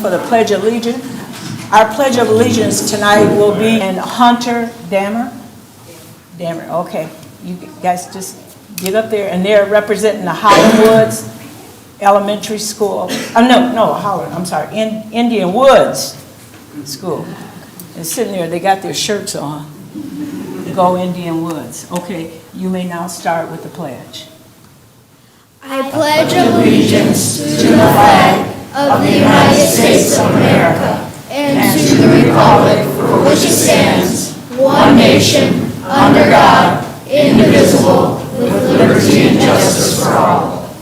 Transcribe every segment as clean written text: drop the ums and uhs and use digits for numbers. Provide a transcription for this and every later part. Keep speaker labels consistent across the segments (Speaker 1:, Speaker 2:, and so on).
Speaker 1: for the Pledge of Allegiance. Our Pledge of Allegiance tonight will be in Hunter Dammer. Okay. You guys just get up there, and they're representing the Hollywood's Elementary School. Indian Woods School. They're sitting there, they got their shirts on. Go Indian Woods. Okay, you may now start with the pledge.
Speaker 2: I pledge allegiance to the flag of the United States of America and to the republic for which it stands, one nation, under God, indivisible, with liberty and justice for all.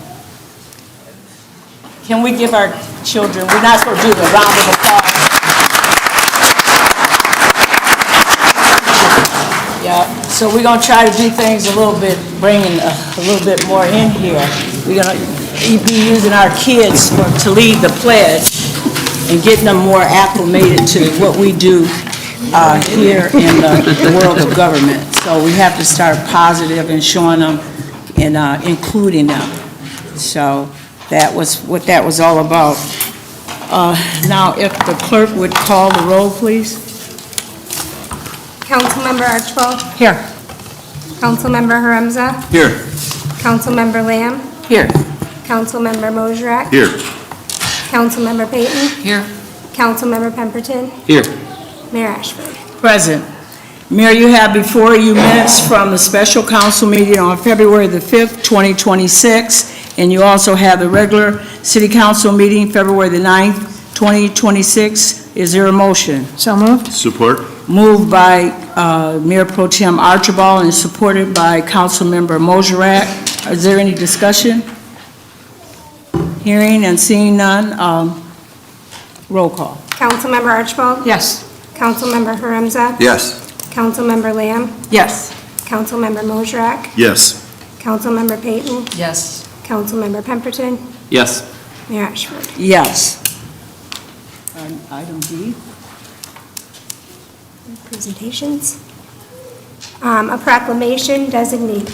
Speaker 1: Can we give our children, we're not supposed to do the round of applause. Yeah, so we're going to try to do things a little bit, bringing a little bit more in here. We're going to be using our kids to lead the pledge and getting them more acclimated to what we do here in the world of government. So we have to start positive and showing them and including them. So that was what that was all about. Now, if the clerk would call the roll, please.
Speaker 3: Councilmember Archibald.
Speaker 1: Here.
Speaker 3: Councilmember Haremza.
Speaker 4: Here.
Speaker 3: Councilmember Lamb.
Speaker 1: Here.
Speaker 3: Councilmember Mosrak.
Speaker 4: Here.
Speaker 3: Councilmember Payton.
Speaker 1: Here.
Speaker 3: Councilmember Pemberton.
Speaker 4: Here.
Speaker 3: Mayor Ashford.
Speaker 1: Present. Mayor, you have before you minutes from the special council meeting on February the 5th, 2026, and you also have the regular city council meeting February the 9th, 2026. Is there a motion?
Speaker 3: So moved.
Speaker 4: Support.
Speaker 1: Moved by Mayor Pro Tem Archibald and supported by Councilmember Mosrak. Is there any discussion? Hearing and seeing none, roll call.
Speaker 3: Councilmember Archibald.
Speaker 1: Yes.
Speaker 3: Councilmember Haremza.
Speaker 4: Yes.
Speaker 3: Councilmember Lamb.
Speaker 1: Yes.
Speaker 3: Councilmember Mosrak.
Speaker 4: Yes.
Speaker 3: Councilmember Payton.
Speaker 1: Yes.
Speaker 3: Councilmember Pemberton.
Speaker 4: Yes.
Speaker 3: Mayor Ashford.
Speaker 1: Yes. Item D.
Speaker 3: Presentations. A proclamation designating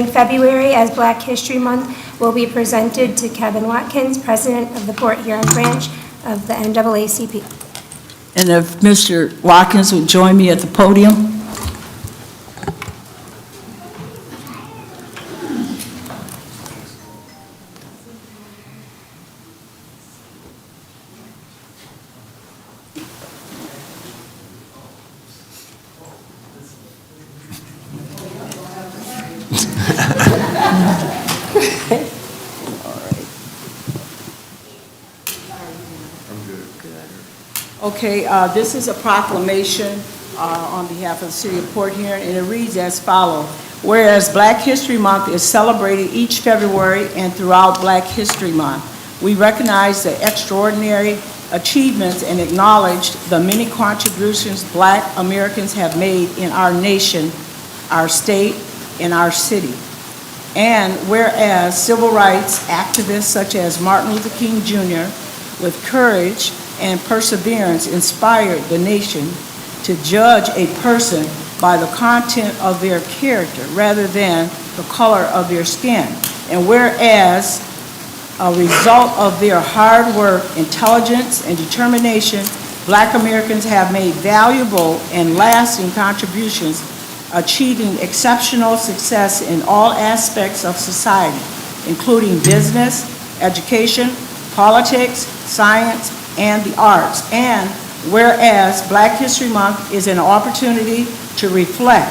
Speaker 3: February as Black History Month will be presented to Kevin Watkins, President of the Port Huron branch of the NAACP.
Speaker 1: And if Mr. Watkins would join me at the podium. Okay, this is a proclamation on behalf of the City of Port Huron, and it reads as follows. Whereas Black History Month is celebrated each February and throughout Black History Month, we recognize the extraordinary achievements and acknowledge the many contributions Black Americans have made in our nation, our state, and our city. And whereas civil rights activists such as Martin Luther King Jr. with courage and perseverance inspired the nation to judge a person by the content of their character rather than the color of their skin. And whereas a result of their hard work, intelligence, and determination, Black Americans have made valuable and lasting contributions, achieving exceptional success in all aspects of society, including business, education, politics, science, and the arts. And whereas Black History Month is an opportunity to reflect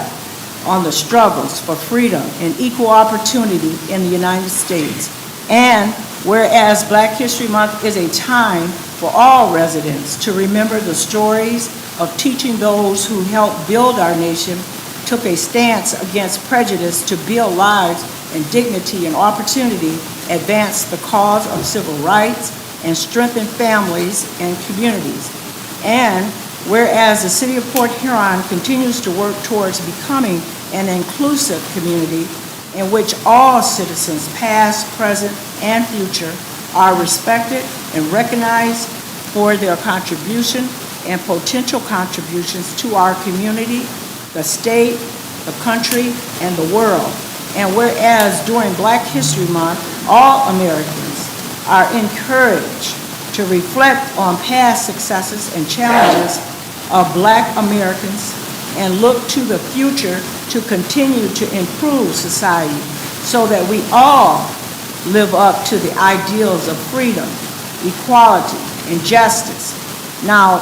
Speaker 1: on the struggles for freedom and equal opportunity in the United States. And whereas Black History Month is a time for all residents to remember the stories of teaching those who helped build our nation, took a stance against prejudice to build lives and dignity and opportunity, advance the cause of civil rights, and strengthen families and communities. And whereas the City of Port Huron continues to work towards becoming an inclusive community in which all citizens, past, present, and future, are respected and recognized for their contribution and potential contributions to our community, the state, the country, and the world. And whereas during Black History Month, all Americans are encouraged to to reflect on past successes and challenges of Black Americans and look to the future to continue to improve society so that we all live up to the ideals of freedom, equality, and justice. Now,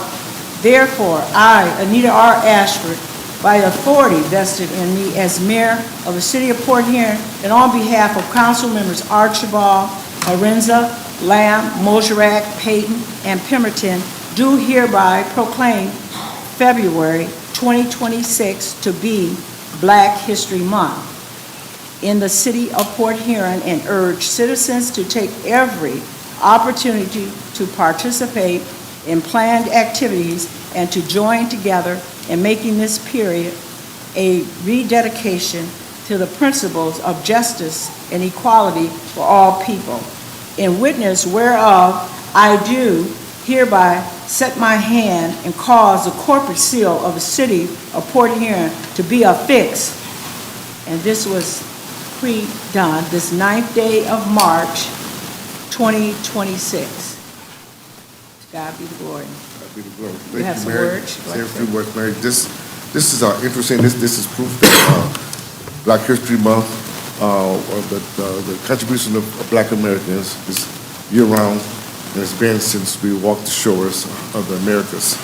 Speaker 1: therefore, I, Anita R. Ashford, by authority vested in me as mayor of the city of Port Huron, and on behalf of council members Archibald, Arenza, Lamb, Moserac, Payton, and Pemberton, do hereby proclaim February 2026 to be Black History Month in the city of Port Huron and urge citizens to take every opportunity to participate in planned activities and to join together in making this period a rededication to the principles of justice and equality for all people. In witness whereof, I do hereby set my hand and cause the corporate seal of the city of Port Huron to be affixed. And this was pre-done this 9th day of March, 2026. To God be the glory.
Speaker 4: Be the glory.
Speaker 1: You have some
Speaker 4: Mary.
Speaker 1: words?
Speaker 4: Say a few words, Mary. This is interesting. This is proof that Black History Month, the contribution of Black Americans is year-round, and it's been since we walked the shores of the Americas.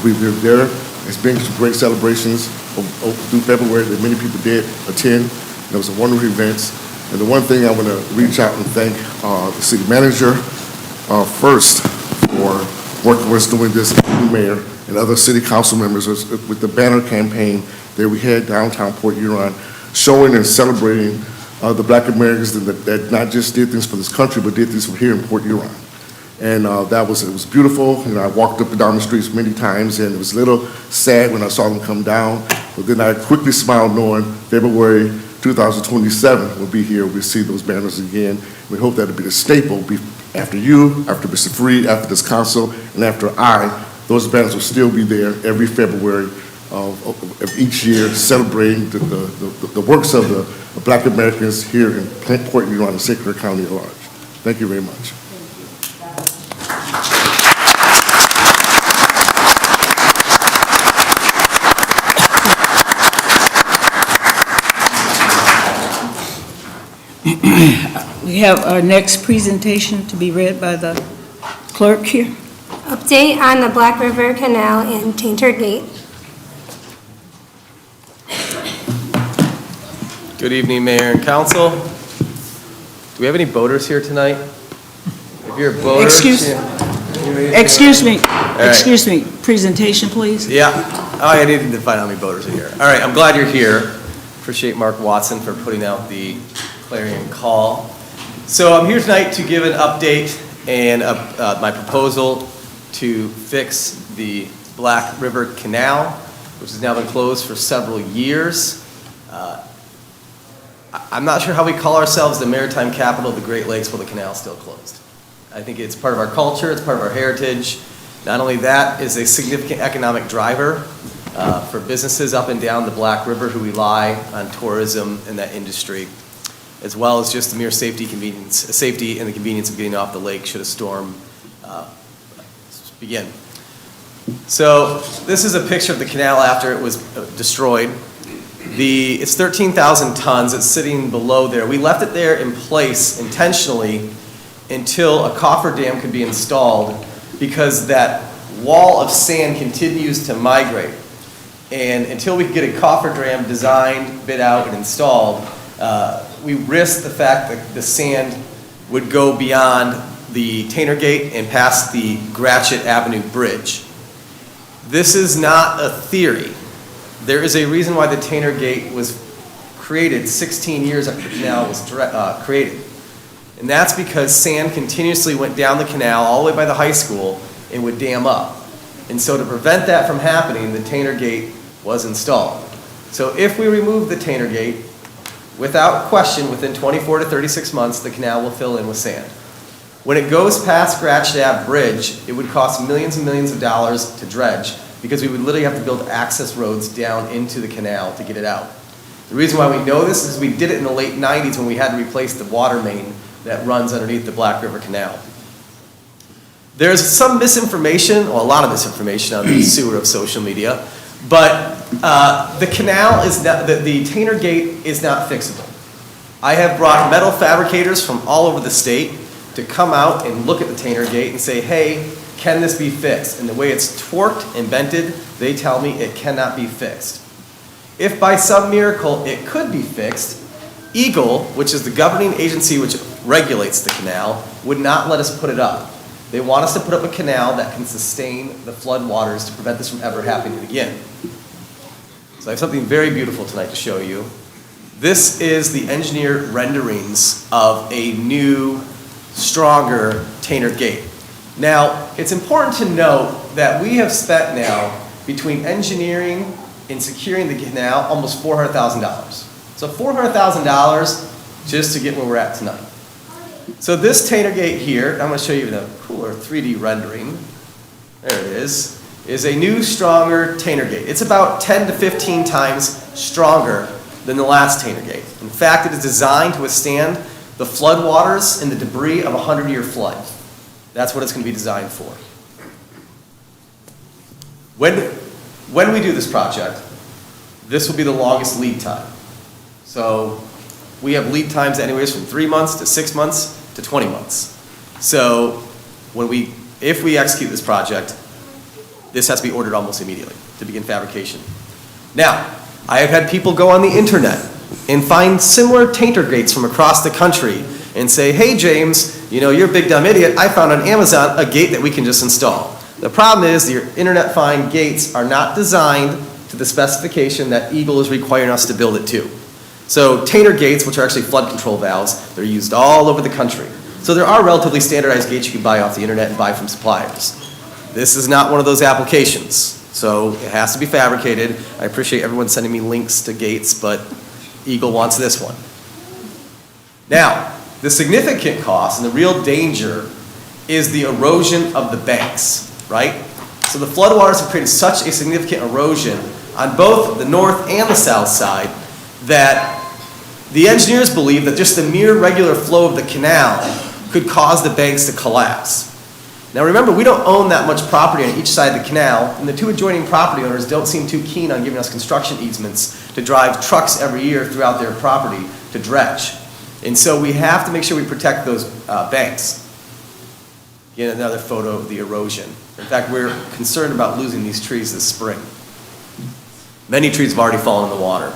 Speaker 4: We were there. It's been some great celebrations through February that many people did attend. It was a wonderful event. And the one thing I want to reach out and thank the city manager first for working with us doing this, new mayor and other city council members with the banner campaign that we had downtown Port Huron, showing and celebrating the Black Americans that not just did things for this country, but did things from here in Port Huron. And it was beautiful. You know, I walked up and down the streets many times, and it was a little sad when I saw them come down. But then I quickly smiled, knowing February 2027 will be here. We'll see those banners again. We hope that'll be the staple. After you, after Mr. Freed, after this council, and after those banners will still be there every February of each year, celebrating the works of the Black Americans here in Port Huron and St. Clair County at large. Thank you very much.
Speaker 1: We have our next presentation to be read by the clerk here.
Speaker 3: Update on the Black River Canal and Tainter Gate.
Speaker 5: Good evening, Mayor and Council. Do we have any boaters here tonight? If you're a boater...
Speaker 1: Excuse me,
Speaker 5: right.
Speaker 1: excuse me, presentation, please.
Speaker 5: Yeah. Oh, I needed to find out how many boaters are here. All right, I'm glad you're here. Appreciate Mark Watson for putting out the clarion call. So I'm here tonight to give an update and my proposal to fix the Black River Canal, which has now been closed for several years. I'm not sure how we call ourselves the maritime capital of the Great Lakes while the canal is still closed. I think it's part of our culture, it's part of our heritage. Not only that, it's a significant economic driver for businesses up and down the Black River who rely on tourism and that industry, as well as just the mere safety and the convenience of getting off the lake should a storm begin. So this is a picture of the canal after it was destroyed. It's 13,000 tons. It's sitting below there. We left it there in place intentionally until a coffer dam could be installed because that wall of sand continues to migrate. And until we could get a coffer dam designed, bid out, and installed, we risked the fact that the sand would go beyond the Tainter Gate and past the Gratiot Avenue Bridge. This is not a theory. There is a reason why the Tainter Gate was created 16 years after the canal was created. And that's because sand continuously went down the canal all the way by the high school and would dam up. And so to prevent that from happening, the Tainter Gate was installed. So if we remove the Tainter Gate, without question, within 24 to 36 months, the canal will fill in with sand. When it goes past Gratiot Ave Bridge, it would cost millions and millions of dollars to dredge because we would literally have to build access roads down into the canal to get it out. The reason why we know this is we did it in the late 90s when we had to replace the water main that runs underneath the Black River Canal. There's some misinformation, well, a lot of misinformation on the sewer of social media, but the canal is not, the Tainter Gate is not fixable. I have brought metal fabricators from all over the state to come out and look at the Tainter Gate and say, hey, can this be fixed? And the way it's torqued and bented, they tell me it cannot be fixed. If by some miracle it could be fixed, Eagle, which is the governing agency which regulates the canal, would not let us put it up. They want us to put up a canal that can sustain the flood waters to prevent this from ever happening again. So I have something very beautiful tonight to show you. This is the engineered renderings of a new, stronger Tainter Gate. Now, it's important to note that we have spent now, between engineering and securing the canal, almost $400,000. So $400,000 just to get where we're at tonight. So this Tainter Gate here, I'm going to show you the cooler 3D rendering. There it is a new, stronger Tainter Gate. It's about 10 to 15 times stronger than the last Tainter Gate. In fact, it is designed to withstand the flood waters and the debris of a 100-year flood. That's what it's going to be designed for. When we do this project, this will be the longest lead time. So we have lead times anywhere from 3 months to 6 months to 20 months. So if we execute this project, this has to be ordered almost immediately to begin fabrication. Now, I have had people go on the internet and find similar Tainter Gates from across the country and say, hey James, you're a big dumb idiot, I found on Amazon a gate that we can just install. The problem is your internet find gates are not designed to the specification that Eagle is requiring us to build it to. So Tainter Gates, which are actually flood control valves, they're used all over the country. So there are relatively standardized gates you can buy off the internet and buy from suppliers. This is not one of those applications, so it has to be fabricated. I appreciate everyone sending me links to gates, but Eagle wants this one. Now, the significant cost and the real danger is the erosion of the banks, right? So the floodwaters have created such a significant erosion on both the north and the south side that the engineers believe that just the mere regular flow of the canal could cause the banks to collapse. Now remember, we don't own that much property on each side of the canal, and the two adjoining property owners don't seem too keen on giving us construction easements to drive trucks every year throughout their property to dredge. And so we have to make sure we protect those banks. Again, another photo of the erosion. In fact, we're concerned about losing these trees this spring. Many trees have already fallen in the water.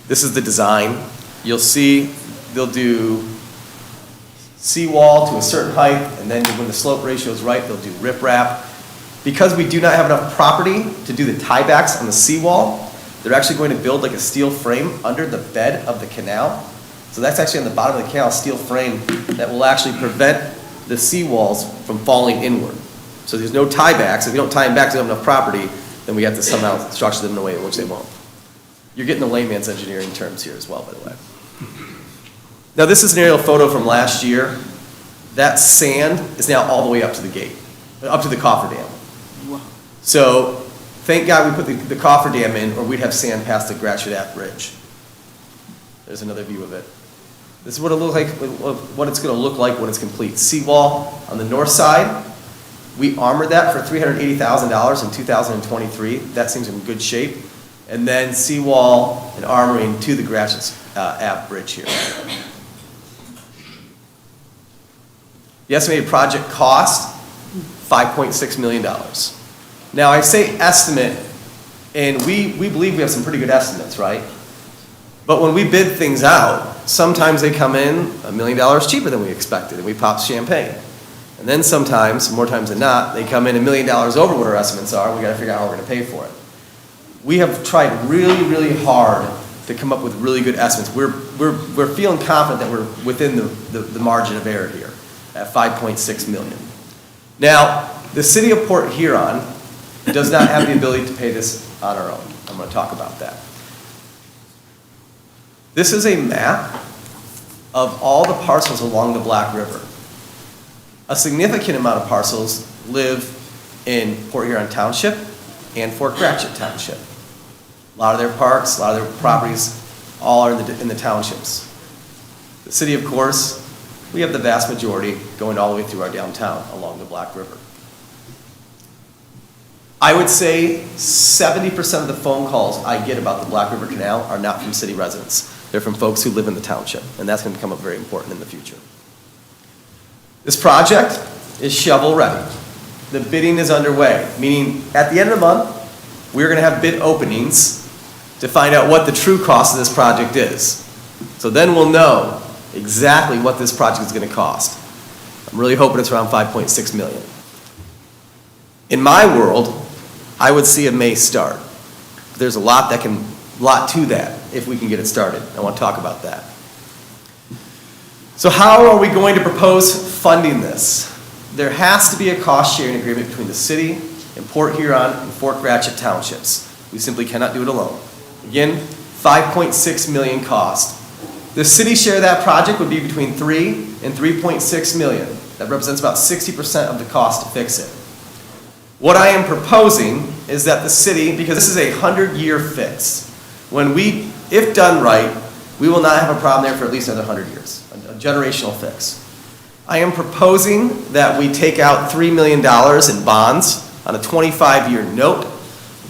Speaker 5: This is the design. You'll see they'll do seawall to a certain height, and then when the slope ratio is right, they'll do riprap. Because we do not have enough property to do the tiebacks on the seawall, they're actually going to build like a steel frame under the bed of the canal. So that's actually on the bottom of the canal, a steel frame that will actually prevent the seawalls from falling inward. So there's no tiebacks. If we don't tie them back to enough property, then we have to somehow structure them in a way in which they won't. You're getting the layman's engineering terms here as well, by the way. Now this is an aerial photo from last year. That sand is now all the way up to the gate, up to the cofferdam.
Speaker 1: Wow.
Speaker 5: So thank God we put the cofferdam in, or we'd have sand past the Gratiot Bridge. There's another view of it. This is what it's going to look like when it's complete. Seawall on the north side. We armored that for $380,000 in 2023. That seems in good shape. And then seawall and armoring to the Gratiot Ave Bridge here. The estimated project cost, $5.6 million. Now I say estimate, and we believe we have some pretty good estimates, right? But when we bid things out, sometimes they come in $1 million cheaper than we expected, and we pop champagne. And then sometimes, more times than not, they come in $1 million over what our estimates are, and we got to figure out how we're going to pay for it. We have tried really, really hard to come up with really good estimates. We're feeling confident that we're within the margin of error here at $5.6 million. Now, the city of Port Huron does not have the ability to pay this on our own. I'm going to talk about that. This is a map of all the parcels along the Black River. A significant amount of parcels live in Port Huron Township and Fort Gratiot Township. A lot of their parks, a lot of their properties, all are in the townships. The city, of course, we have the vast majority going all the way through our downtown along the Black River. I would say 70% of the phone calls I get about the Black River Canal are not from city residents. They're from folks who live in the township, and that's going to become very important in the future. This project is shovel-ready. The bidding is underway, meaning at the end of the month, we're going to have bid openings to find out what the true cost of this project is. So then we'll know exactly what this project is going to cost. I'm really hoping it's around $5.6 million. In my world, I would see a May start. There's a lot to that if we can get it started. I want to talk about that. So how are we going to propose funding this? There has to be a cost-sharing agreement between the city and Port Huron and Fort Gratiot townships. We simply cannot do it alone. Again, $5.6 million cost. The city share of that project would be between $3 and $3.6 million. That represents about 60% of the cost to fix it. What I am proposing is that the city, because this is a 100-year fix, if done right, we will not have a problem there for at least another 100 years, a generational fix. I am proposing that we take out $3 million in bonds on a 25-year note.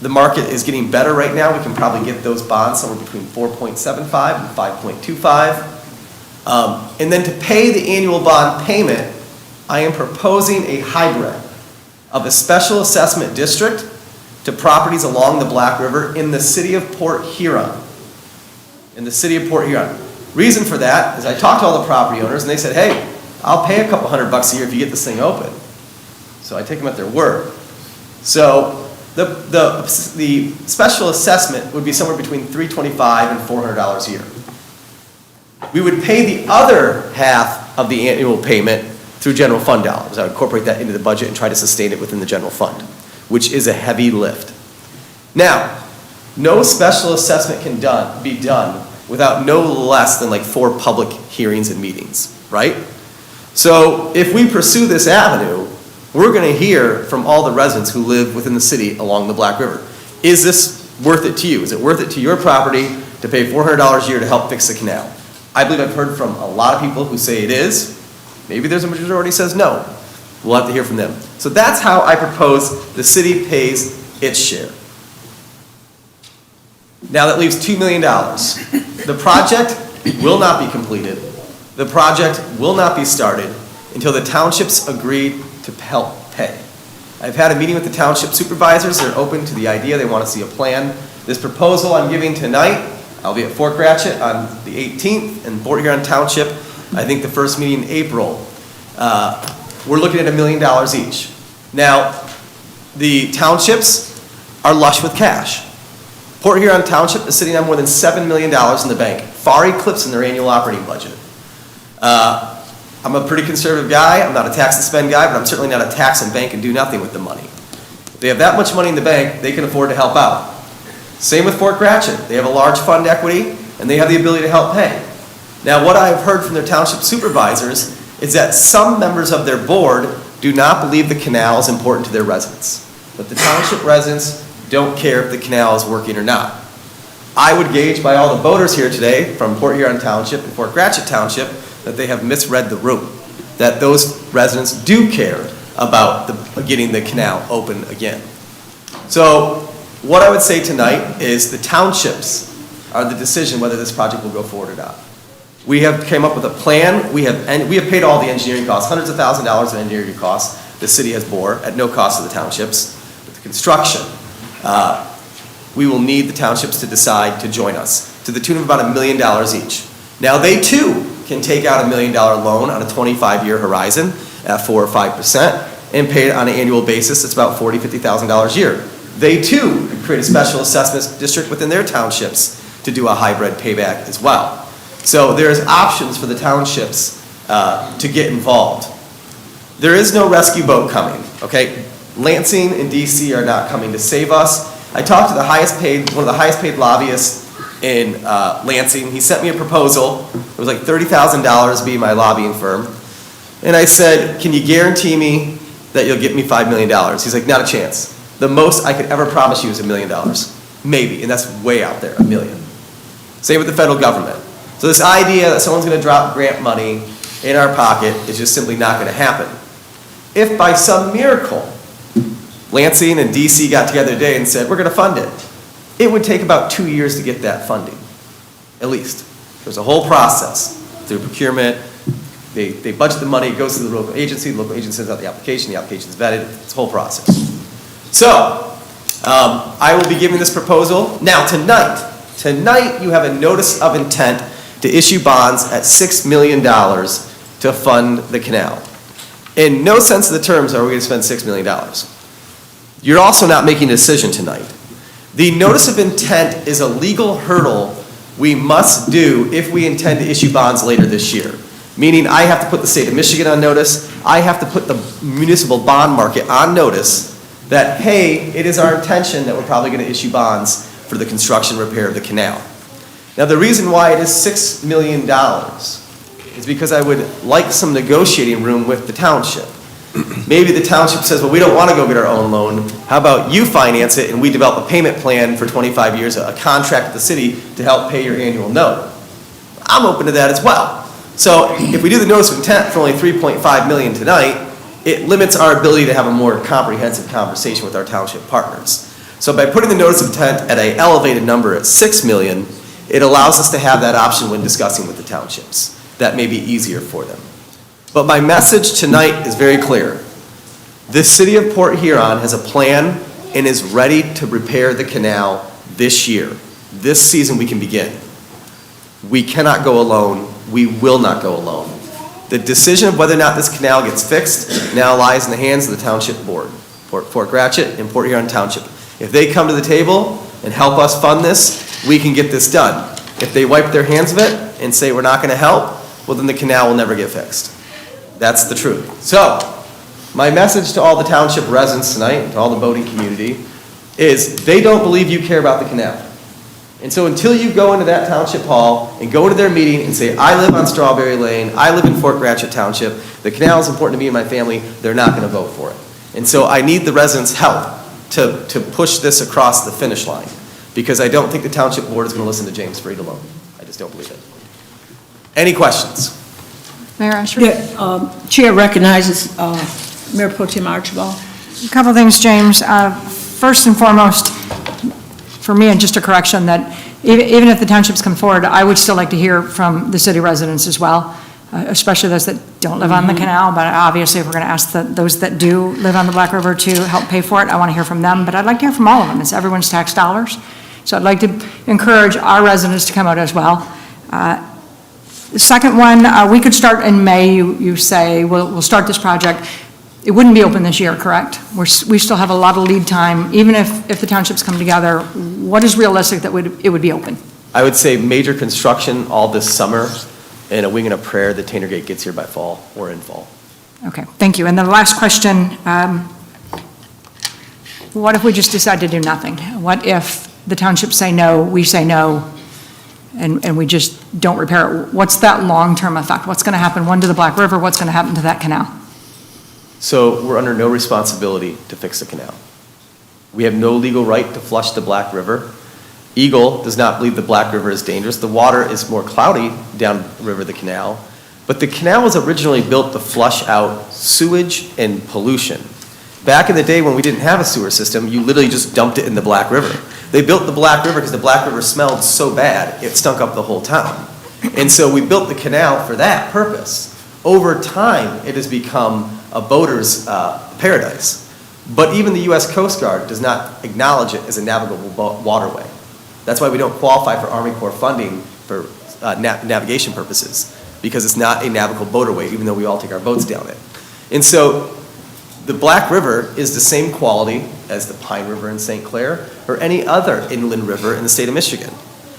Speaker 5: The market is getting better right now. We can probably get those bonds somewhere between 4.75 and 5.25. And then to pay the annual bond payment, I am proposing a hybrid of a special assessment district to properties along the Black River in the city of Port Huron. In the city of Port Huron. Reason for that is I talked to all the property owners and they said, hey, I'll pay a couple $100 a year if you get this thing open. So I take them at their word. So the special assessment would be somewhere between $325 and $400 a year. We would pay the other half of the annual payment through general fund dollars. I would incorporate that into the budget and try to sustain it within the general fund, which is a heavy lift. Now, no special assessment can be done without no less than like 4 public hearings and meetings, right? So if we pursue this avenue, we're going to hear from all the residents who live within the city along the Black River. Is this worth it to you? Is it worth it to your property to pay $400 a year to help fix the canal? I believe I've heard from a lot of people who say it is. Maybe there's a majority says no. We'll have to hear from them. So that's how I propose the city pays its share. Now that leaves $2 million. The project will not be completed. The project will not be started until the townships agree to help pay. I've had a meeting with the township supervisors. They're open to the idea. They want to see a plan. This proposal I'm giving tonight, I'll be at Fort Gratiot on the 18th and Fort Huron Township, I think the first meeting in April. We're looking at $1 million each. Now, the townships are lush with cash. Port Huron Township is sitting on more than $7 million in the bank, far eclipsing their annual operating budget. I'm a pretty conservative guy. I'm not a tax and spend guy, but I'm certainly not a tax and bank and do nothing with the money. If they have that much money in the bank, they can afford to help out. Same with Fort Gratiot. They have a large fund equity, and they have the ability to help pay. Now, what I've heard from their township supervisors is that some members of their board do not believe the canal is important to their residents. But the township residents don't care if the canal is working or not. I would gauge by all the voters here today from Port Huron Township and Fort Gratiot Township that they have misread the room, that those residents do care about getting the canal open again. So what I would say tonight is the townships are the decision whether this project will go forward or not. We have came up with a plan. We have paid all the engineering costs, hundreds of thousands of dollars in engineering costs the city has bore at no cost to the townships. With the construction, we will need the townships to decide to join us to the tune of about $1 million each. Now they too can take out $1 million loan on a 25-year horizon at 4 or 5% and pay it on an annual basis. It's about $40,000, $50,000 a year. They too could create a special assessment district within their townships to do a hybrid payback as well. So there's options for the townships to get involved. There is no rescue boat coming, okay? Lansing and DC are not coming to save us. I talked to one of the highest paid lobbyists in Lansing. He sent me a proposal. It was like $30,000 to be my lobbying firm. And I said, can you guarantee me that you'll get me $5 million? He's like, not a chance. The most I could ever promise you is $1 million. Maybe, and that's way out there, $1 million. Same with the federal government. So this idea that someone's going to drop grant money in our pocket is just simply not going to happen. If by some miracle, Lansing and DC got together today and said, we're going to fund it, it would take about 2 years to get that funding, at least. There's a whole process through procurement. They budget the money, it goes to the local agency sends out the application's vetted, it's a whole process. So, I will be giving this proposal. Now, tonight you have a notice of intent to issue bonds at $6 million to fund the canal. In no sense of the terms are we going to spend $6 million. You're also not making a decision tonight. The notice of intent is a legal hurdle we must do if we intend to issue bonds later this year. Meaning I have to put the state of Michigan on notice, I have to put the municipal bond market on notice that, hey, it is our intention that we're probably going to issue bonds for the construction repair of the canal. Now the reason why it is $6 million is because I would like some negotiating room with the township. Maybe the township says, well, we don't want to go get our own loan. How about you finance it and we develop a payment plan for 25 years, a contract with the city to help pay your annual note. I'm open to that as well. So if we do the notice of intent for only $3.5 million tonight, it limits our ability to have a more comprehensive conversation with our township partners. So by putting the notice of intent at an elevated number at $6 million, it allows us to have that option when discussing with the townships. That may be easier for them. But my message tonight is very clear. The city of Port Huron has a plan and is ready to repair the canal this year. This season we can begin. We cannot go alone. We will not go alone. The decision of whether or not this canal gets fixed now lies in the hands of the township board, Fort Gratiot and Port Huron Township. If they come to the table and help us fund this, we can get this done. If they wipe their hands of it and say we're not going to help, well then the canal will never get fixed. That's the truth. So, my message to all the township residents tonight, to all the boating community, is they don't believe you care about the canal. And so until you go into that township hall and go into their meeting and say, I live on Strawberry Lane, I live in Fort Gratiot Township, the canal is important to me and my family, they're not going to vote for it. And so I need the residents' help to push this across the finish line, because I don't think the township board is going to listen to James Freed alone. I just don't believe it. Any questions?
Speaker 6: Mayor Asher?
Speaker 1: Yeah, Chair recognizes Mayor Pro Tem Archibald.
Speaker 6: A couple things, James. First and foremost, for me, and just a correction, that even if the townships come forward, I would still like to hear from the city residents as well, especially those that don't live on the canal. But obviously, if we're going to ask those that do live on the Black River to help pay for it, I want to hear from them. But I'd like to hear from all of them. It's everyone's tax dollars. So I'd like to encourage our residents to come out as well. The second one, we could start in May. You say we'll start this project. It wouldn't be open this year, correct? We still have a lot of lead time. Even if the townships come together, what is realistic that it would be open?
Speaker 5: I would say major construction all this summer, and a wing and a prayer that Tanner Gate gets here by fall or in fall.
Speaker 6: Okay, thank you. And the last question, what if we just decide to do nothing? What if the townships say no, we say no, and we just don't repair it? What's that long-term effect? What's going to happen, one, to the Black River? What's going to happen to that canal?
Speaker 5: So we're under no responsibility to fix the canal. We have no legal right to flush the Black River. Eagle does not believe the Black River is dangerous. The water is more cloudy downriver the canal, but the canal was originally built to flush out sewage and pollution. Back in the day when we didn't have a sewer system, you literally just dumped it in the Black River. They built the Black River because the Black River smelled so bad, it stunk up the whole town. And so we built the canal for that purpose. Over time, it has become a boater's paradise. But even the U.S. Coast Guard does not acknowledge it as a navigable waterway. That's why we don't qualify for Army Corps funding for navigation purposes, because it's not a navigable boaterway, even though we all take our boats down it. And so the Black River is the same quality as the Pine River in St. Clair or any other inland river in the state of Michigan.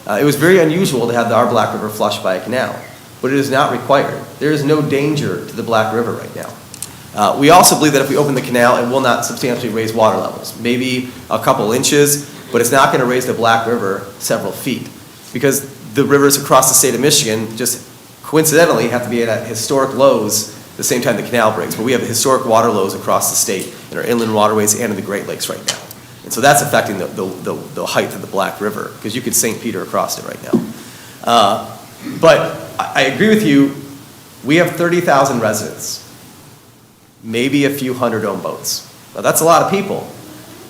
Speaker 5: It was very unusual to have our Black River flushed by a canal, but it is not required. There is no danger to the Black River right now. We also believe that if we open the canal, it will not substantially raise water levels. Maybe a couple inches, but it's not going to raise the Black River several feet, because the rivers across the state of Michigan just coincidentally have to be at historic lows the same time the canal breaks. But we have historic water lows across the state in our inland waterways and in the Great Lakes right now. And so that's affecting the height of the Black River, because you could St. Peter across it right now. But I agree with you. We have 30,000 residents. Maybe a few hundred own boats. Now, that's a lot of people.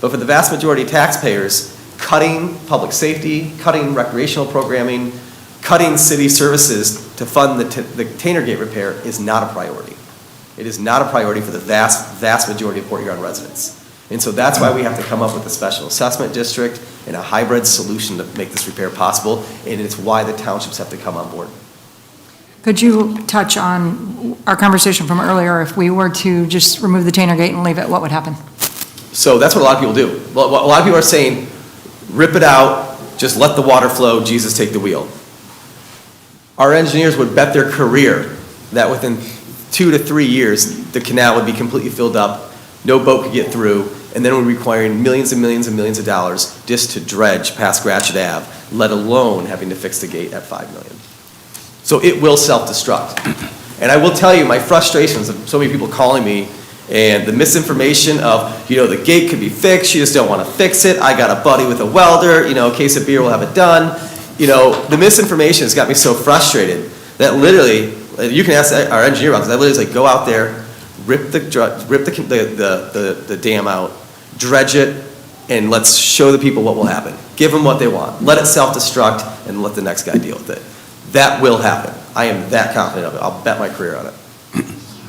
Speaker 5: But for the vast majority of taxpayers, cutting public safety, cutting recreational programming, cutting city services to fund the Tanner Gate repair is not a priority. It is not a priority for the vast majority of Port Huron residents. And so that's why we have to come up with a special assessment district and a hybrid solution to make this repair possible, and it's why the townships have to come on board.
Speaker 6: Could you touch on our conversation from earlier? If we were to just remove the Tanner Gate and leave it, what would happen?
Speaker 5: So that's what a lot of people do. A lot of people are saying, rip it out, just let the water flow, Jesus take the wheel. Our engineers would bet their career that within 2 to 3 years, the canal would be completely filled up, no boat could get through, and then we're requiring millions and millions and millions of dollars just to dredge past Gratiot Ave, let alone having to fix the gate at $5 million. So it will self-destruct. And I will tell you my frustrations of so many people calling me and the misinformation of, the gate could be fixed, you just don't want to fix it. I got a buddy with a welder, a case of beer will have it done. The misinformation has got me so frustrated that literally, you can ask our engineer about this, I literally like go out there, rip the dam out, dredge it, and let's show the people what will happen. Give them what they want. Let it self-destruct and let the next guy deal with it. That will happen. I am that confident of it. I'll bet my career on it.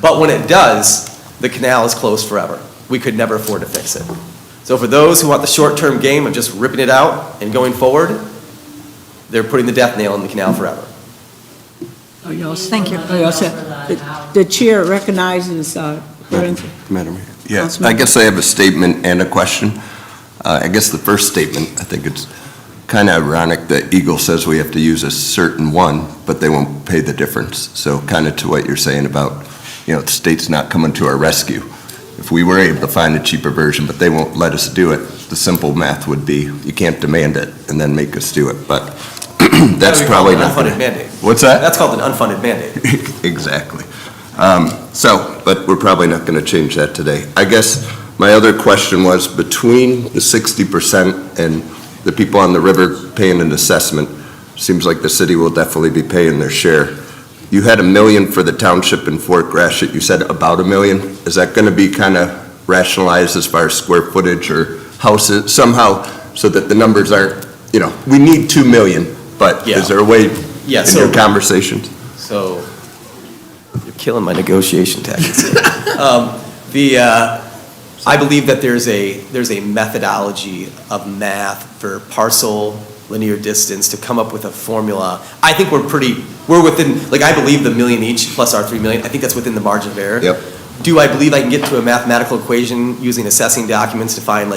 Speaker 5: But when it does, the canal is closed forever. We could never afford to fix it. So for those who want the short-term game of just ripping it out and going forward, they're putting the death nail in the canal forever.
Speaker 6: Thank you.
Speaker 1: The chair recognizes,
Speaker 7: Madam Mayor. Yeah,
Speaker 1: Councilman.
Speaker 7: I guess I have a statement and a question. I guess the first statement, I think it's kind of ironic that Eagle says we have to use a certain one, but they won't pay the difference. So kind of to what you're saying about, the state's not coming to our rescue. If we were able to find a cheaper version, but they won't let us do it, the simple math would be you can't demand it and then make us do it. But that's probably not
Speaker 5: an unfunded mandate.
Speaker 7: What's that?
Speaker 5: That's called an unfunded mandate.
Speaker 7: Exactly. But we're probably not going to change that today. I guess my other question was between the 60% and the people on the river paying an assessment, seems like the city will definitely be paying their share. You had $1 million for the township in Fort Gratiot. You said about $1 million. Is that going to be kind of rationalized as far as square footage or houses somehow so that the numbers aren't, we need $2 million, but
Speaker 5: Yeah.
Speaker 7: is there a way
Speaker 5: Yeah,
Speaker 7: in your conversations?
Speaker 5: So you're killing my negotiation tactics here. I believe that there's a methodology of math for parcel, linear distance to come up with a formula. I think we're within, I believe the $1 million each plus our $3 million, I think that's within the margin of error.
Speaker 7: Yep.
Speaker 5: Do I believe I can get to a mathematical equation using assessing documents to find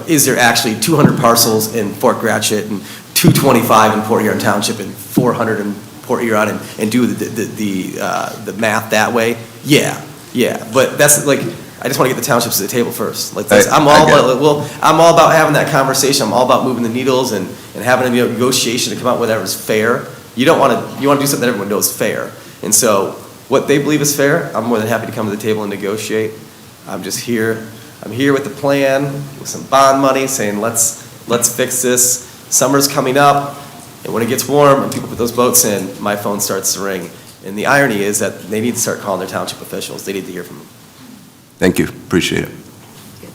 Speaker 5: is there actually 200 parcels in Fort Gratiot and 225 in Port Huron Township and 400 in Port Huron and do the math that way? Yeah. But that's I just want to get the townships to the table first. I'm all about having that conversation. I'm all about moving the needles and having a negotiation to come out with whatever's fair. You want to do something that everyone knows is fair. And so what they believe is fair, I'm more than happy to come to the table and negotiate. I'm just here. I'm here with a plan, with some bond money, saying let's fix this. Summer's coming up, and when it gets warm and people put those boats in, my phone starts to ring. And the irony is that they need to start calling their township officials. They need to hear from them.
Speaker 7: Thank you. Appreciate it.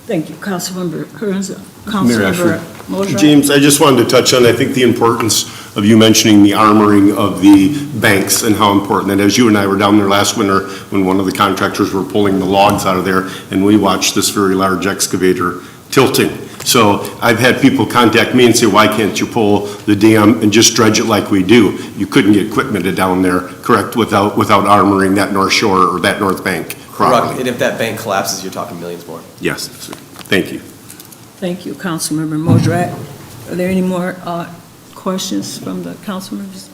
Speaker 1: thank you, Councilmember Kearns.
Speaker 8: Mayor
Speaker 1: Councilmember
Speaker 8: Ashford.
Speaker 1: Mosher.
Speaker 8: James, I just wanted to touch on, I think, the importance of you mentioning the armoring of the banks and how important, and as you and I were down there last winter when one of the contractors were pulling the logs out of there, and we watched this very large excavator tilting. So I've had people contact me and say, why can't you pull the dam and just dredge it like we do? You couldn't get equipment down there, correct, without armoring that north shore or that north bank
Speaker 5: Correct.
Speaker 8: properly.
Speaker 5: And if that bank collapses, you're talking millions more.
Speaker 8: Yes, thank you.
Speaker 1: Thank you, Councilmember Mosher. Are there any more questions from the council members?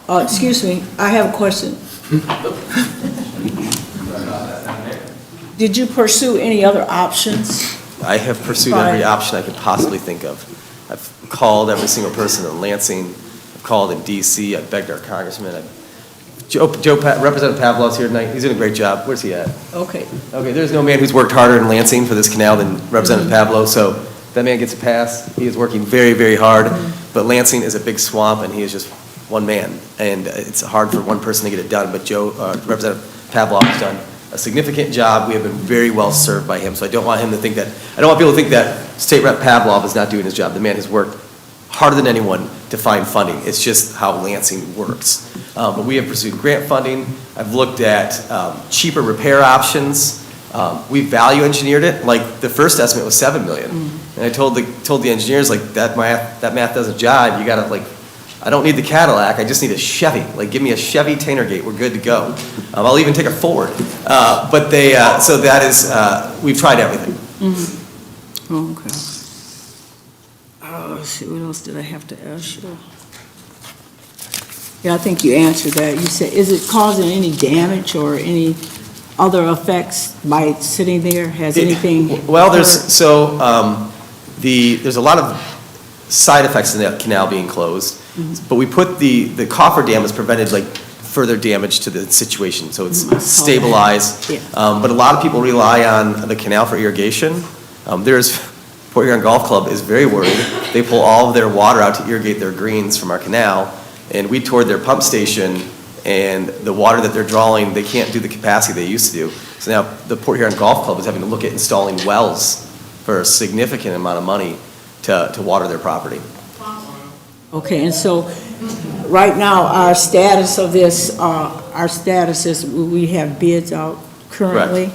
Speaker 1: Excuse me, I have a question. Did you pursue any other options?
Speaker 5: I have pursued every option I could possibly think of. I've called every single person in Lansing. I've called in DC. I've begged our congressman. Representative Pavlov's here tonight. He's doing a great job. Where's he at?
Speaker 1: Okay.
Speaker 5: Okay, there's no man who's worked harder in Lansing for this canal than Representative Pavlov, so that man gets a pass. He is working very, very hard, but Lansing is a big swamp, and he is just one man, and it's hard for one person to get it done, but Representative Pavlov has done a significant job. We have been very well served by him, so I don't want people to think that State Rep Pavlov is not doing his job. The man has worked harder than anyone to find funding. It's just how Lansing works. But we have pursued grant funding. I've looked at cheaper repair options. We value engineered it. Like, the first estimate was $7 million. And I told the engineers, like, that math doesn't jive. You gotta, like, I don't need the Cadillac, I just need a Chevy. Like, give me a Chevy Tannergate, we're good to go. I'll even take a Ford. But so that is, we've tried everything.
Speaker 1: Okay. Let's see, what else did I have to ask you? Yeah, I think you answered that. You said, is it causing any damage or any other effects by sitting there? Has anything?
Speaker 5: Well, there's a lot of side effects in that canal being closed, but we put the coffer dam has prevented like further damage to the situation, so it's stabilized.
Speaker 1: Yeah.
Speaker 5: But a lot of people rely on the canal for irrigation. Port Huron Golf Club is very worried. They pull all of their water out to irrigate their greens from our canal, and we toured their pump station, and the water that they're drawing, they can't do the capacity they used to do. So now the Port Huron Golf Club is having to look at installing wells for a significant amount of money to water their property.
Speaker 1: Okay, and so, right now, our status of this, is we have bids out currently?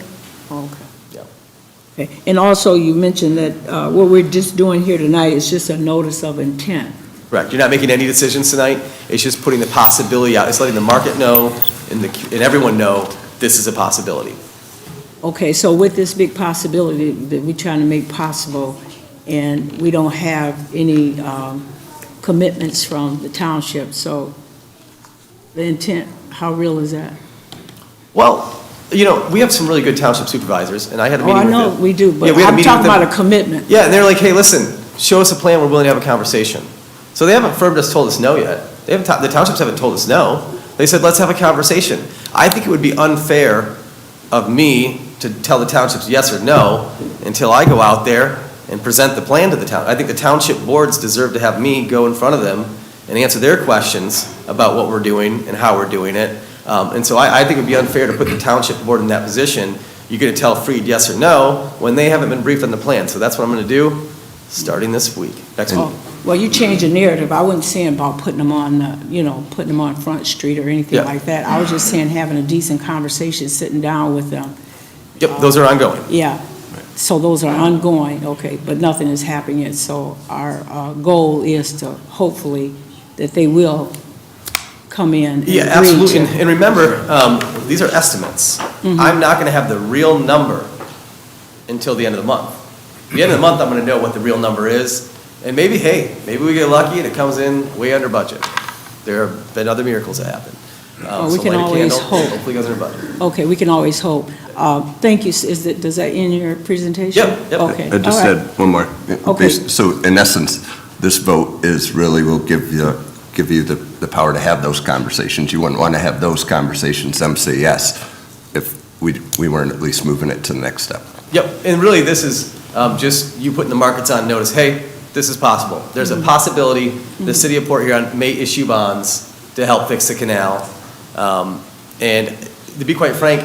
Speaker 1: Okay.
Speaker 5: Yeah.
Speaker 1: Okay, and also you mentioned that what we're just doing here tonight is just a notice of intent.
Speaker 5: Correct. You're not making any decisions tonight. It's just putting the possibility out. It's letting the market know and everyone know this is a possibility.
Speaker 1: Okay, so with this big possibility that we're trying to make possible, and we don't have any commitments from the township, so the intent, how real is that?
Speaker 5: Well, we have some really good township supervisors, and I had a meeting with them.
Speaker 1: I know we do, but
Speaker 5: Yeah, we had a
Speaker 1: I'm
Speaker 5: meeting
Speaker 1: talking
Speaker 5: with them.
Speaker 1: about a commitment.
Speaker 5: Yeah, and they're like, hey, listen, show us a plan, we're willing to have a conversation. So they haven't firmed us, told us no yet. The townships haven't told us no. They said, let's have a conversation. I think it would be unfair of me to tell the townships yes or no until I go out there and present the plan to the town. I think the township boards deserve to have me go in front of them and answer their questions about what we're doing and how we're doing it. And so I think it would be unfair to put the township board in that position. You're going to tell Freed yes or no when they haven't been briefed on the plan. So that's what I'm going to do starting this week, next week.
Speaker 1: Well, you changed the narrative. I wasn't saying about putting them on, putting them on Front Street or anything
Speaker 5: Yeah.
Speaker 1: like that. I was just saying having a decent conversation, sitting down with them.
Speaker 5: Yep, those are ongoing.
Speaker 1: Yeah, so those are ongoing, okay, but nothing is happening yet. So our goal is to hopefully that they will come in and
Speaker 5: Yeah,
Speaker 1: agree
Speaker 5: absolutely.
Speaker 1: to-
Speaker 5: And remember, these are estimates. I'm not going to have the real number until the end of the month. At the end of the month, I'm going to know what the real number is. And maybe we get lucky and it comes in way under budget. There have been other miracles that happen.
Speaker 1: we
Speaker 5: So
Speaker 1: can
Speaker 5: light a
Speaker 1: always
Speaker 5: candle,
Speaker 1: hope.
Speaker 5: Hopefully it goes under budget.
Speaker 1: Okay, we can always hope. Thank you. Does that end your presentation?
Speaker 5: Yep.
Speaker 1: Okay.
Speaker 7: I just
Speaker 1: all right.
Speaker 7: had one more.
Speaker 1: Okay.
Speaker 7: So in essence, this vote will give you the power to have those conversations. You wouldn't want to have those conversations, them say yes, if we weren't at least moving it to the next step.
Speaker 5: Yep, and really this is just you putting the markets on notice, hey, this is possible. There's a possibility the city of Port Huron may issue bonds to help fix the canal. And to be quite frank,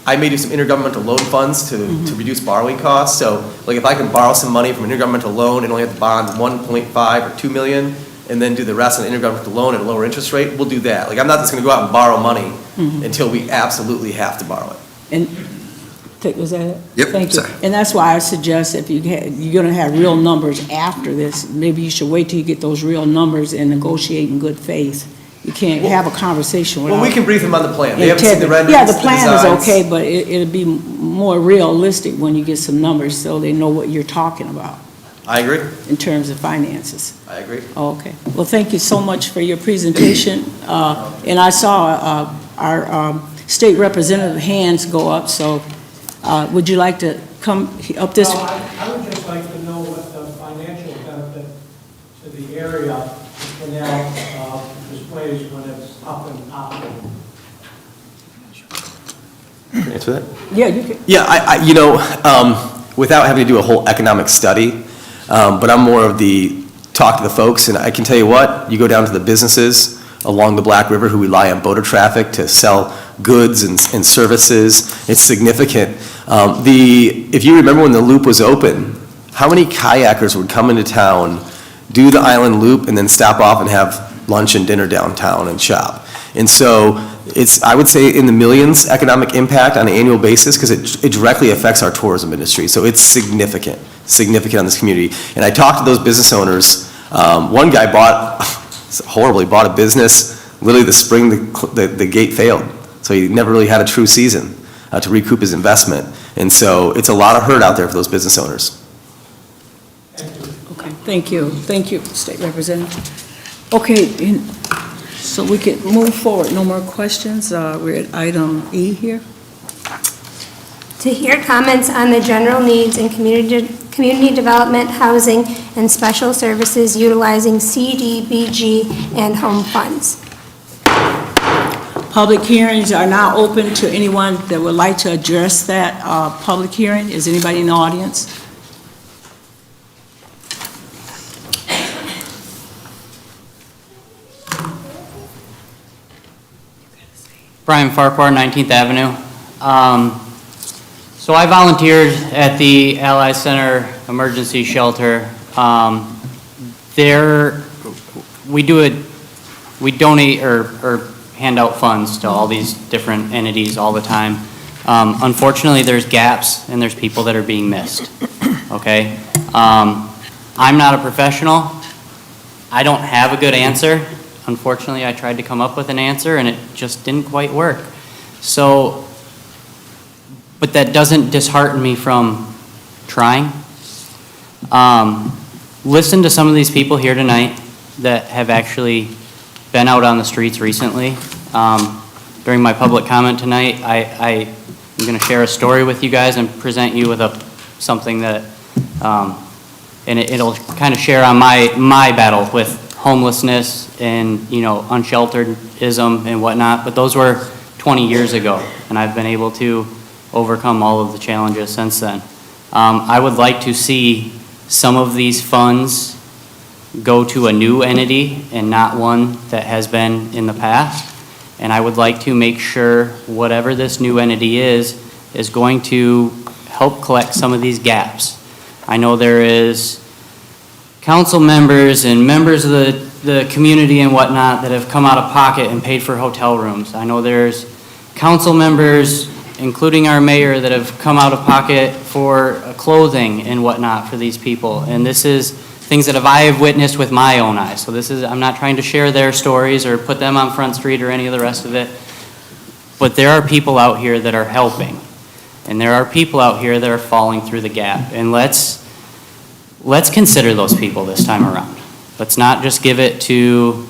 Speaker 5: I may do some intergovernmental loan funds to reduce borrowing costs. So like if I can borrow some money from an intergovernmental loan and only have to bond 1.5 or 2 million and then do the rest on an intergovernmental loan at a lower interest rate, we'll do that. Like I'm not just gonna go out and borrow money until we absolutely have to borrow it.
Speaker 1: And was that it?
Speaker 7: Yep,
Speaker 1: Thank you.
Speaker 7: sorry.
Speaker 1: And that's why I suggest if you're going to have real numbers after this, maybe you should wait till you get those real numbers and negotiate in good faith. You can't have a conversation without.
Speaker 5: Well, we can brief them on the plan. They haven't seen the renderings,
Speaker 1: Yeah, the
Speaker 5: the
Speaker 1: plan is
Speaker 5: designs.
Speaker 1: okay, but it'll be more realistic when you get some numbers so they know what you're talking about
Speaker 5: I agree,
Speaker 1: in terms of finances.
Speaker 5: I agree.
Speaker 1: Okay. Well, thank you so much for your presentation. And I saw our state representative hands go up, so would you like to come up this?
Speaker 9: Well, I would just like to know what the financial benefit to the area the canal displays when it's up and operating.
Speaker 5: Can I answer that?
Speaker 1: Yeah, you can.
Speaker 5: Yeah, without having to do a whole economic study, but I'm more of the talk to the folks, and I can tell you what, you go down to the businesses along the Black River who rely on boater traffic to sell goods and services. It's significant. If you remember when the loop was open, how many kayakers would come into town, do the island loop, and then stop off and have lunch and dinner downtown and shop? And so I would say in the millions economic impact on an annual basis, because it directly affects our tourism industry. So it's significant on this community. And I talked to those business owners. One guy bought a business literally the spring the gate failed. So he never really had a true season to recoup his investment. And so it's a lot of hurt out there for those business owners.
Speaker 1: Okay, thank you. Thank you, State Representative. Okay, so we can move forward. No more questions. We're at item E here.
Speaker 3: To hear comments on the general needs and community development, housing, and special services utilizing CDBG and home funds.
Speaker 1: Public hearings are now open to anyone that would like to address that public hearing. Is anybody in the audience?
Speaker 10: Brian Farquhar, 19th Avenue. So I volunteered at the Allied Center Emergency Shelter. We donate or hand out funds to all these different entities all the time. Unfortunately, there's gaps and there's people that are being missed, okay? I'm not a professional. I don't have a good answer. Unfortunately, I tried to come up with an answer and it just didn't quite work. So, but that doesn't dishearten me from trying. Listen to some of these people here tonight that have actually been out on the streets recently. During my public comment tonight, I'm going to share a story with you guys and present you with something that, and it'll kind of share on my battle with homelessness and, unshelteredism and whatnot, but those were 20 years ago, and I've been able to overcome all of the challenges since then. I would like to see some of these funds go to a new entity and not one that has been in the past, and I would like to make sure whatever this new entity is going to help collect some of these gaps. I know there is council members and members of the community and whatnot that have come out of pocket and paid for hotel rooms. I know there's council members, including our mayor, that have come out of pocket for clothing and whatnot for these people. And this is things that I have witnessed with my own eyes. So I'm not trying to share their stories or put them on Front Street or any of the rest of it. But there are people out here that are helping. And there are people out here that are falling through the gap. And let's consider those people this time around. Let's not just give it to,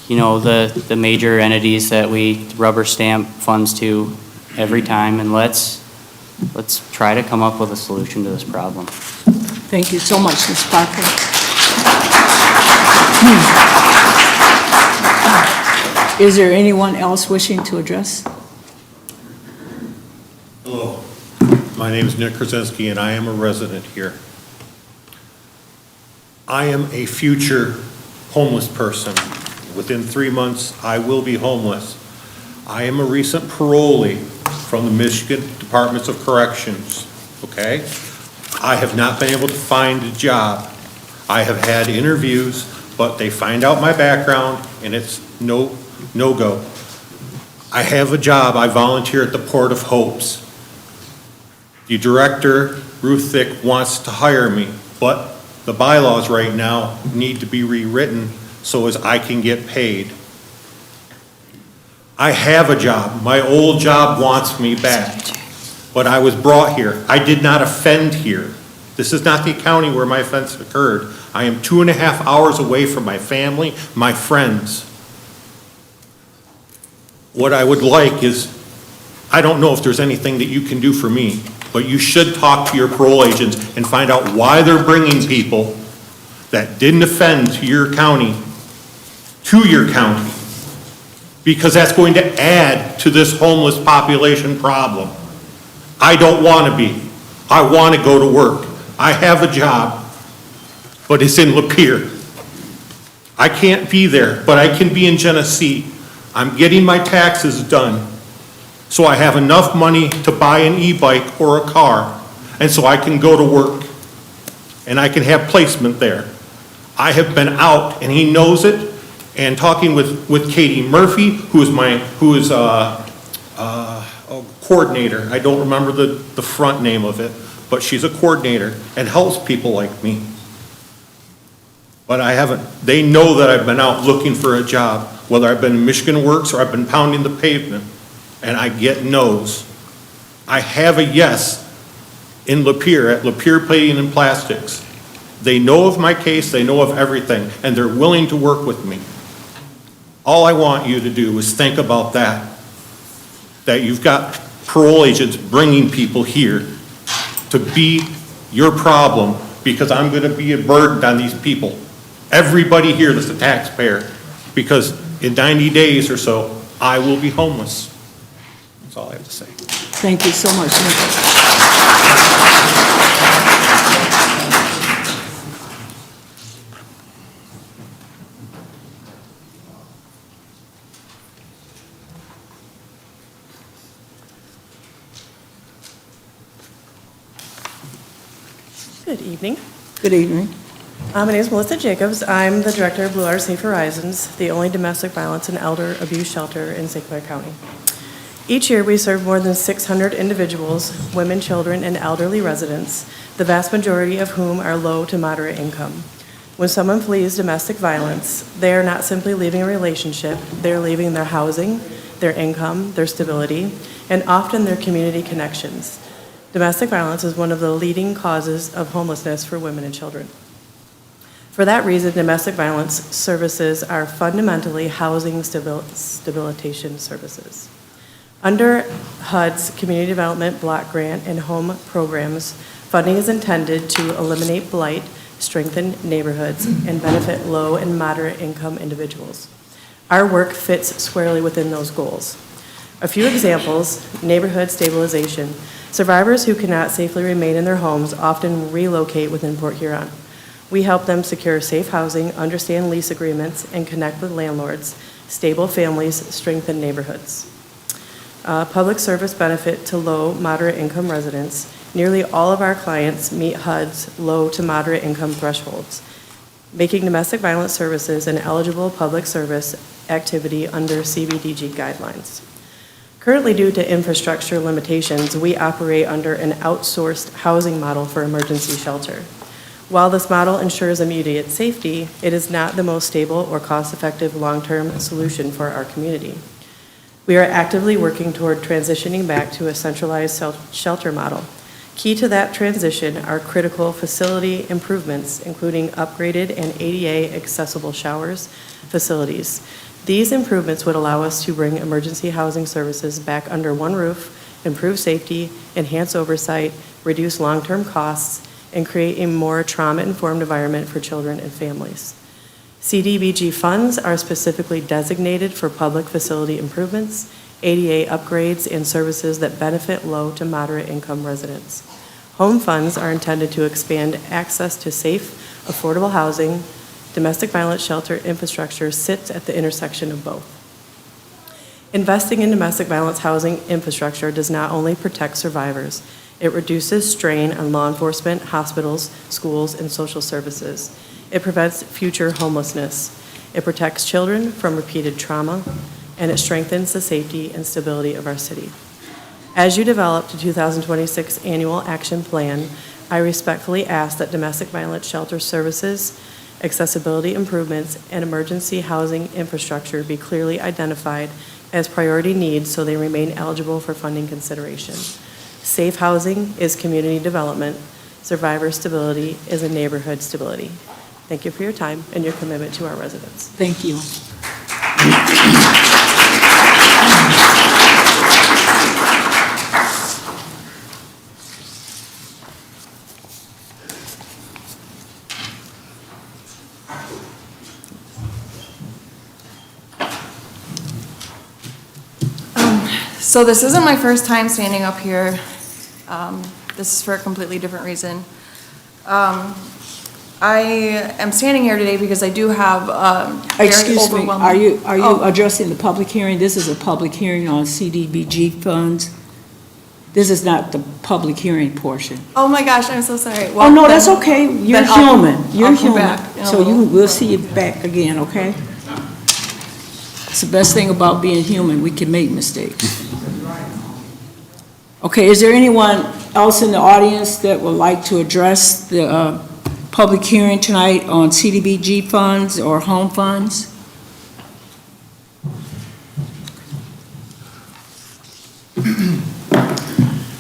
Speaker 10: the major entities that we rubber stamp funds to every time, and let's try to come up with a solution to this problem.
Speaker 1: Thank you so much, Ms. Parker. Is there anyone else wishing to address?
Speaker 11: Hello, my name is Nick Krasinski and I am a resident here. I am a future homeless person. Within 3 months, I will be homeless. I am a recent parolee from the Michigan Departments of Corrections, okay? I have not been able to find a job. I have had interviews, but they find out my background and it's no-go. I have a job. I volunteer at the Port of Hopes. The director, Ruth Thick, wants to hire me, but the bylaws right now need to be rewritten so as I can get paid. I have a job. My old job wants me back, but I was brought here. I did not offend here. This is not the county where my offense occurred. I am 2.5 hours away from my family, my friends. What I would like is, I don't know if there's anything that you can do for me, but you should talk to your parole agents and find out why they're bringing people that didn't offend to your county, because that's going to add to this homeless population problem. I don't want to be. I want to go to work. I have a job, but it's in Lapeer. I can't be there, but I can be in Genesee. I'm getting my taxes done, so I have enough money to buy an e-bike or a car, and so I can go to work, and I can have placement there. I have been out, and he knows it, and talking with Katie Murphy, who is a coordinator. I don't remember the front name of it, but she's a coordinator and helps people like me. But I haven't, they know that I've been out looking for a job, whether I've been in Michigan Works or I've been pounding the pavement, and I get no's. I have a yes in Lapeer, at Lapeer Plating and Plastics. They know of my case, they know of everything, and they're willing to work with me. All I want you to do is think about that you've got parole agents bringing people here to be your problem, because I'm going to be a burden on these people. Everybody here that's a taxpayer, because in 90 days or so, I will be homeless. That's all I have to say.
Speaker 1: Thank you so much.
Speaker 12: Good evening.
Speaker 1: Good evening.
Speaker 12: My name is Melissa Jacobs. I'm the director of Blue Water Safe Horizons, the only domestic violence and elder abuse shelter in St. Clair County. Each year, we serve more than 600 individuals, women, children, and elderly residents, the vast majority of whom are low to moderate income. When someone flees domestic violence, they are not simply leaving a relationship, they're leaving their housing, their income, their stability, and often their community connections. Domestic violence is one of the leading causes of homelessness for women and children. For that reason, domestic violence services are fundamentally housing stabilization services. Under HUD's Community Development Block Grant and Home programs, funding is intended to eliminate blight, strengthen neighborhoods, and benefit low and moderate income individuals. Our work fits squarely within those goals. A few examples: neighborhood stabilization. Survivors who cannot safely remain in their homes often relocate within Port Huron. We help them secure safe housing, understand lease agreements, and connect with landlords. Stable families strengthen neighborhoods. Public service benefit to low, moderate income residents. Nearly all of our clients meet HUD's low to moderate income thresholds, making domestic violence services an eligible public service activity under CBDG guidelines. Currently, due to infrastructure limitations, we operate under an outsourced housing model for emergency shelter. While this model ensures immediate safety, it is not the most stable or cost-effective long-term solution for our community. We are actively working toward transitioning back to a centralized shelter model. Key to that transition are critical facility improvements, including upgraded and ADA accessible showers, facilities. These improvements would allow us to bring emergency housing services back under one roof, improve safety, enhance oversight, reduce long-term costs, and create a more trauma-informed environment for children and families. CDBG funds are specifically designated for public facility improvements, ADA upgrades, and services that benefit low to moderate income residents. Home funds are intended to expand access to safe, affordable housing. Domestic violence shelter infrastructure sits at the intersection of both. Investing in domestic violence housing infrastructure does not only protect survivors, it reduces strain on law enforcement, hospitals, schools, and social services. It prevents future homelessness. It protects children from repeated trauma, and it strengthens the safety and stability of our city. As you develop the 2026 Annual Action Plan, I respectfully ask that domestic violence shelter services, accessibility improvements, and emergency housing infrastructure be clearly identified as priority needs so they remain eligible for funding consideration. Safe housing is community development. Survivor stability is a neighborhood stability. Thank you for your time and your commitment to our residents.
Speaker 1: Thank you.
Speaker 13: So this isn't my first time standing up here. This is for a completely different reason. I am standing here today because I do have very
Speaker 1: Excuse me,
Speaker 13: overwhelming.
Speaker 1: are you
Speaker 13: Oh.
Speaker 1: addressing the public hearing? This is a public hearing on CDBG funds. This is not the public hearing portion.
Speaker 13: Oh my gosh, I'm so sorry.
Speaker 1: Oh,
Speaker 13: Well,
Speaker 1: no,
Speaker 13: then-
Speaker 1: that's okay. You're
Speaker 13: then I'll-
Speaker 1: human. You're
Speaker 13: I'll come
Speaker 1: human.
Speaker 13: back in a
Speaker 1: So
Speaker 13: little-
Speaker 1: we'll see you back again, okay? It's the best thing about being human. We can make mistakes. Okay, is there anyone else in the audience that would like to address the public hearing tonight on CDBG funds or home funds?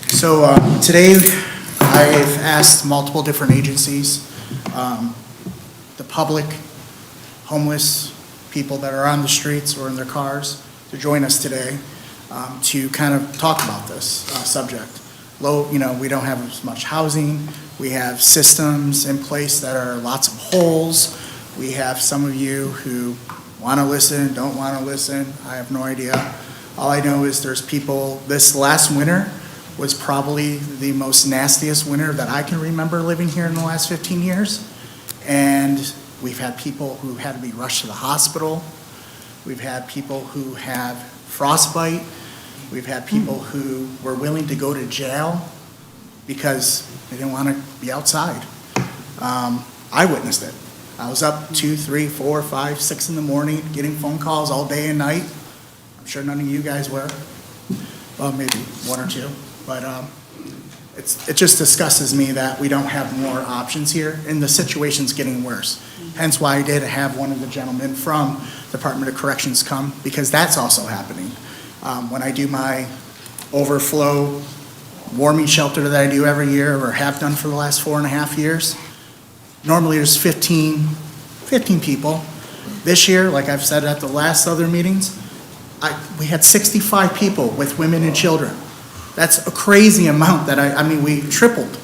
Speaker 14: So today, I've asked multiple different agencies, the public, homeless people that are on the streets or in their cars, to join us today to kind of talk about this subject. We don't have as much housing. We have systems in place that are lots of holes. We have some of you who want to listen, don't want to listen. I have no idea. All I know is there's people, this last winter was probably the most nastiest winter that I can remember living here in the last 15 years. And we've had people who had to be rushed to the hospital. We've had people who have frostbite. We've had people who were willing to go to jail because they didn't want to be outside. I witnessed it. I was up 2, 3, 4, 5, 6 in the morning, getting phone calls all day and night. I'm sure none of you guys were. Well, maybe one or two. But it just disgustes me that we don't have more options here, and the situation's getting worse. Hence why I did have one of the gentlemen from Department of Corrections come, because that's also happening. When I do my overflow warming shelter that I do every year, or have done for the last 4.5 years, normally there's 15 people. This year, like I've said at the last other meetings, we had 65 people with women and children. That's a crazy amount that I mean, we tripled,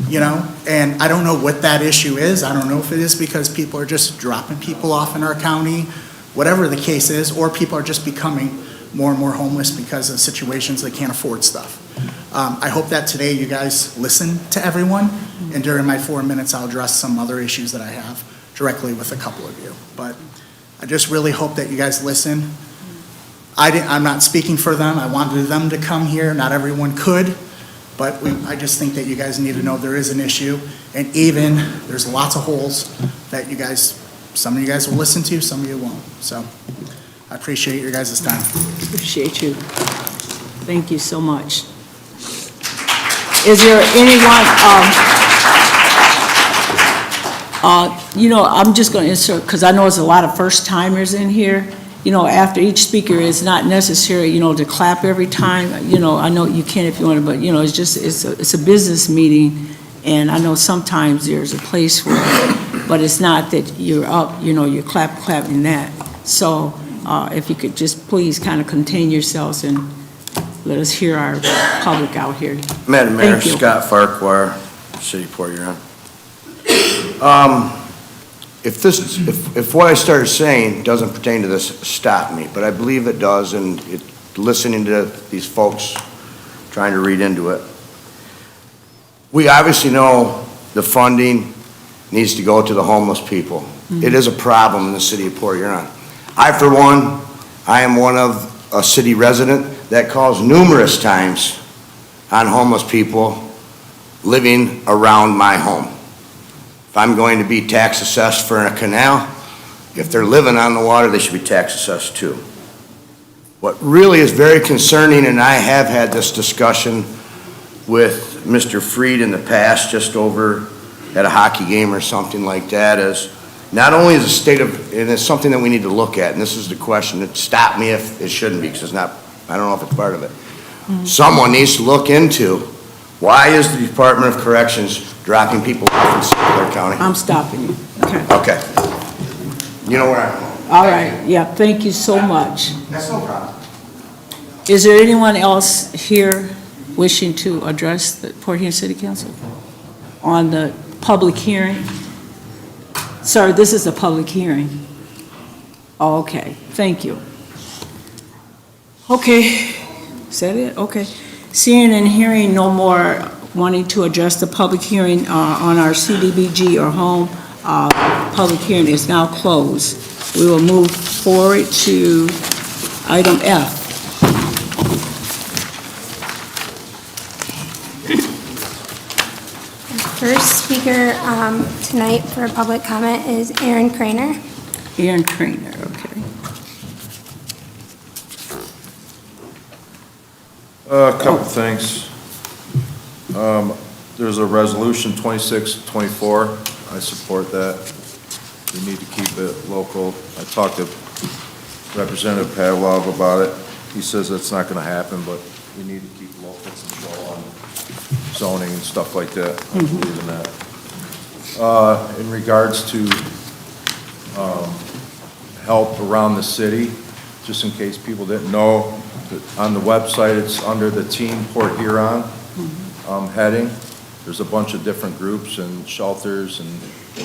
Speaker 14: and I don't know what that issue is. I don't know if it is because people are just dropping people off in our county, whatever the case is, or people are just becoming more and more homeless because of situations they can't afford stuff. I hope that today you guys listen to everyone, and during my 4 minutes, I'll address some other issues that I have directly with a couple of you. But I just really hope that you guys listen. I'm not speaking for them. I wanted them to come here. Not everyone could, but I just think that you guys need to know there is an issue, and even there's lots of holes that some of you guys will listen to, some of you won't. So I appreciate your guys' time.
Speaker 1: Appreciate you. Thank you so much. Is there anyone, I'm just going to insert, because I know there's a lot of first-timers in here. After each speaker, it's not necessary, to clap every time. I know you can if you want to, but, it's a business meeting, and I know sometimes there's a place for it, but it's not that you're up, you're clapping that. So if you could just please kind of contain yourselves and let us hear our public out here.
Speaker 15: Madam Mayor,
Speaker 1: Thank you.
Speaker 15: Scott Farquhar, City of Port Huron. If what I started saying doesn't pertain to this, stop me, but I believe it does, and listening to these folks trying to read into it. We obviously know the funding needs to go to the homeless people. It is a problem in the city of Port Huron. I, for one, I am one of a city resident that calls numerous times on homeless people living around my home. If I'm going to be tax assessed for a canal, if they're living on the water, they should be tax assessed too. What really is very concerning, and I have had this discussion with Mr. Freed in the past, just over at a hockey game or something like that, is not only is the state of, and it's something that we need to look at, and this is the question, that stop me if it shouldn't be, because it's not, I don't know if it's part of it. Someone needs to look into, why is the Department of Corrections dropping people off in St. Clair County?
Speaker 1: I'm stopping you. Okay.
Speaker 15: Okay. You know where I'm going.
Speaker 1: All right. Yeah, thank you so much.
Speaker 15: That's no problem.
Speaker 1: Is there anyone else here wishing to address the Port Huron City Council on the public hearing? Sir, this is a public hearing. Oh, okay, thank you. Okay, is that it? Okay. Seeing and hearing no more wanting to address the public hearing on our CDBG or home public hearing is now closed. We will move forward to item F.
Speaker 3: First speaker tonight for public comment is Aaron Craner.
Speaker 1: Aaron Craner, okay.
Speaker 16: A couple things. There's a resolution 2624. I support that. We need to keep it local. I talked to Representative Pavlov about it. He says that's not going to happen, but we need to keep local control on zoning and stuff like that. I believe in that. In regards to help around the city, just in case people didn't know, on the website, it's under the Team Port Huron heading. There's a bunch of different groups and shelters and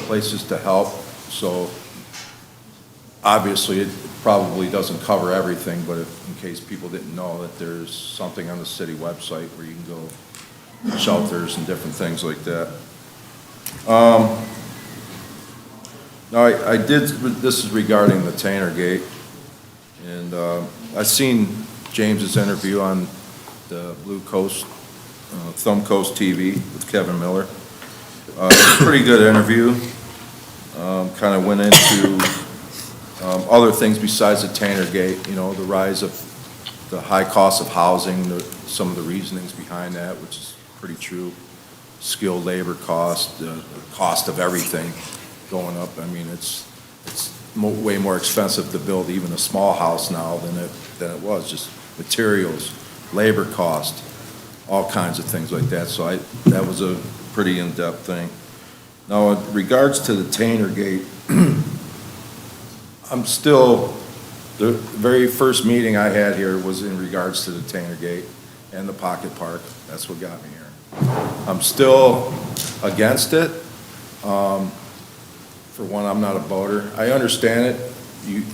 Speaker 16: places to help. So obviously, it probably doesn't cover everything, but if, in case people didn't know, that there's something on the city website where you can go, shelters and different things like that. Now, I did, this is regarding the Tanner Gate, and I seen James's interview on the Blue Coast, Thumb Coast TV with Kevin Miller. Pretty good interview. Kind of went into other things besides the Tanner Gate, you know, the rise of the high cost of housing, some of the reasonings behind that, which is pretty true. Skilled labor cost, the cost of everything going up. I mean, it's way more expensive to build even a small house now than it was. Just materials, labor cost, all kinds of things like that. So that was a pretty in-depth thing. Now, in regards to the Tanner Gate, I'm still, the very first meeting I had here was in regards to the Tanner Gate and the Pocket Park. That's what got me here. I'm still against it. For one, I'm not a voter. I understand it. You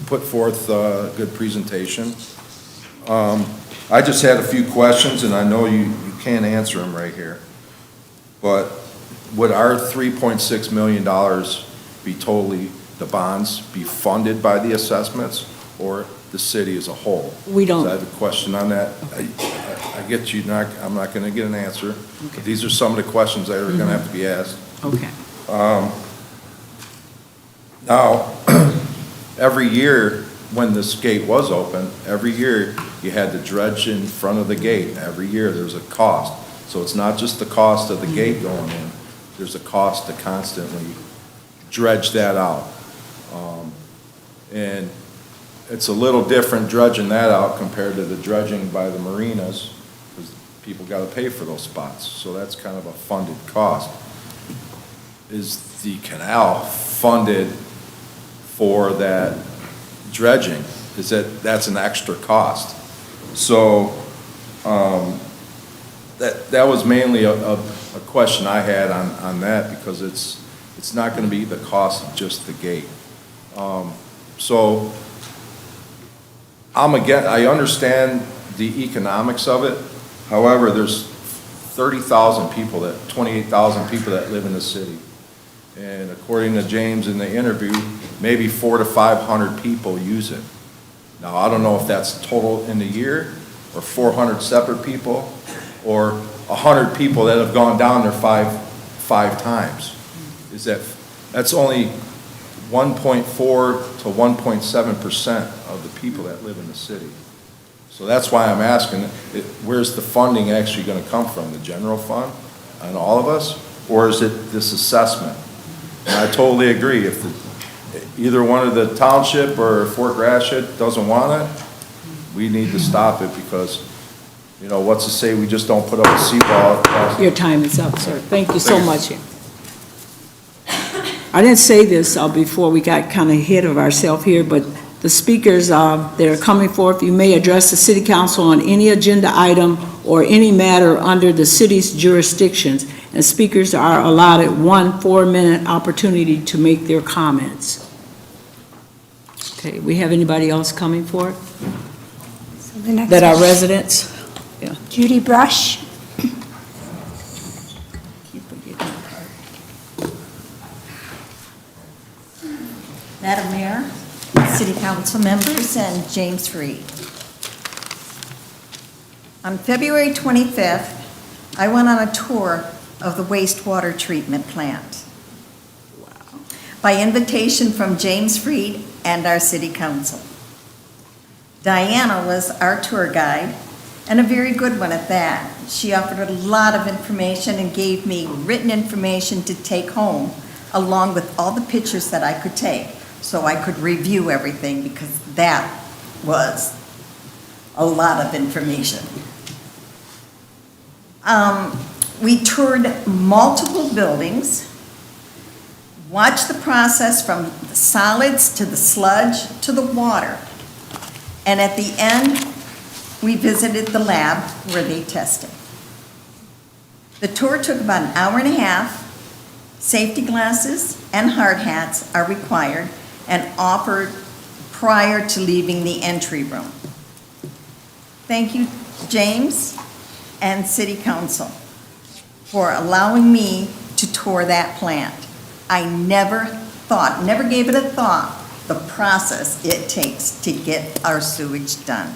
Speaker 16: put forth a good presentation. I just had a few questions, and I know you can't answer them right here. But would our $3.6 million be totally, the bonds be funded by the assessments or the city as a whole?
Speaker 1: We don't.
Speaker 16: So I have a question on that. I get you, I'm not going to get an answer.
Speaker 1: Okay.
Speaker 16: These are some of the questions that are going to have to be asked.
Speaker 1: Okay.
Speaker 16: Now, every year when this gate was open, every year you had to dredge in front of the gate. Every year there's a cost. So it's not just the cost of the gate going in. There's a cost to constantly dredge that out. And it's a little different dredging that out compared to the dredging by the marinas, because people got to pay for those spots. So that's kind of a funded cost. Is the canal funded for that dredging? Is that's an extra cost? So that was mainly a question I had on that, because it's not going to be the cost of just the gate. So I understand the economics of it. However, there's 28,000 people that live in the city. And according to James in the interview, maybe 400 to 500 people use it. Now, I don't know if that's total in the year, or 400 separate people, or 100 people that have gone down there five times. That's only 1.4 to 1.7% of the people that live in the city. So that's why I'm asking, where's the funding actually going to come from? The general fund on all of us? Or is it this assessment? And I totally agree. If either one of the township or Fort Gratiot doesn't want it, we need to stop it, because, you know, what's to say we just don't put up a seawall?
Speaker 1: Your time is up, sir. Thank you so much. I didn't say this before we got kind of ahead of ourselves here, but the speakers that are coming forth, you may address the city council on any agenda item or any matter under the city's jurisdictions, and speakers are allotted 1 4-minute opportunity to make their comments. Okay, we have anybody else coming forth
Speaker 3: So the next
Speaker 1: that are
Speaker 3: one,
Speaker 1: residents?
Speaker 3: Judy Brush.
Speaker 17: Madam Mayor, City Council members, and James Reed. On February 25th, I went on a tour of the wastewater treatment plant by invitation from James Freed and our City Council. Diana was our tour guide, and a very good one at that. She offered a lot of information and gave me written information to take home, along with all the pictures that I could take, so I could review everything, because that was a lot of information. We toured multiple buildings, watched the process from the solids to the sludge to the water, and at the end, we visited the lab where they tested. The tour took about an hour and a half. Safety glasses and hard hats are required and offered prior to leaving the entry room. Thank you, James and City Council, for allowing me to tour that plant. I never gave it a thought, the process it takes to get our sewage done.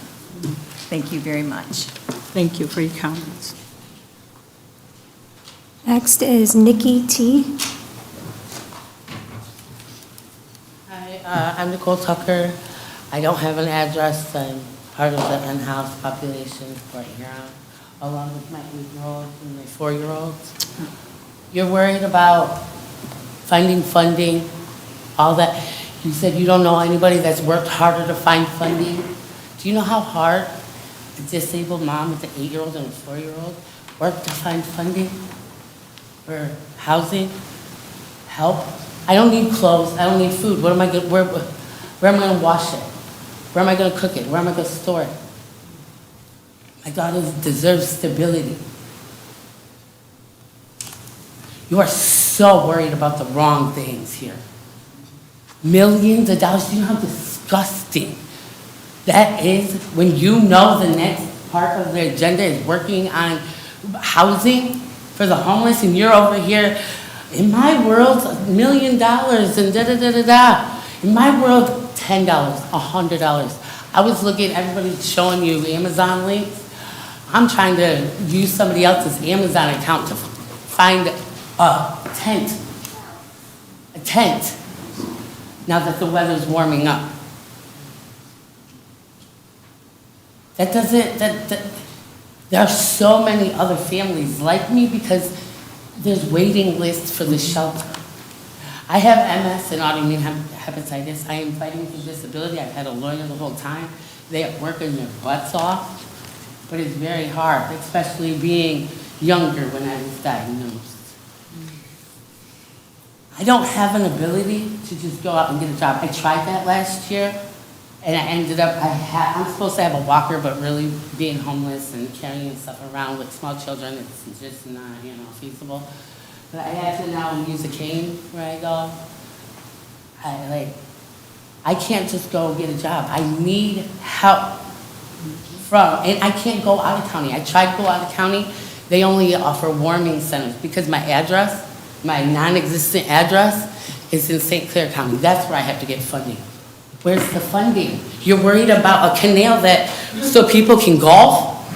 Speaker 17: Thank you very much.
Speaker 1: Thank you for your comments.
Speaker 3: Next is Nikki T.
Speaker 18: Hi, I'm Nicole Tucker. I don't have an address. I'm part of the in-house population for Huron, along with my 8-year-old and my 4-year-olds. You're worried about finding funding, all that. You said you don't know anybody that's worked harder to find funding. Do you know how hard a disabled mom with an 8-year-old and a 4-year-old worked to find funding for housing, help? I don't need clothes. I don't need food. Where am I going? Where am I going to wash it? Where am I going to cook it? Where am I going to store it? My daughters deserve stability. You are so worried about the wrong things here. Millions of dollars. Do you know how disgusting that is when you know the next part of the agenda is working on housing for the homeless, and you're over here, in my world, $1 million and da-da-da-da-da. In my world, $10, $100. I was looking, everybody's showing you Amazon links. I'm trying to use somebody else's Amazon account to find a tent. A tent. Now that the weather's warming up. That doesn't, there are so many other families like me because there's waiting lists for the shelter. I have MS and autoimmune hepatitis. I am fighting for disability. I've had a lawyer the whole time. They are working their butts off, but it's very hard, especially being younger when I was diagnosed. I don't have an ability to just go out and get a job. I tried that last year, and I ended up, I'm supposed to have a walker, but really being homeless and carrying stuff around with small children, it's just not, feasible. But I have to now use a cane where I go. I can't just go get a job. I need help and I can't go out of county. I tried to go out of county. They only offer warming centers because my address, my non-existent address is in St. Clair County. That's where I have to get funding. Where's the funding? You're worried about a canal so people can golf?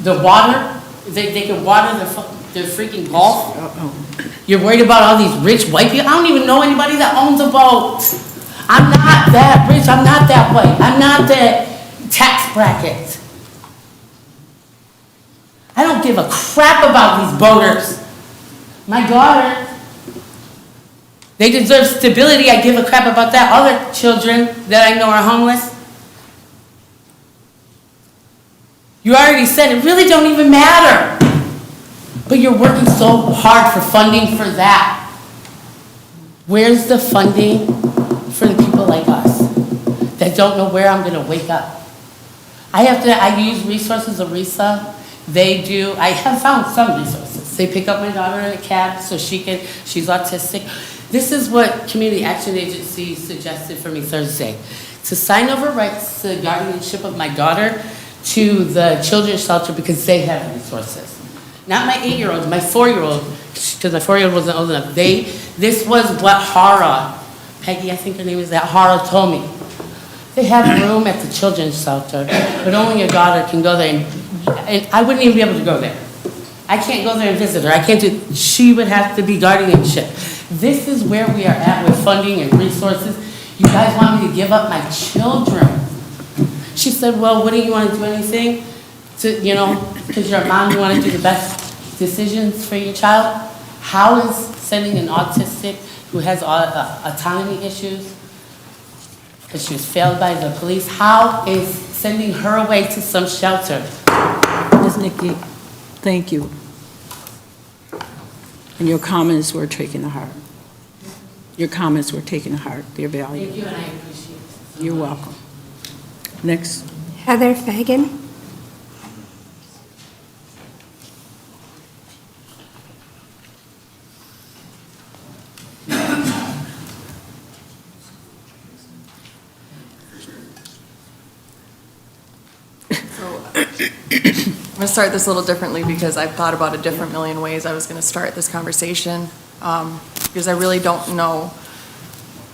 Speaker 18: The water? They can water their freaking golf? You're worried about all these rich white people? I don't even know anybody that owns a boat. I'm not that rich. I'm not that white. I'm not that tax bracket. I don't give a crap about these boaters. My daughter, they deserve stability. I give a crap about that. Other children that I know are homeless. You already said it really don't even matter. But you're working so hard for funding for that. Where's the funding for the people like us that don't know where I'm going to wake up? I use resources of RISA. I have found some resources. They pick up my daughter in a cab so she's autistic. This is what Community Action Agency suggested for me Thursday. To sign over rights to the guardianship of my daughter to the children's shelter because they have resources. Not my 8-year-old, my 4-year-old, because my 4-year-old wasn't old enough. This was what HARA Peggy, I think her name is, that Hara told me. They have room at the children's shelter, but only your daughter can go there, and I wouldn't even be able to go there. I can't go there and visit her. I can't do, she would have to be guardianship. This is where we are at with funding and resources. You guys want me to give up my children? She said, well, wouldn't you want to do anything to, you know, because you're a mom, you want to do the best decisions for your child? How is sending an autistic who has autonomy issues, because she was failed by the police, how is sending her away to some shelter?
Speaker 1: Ms. Nikki, thank you. And your comments were taken to heart. Your comments were taken to heart. They're valuable.
Speaker 18: Thank you, and I appreciate it.
Speaker 1: You're welcome. Next.
Speaker 3: Heather Fagan.
Speaker 13: I'm going to start this a little differently because I've thought about a different million ways I was going to start this conversation, because I really don't know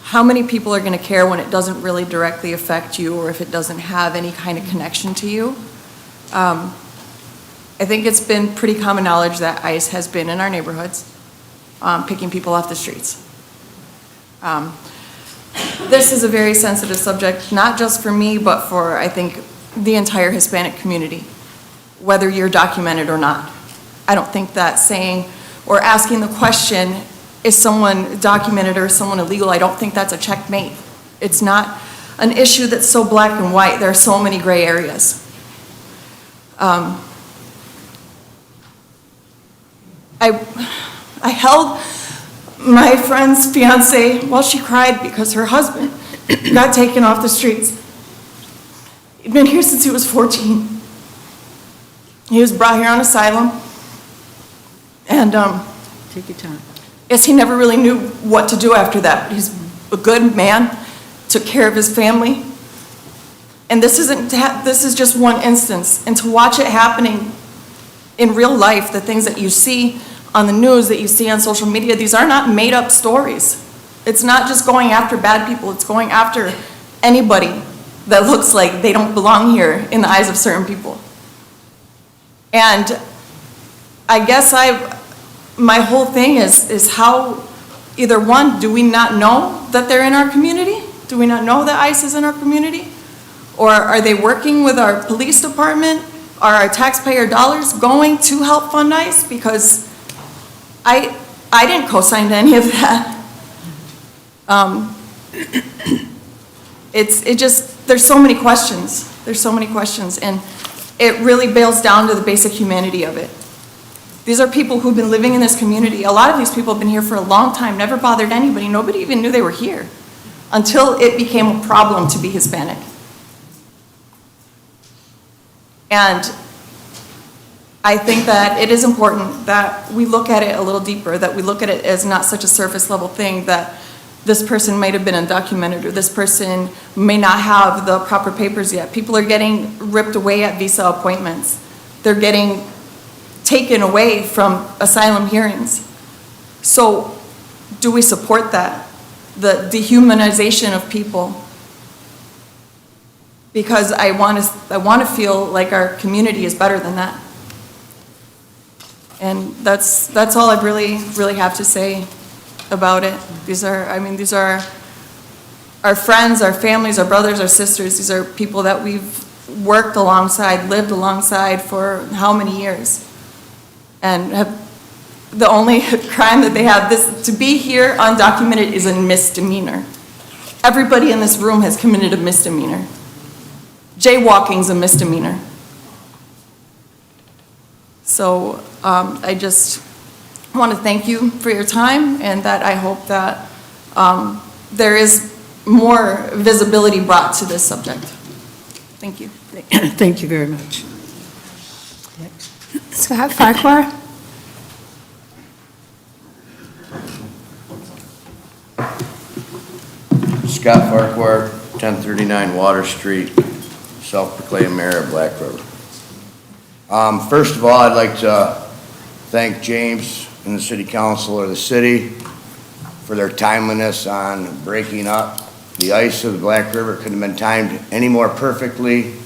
Speaker 13: how many people are going to care when it doesn't really directly affect you or if it doesn't have any kind of connection to you. I think it's been pretty common knowledge that ICE has been in our neighborhoods, picking people off the streets. This is a very sensitive subject, not just for me, but for, I think, the entire Hispanic community, whether you're documented or not. I don't think that saying or asking the question, is someone documented or is someone illegal, I don't think that's a checkmate. It's not an issue that's so black and white. There are so many gray areas. I held my friend's fiance while she cried because her husband got taken off the streets. He'd been here since he was 14. He was brought here on asylum, and
Speaker 1: Take your time.
Speaker 13: guess he never really knew what to do after that. He's a good man, took care of his family, and this is just one instance. And to watch it happening in real life, the things that you see on the news, that you see on social media, these are not made-up stories. It's not just going after bad people. It's going after anybody that looks like they don't belong here in the eyes of certain people. And I guess my whole thing is how, either one, do we not know that they're in our community? Do we not know that ICE is in our community? Or are they working with our police department? Are our taxpayer dollars going to help fund ICE? Because I didn't co-sign to any of that. There's so many questions. There's so many questions, and it really boils down to the basic humanity of it. These are people who've been living in this community. A lot of these people have been here for a long time, never bothered anybody. Nobody even knew they were here until it became a problem to be Hispanic. And I think that it is important that we look at it a little deeper, that we look at it as not such a surface level thing, that this person might have been undocumented, or this person may not have the proper papers yet. People are getting ripped away at visa appointments. They're getting taken away from asylum hearings. So do we support that? The dehumanization of people? Because I want to feel like our community is better than that. And that's all I really have to say about it. These are our friends, our families, our brothers, our sisters. These are people that we've worked alongside, lived alongside for how many years. And the only crime that they have, to be here undocumented is a misdemeanor. Everybody in this room has committed a misdemeanor. Jaywalking's a misdemeanor. So I just want to thank you for your time, and that I hope that there is more visibility brought to this subject. Thank you.
Speaker 1: Thank you very much.
Speaker 3: Scott Farquhar.
Speaker 15: Scott Farquhar, 1039 Water Street, self-proclaimed mayor of Black River. First of all, I'd like to thank James and the city council or the city for their timeliness on breaking up. The ice of the Black River couldn't have been timed any more perfectly.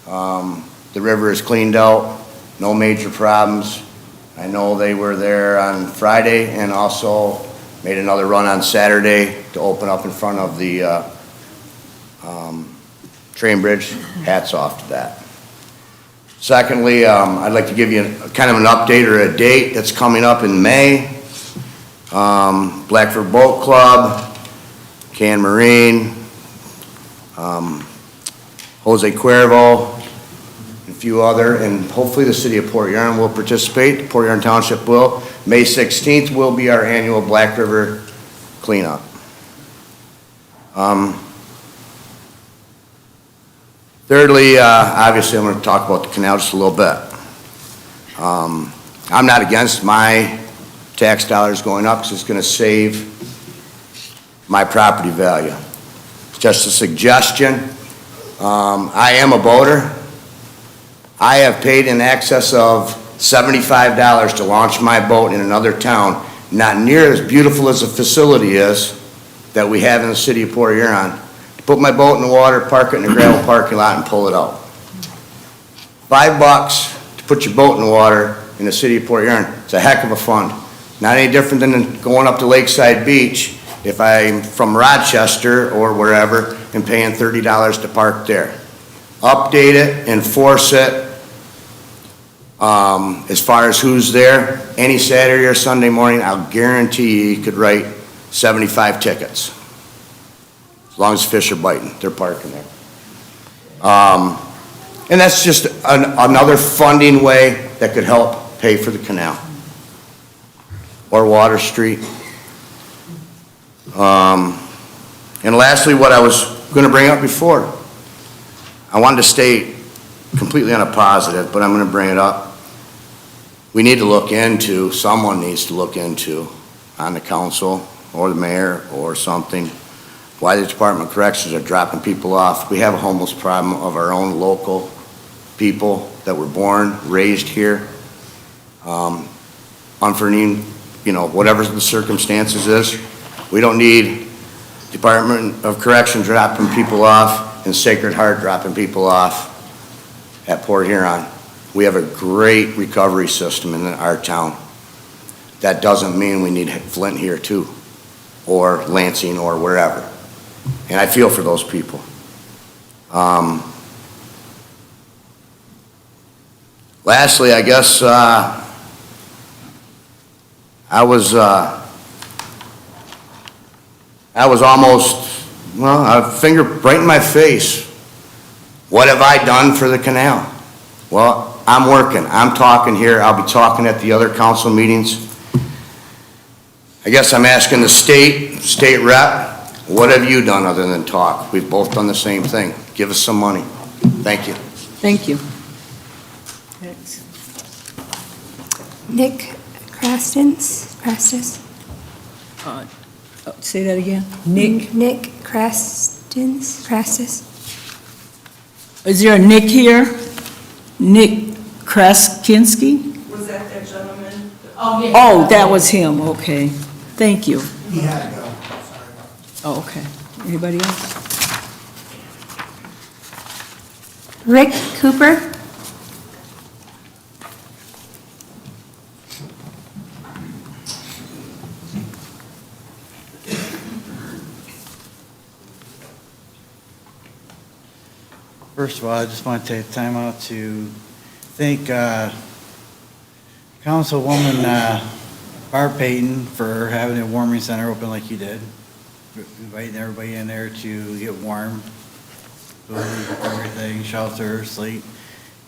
Speaker 15: The river is cleaned out, no major problems. I know they were there on Friday and also made another run on Saturday to open up in front of the train bridge. Hats off to that. Secondly, I'd like to give you kind of an update or a date that's coming up in May. Blackford Boat Club, Can Marine, Jose Cuervo, and a few other, and hopefully the city of Port Huron will participate. Port Huron Township will. May 16th will be our annual Black River cleanup. Thirdly, obviously I'm going to talk about the canal just a little bit. I'm not against my tax dollars going up because it's going to save my property value. Just a suggestion. I am a boater. I have paid in excess of $75 to launch my boat in another town, not near as beautiful as the facility is that we have in the city of Port Huron. To put my boat in the water, park it in a gravel parking lot and pull it out. $5 to put your boat in the water in the city of Port Huron. It's a heck of a fund. Not any different than going up to Lakeside Beach if I'm from Rochester or wherever and paying $30 to park there. Update it, enforce it. As far as who's there, any Saturday or Sunday morning, I'll guarantee you could write 75 tickets. As long as fish are biting, they're parking there. And that's just another funding way that could help pay for the canal or Water Street. And lastly, what I was going to bring up before, I wanted to stay completely on a positive, but I'm going to bring it up. We need to look into, someone needs to look into, on the council or the mayor or something, why the Department of Corrections are dropping people off. We have a homeless problem of our own local people that were born, raised here. Unforeseen, whatever the circumstances is, we don't need Department of Corrections dropping people off and Sacred Heart dropping people off at Port Huron. We have a great recovery system in our town. That doesn't mean we need Flint here too, or Lansing or wherever. And I feel for those people. Lastly, I guess I was almost, a finger right in my face. What have I done for the canal? Well, I'm working, I'm talking here, I'll be talking at the other council meetings. I guess I'm asking the state rep, what have you done other than talk? We've both done the same thing. Give us some money. Thank you.
Speaker 1: Thank you.
Speaker 3: Nick Crastus.
Speaker 1: Say that again. Nick
Speaker 3: Crastus.
Speaker 1: Is there a Nick here? Nick Kraskinski?
Speaker 13: Was that gentleman?
Speaker 1: Oh, that was him, okay. Thank you.
Speaker 14: He had to go.
Speaker 1: Oh, okay. Anybody else?
Speaker 3: Rick Cooper.
Speaker 19: First of all, I just want to take time out to thank Councilwoman Barb Payton for having a warming center open like you did, inviting everybody in there to get warm, food, everything, shelter, sleep,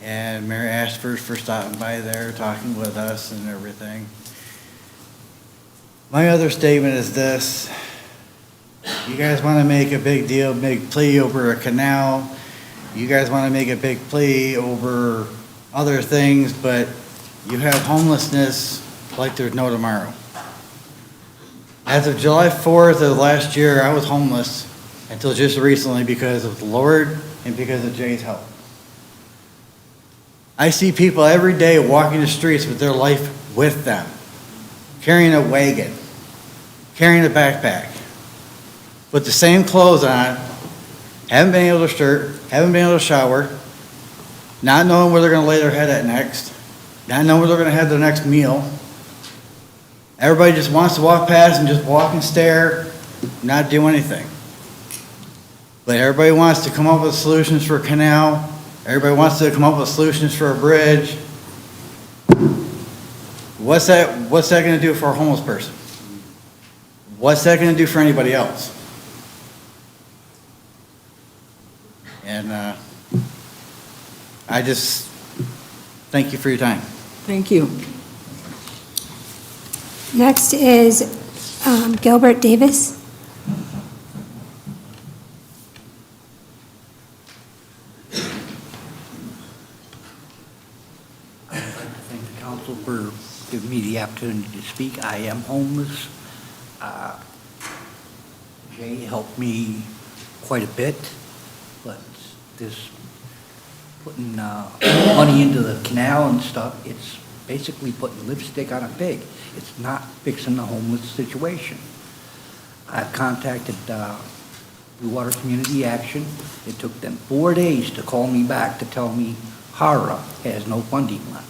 Speaker 19: and Mayor Ashford for stopping by there, talking with us and everything. My other statement is this: you guys want to make a big deal, big plea over a canal. You guys want to make a big plea over other things, but you have homelessness like there's no tomorrow. As of July 4th of last year, I was homeless until just recently because of the Lord and because of Jay's help. I see people every day walking the streets with their life with them, carrying a wagon, carrying a backpack, with the same clothes on, haven't been able to shirt, haven't been able to shower, not knowing where they're gonna lay their head at next, not knowing where they're gonna have their next meal. Everybody just wants to walk past and just walk and stare, not do anything. But everybody wants to come up with solutions for a canal, everybody wants to come up with solutions for a bridge. What's that gonna do for a homeless person? What's that gonna do for anybody else? And I just thank you for your time.
Speaker 1: Thank you.
Speaker 3: Next is Gilbert Davis.
Speaker 20: I'd like to thank the council for giving me the opportunity to speak. I am homeless. Jay helped me quite a bit, but this putting money into the canal and stuff, it's basically putting lipstick on a pig. It's not fixing the homeless situation. I've contacted Blue Water Community Action. It took them 4 days to call me back to tell me Huron has no funding left.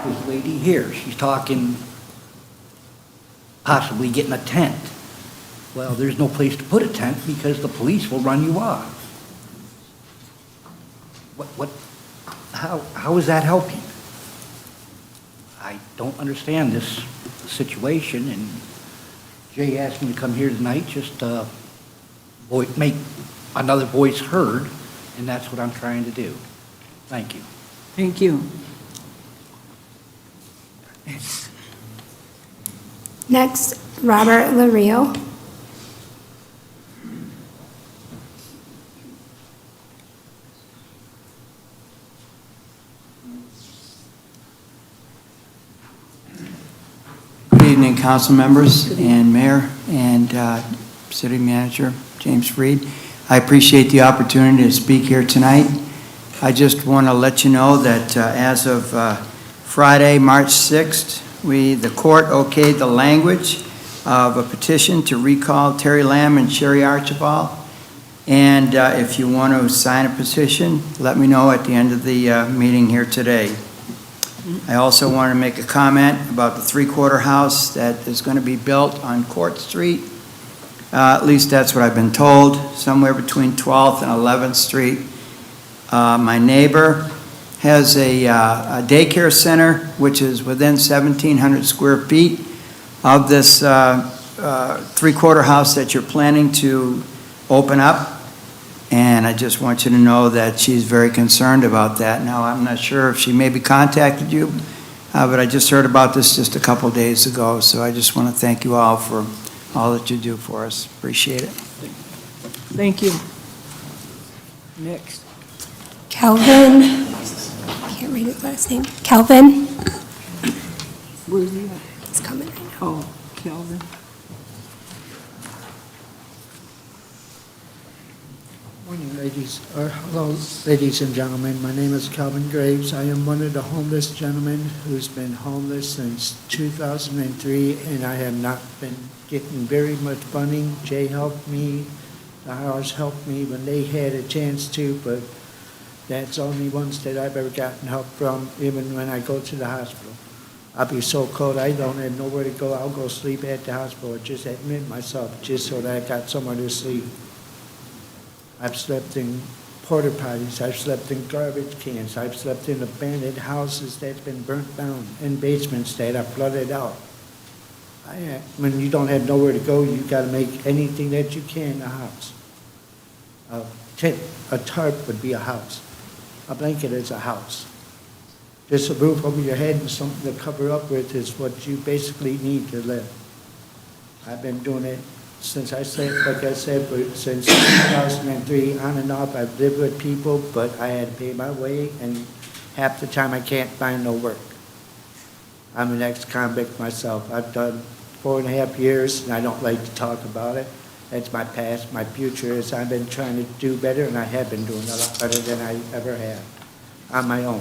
Speaker 20: This lady here, she's talking possibly getting a tent. Well, there's no place to put a tent because the police will run you off. How is that helping? I don't understand this situation, and Jay asked me to come here tonight just to make another voice heard, and that's what I'm trying to do. Thank you.
Speaker 1: Thank you.
Speaker 3: Next, Robert Lario.
Speaker 21: Good evening, council members and mayor and city manager, James Freed. I appreciate the opportunity to speak here tonight. I just want to let you know that as of Friday, March 6th, the court okayed the language of a petition to recall Terry Lamb and Sherry Archibald. And if you want to sign a petition, let me know at the end of the meeting here today. I also want to make a comment about the three-quarter house that is going to be built on Court Street. At least that's what I've been told, somewhere between 12th and 11th Street. My neighbor has a daycare center, which is within 1,700 square feet of this three-quarter house that you're planning to open up. And I just want you to know that she's very concerned about that. Now, I'm not sure if she maybe contacted you, but I just heard about this just a couple days ago. So I just want to thank you all for all that you do for us. Appreciate it.
Speaker 1: Thank you. Next.
Speaker 3: Calvin, I can't read his last name. Calvin.
Speaker 1: Where's he at?
Speaker 3: He's coming right now.
Speaker 1: Oh, Kelvin.
Speaker 22: Morning, hello, ladies and gentlemen. My name is Calvin Graves. I am one of the homeless gentlemen who's been homeless since 2003, and I have not been getting very much funding. Jay helped me, the house helped me when they had a chance to, but that's only ones that I've ever gotten help from, even when I go to the hospital. I'll be so cold, I don't have nowhere to go. I'll go sleep at the hospital, just admit myself, just so that I got somewhere to sleep. I've slept in porta potties, I've slept in garbage cans, I've slept in abandoned houses that's been burnt down, in basements that are flooded out. When you don't have nowhere to go, you gotta make anything that you can a house. A tarp would be a house. A blanket is a house. Just a roof over your head and something to cover up with is what you basically need to live. I've been doing it since I said, like I said, since 2003, on and off. I've lived with people, but I had to pay my way, and half the time I can't find no work. I'm an ex-convict myself. I've done 4.5 years, and I don't like to talk about it. That's my past. My future is I've been trying to do better, and I have been doing a lot better than I ever have on my own.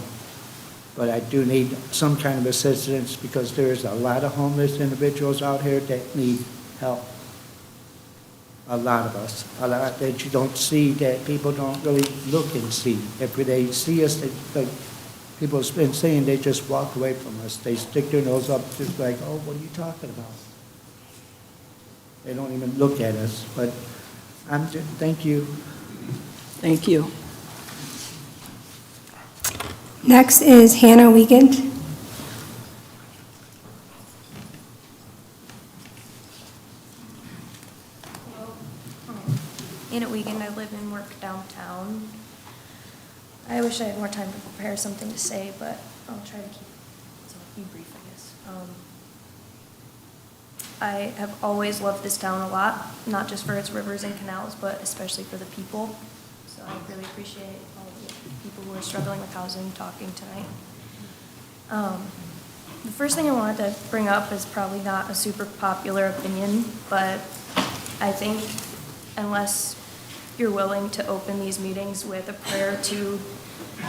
Speaker 22: but I do need some kind of assistance because there's a lot of homeless individuals out here that need help. A lot of us, a lot that you don't see, that people don't really look and see. If they see us, like people have been saying, they just walk away from us. They stick their nose up just like, oh, what are you talking about? They don't even look at us, but thank you.
Speaker 1: Thank you.
Speaker 3: Next is Hannah Wiegand.
Speaker 2: Hannah Wiegand, I live and work downtown. I wish I had more time to prepare something to say, but I'll try to be brief, I guess. I have always loved this town a lot, not just for its rivers and canals, but especially for the people. So I really appreciate all of the people who are struggling with housing talking tonight. The first thing I wanted to bring up is probably not a super popular opinion, but I think unless you're willing to open these meetings with a prayer to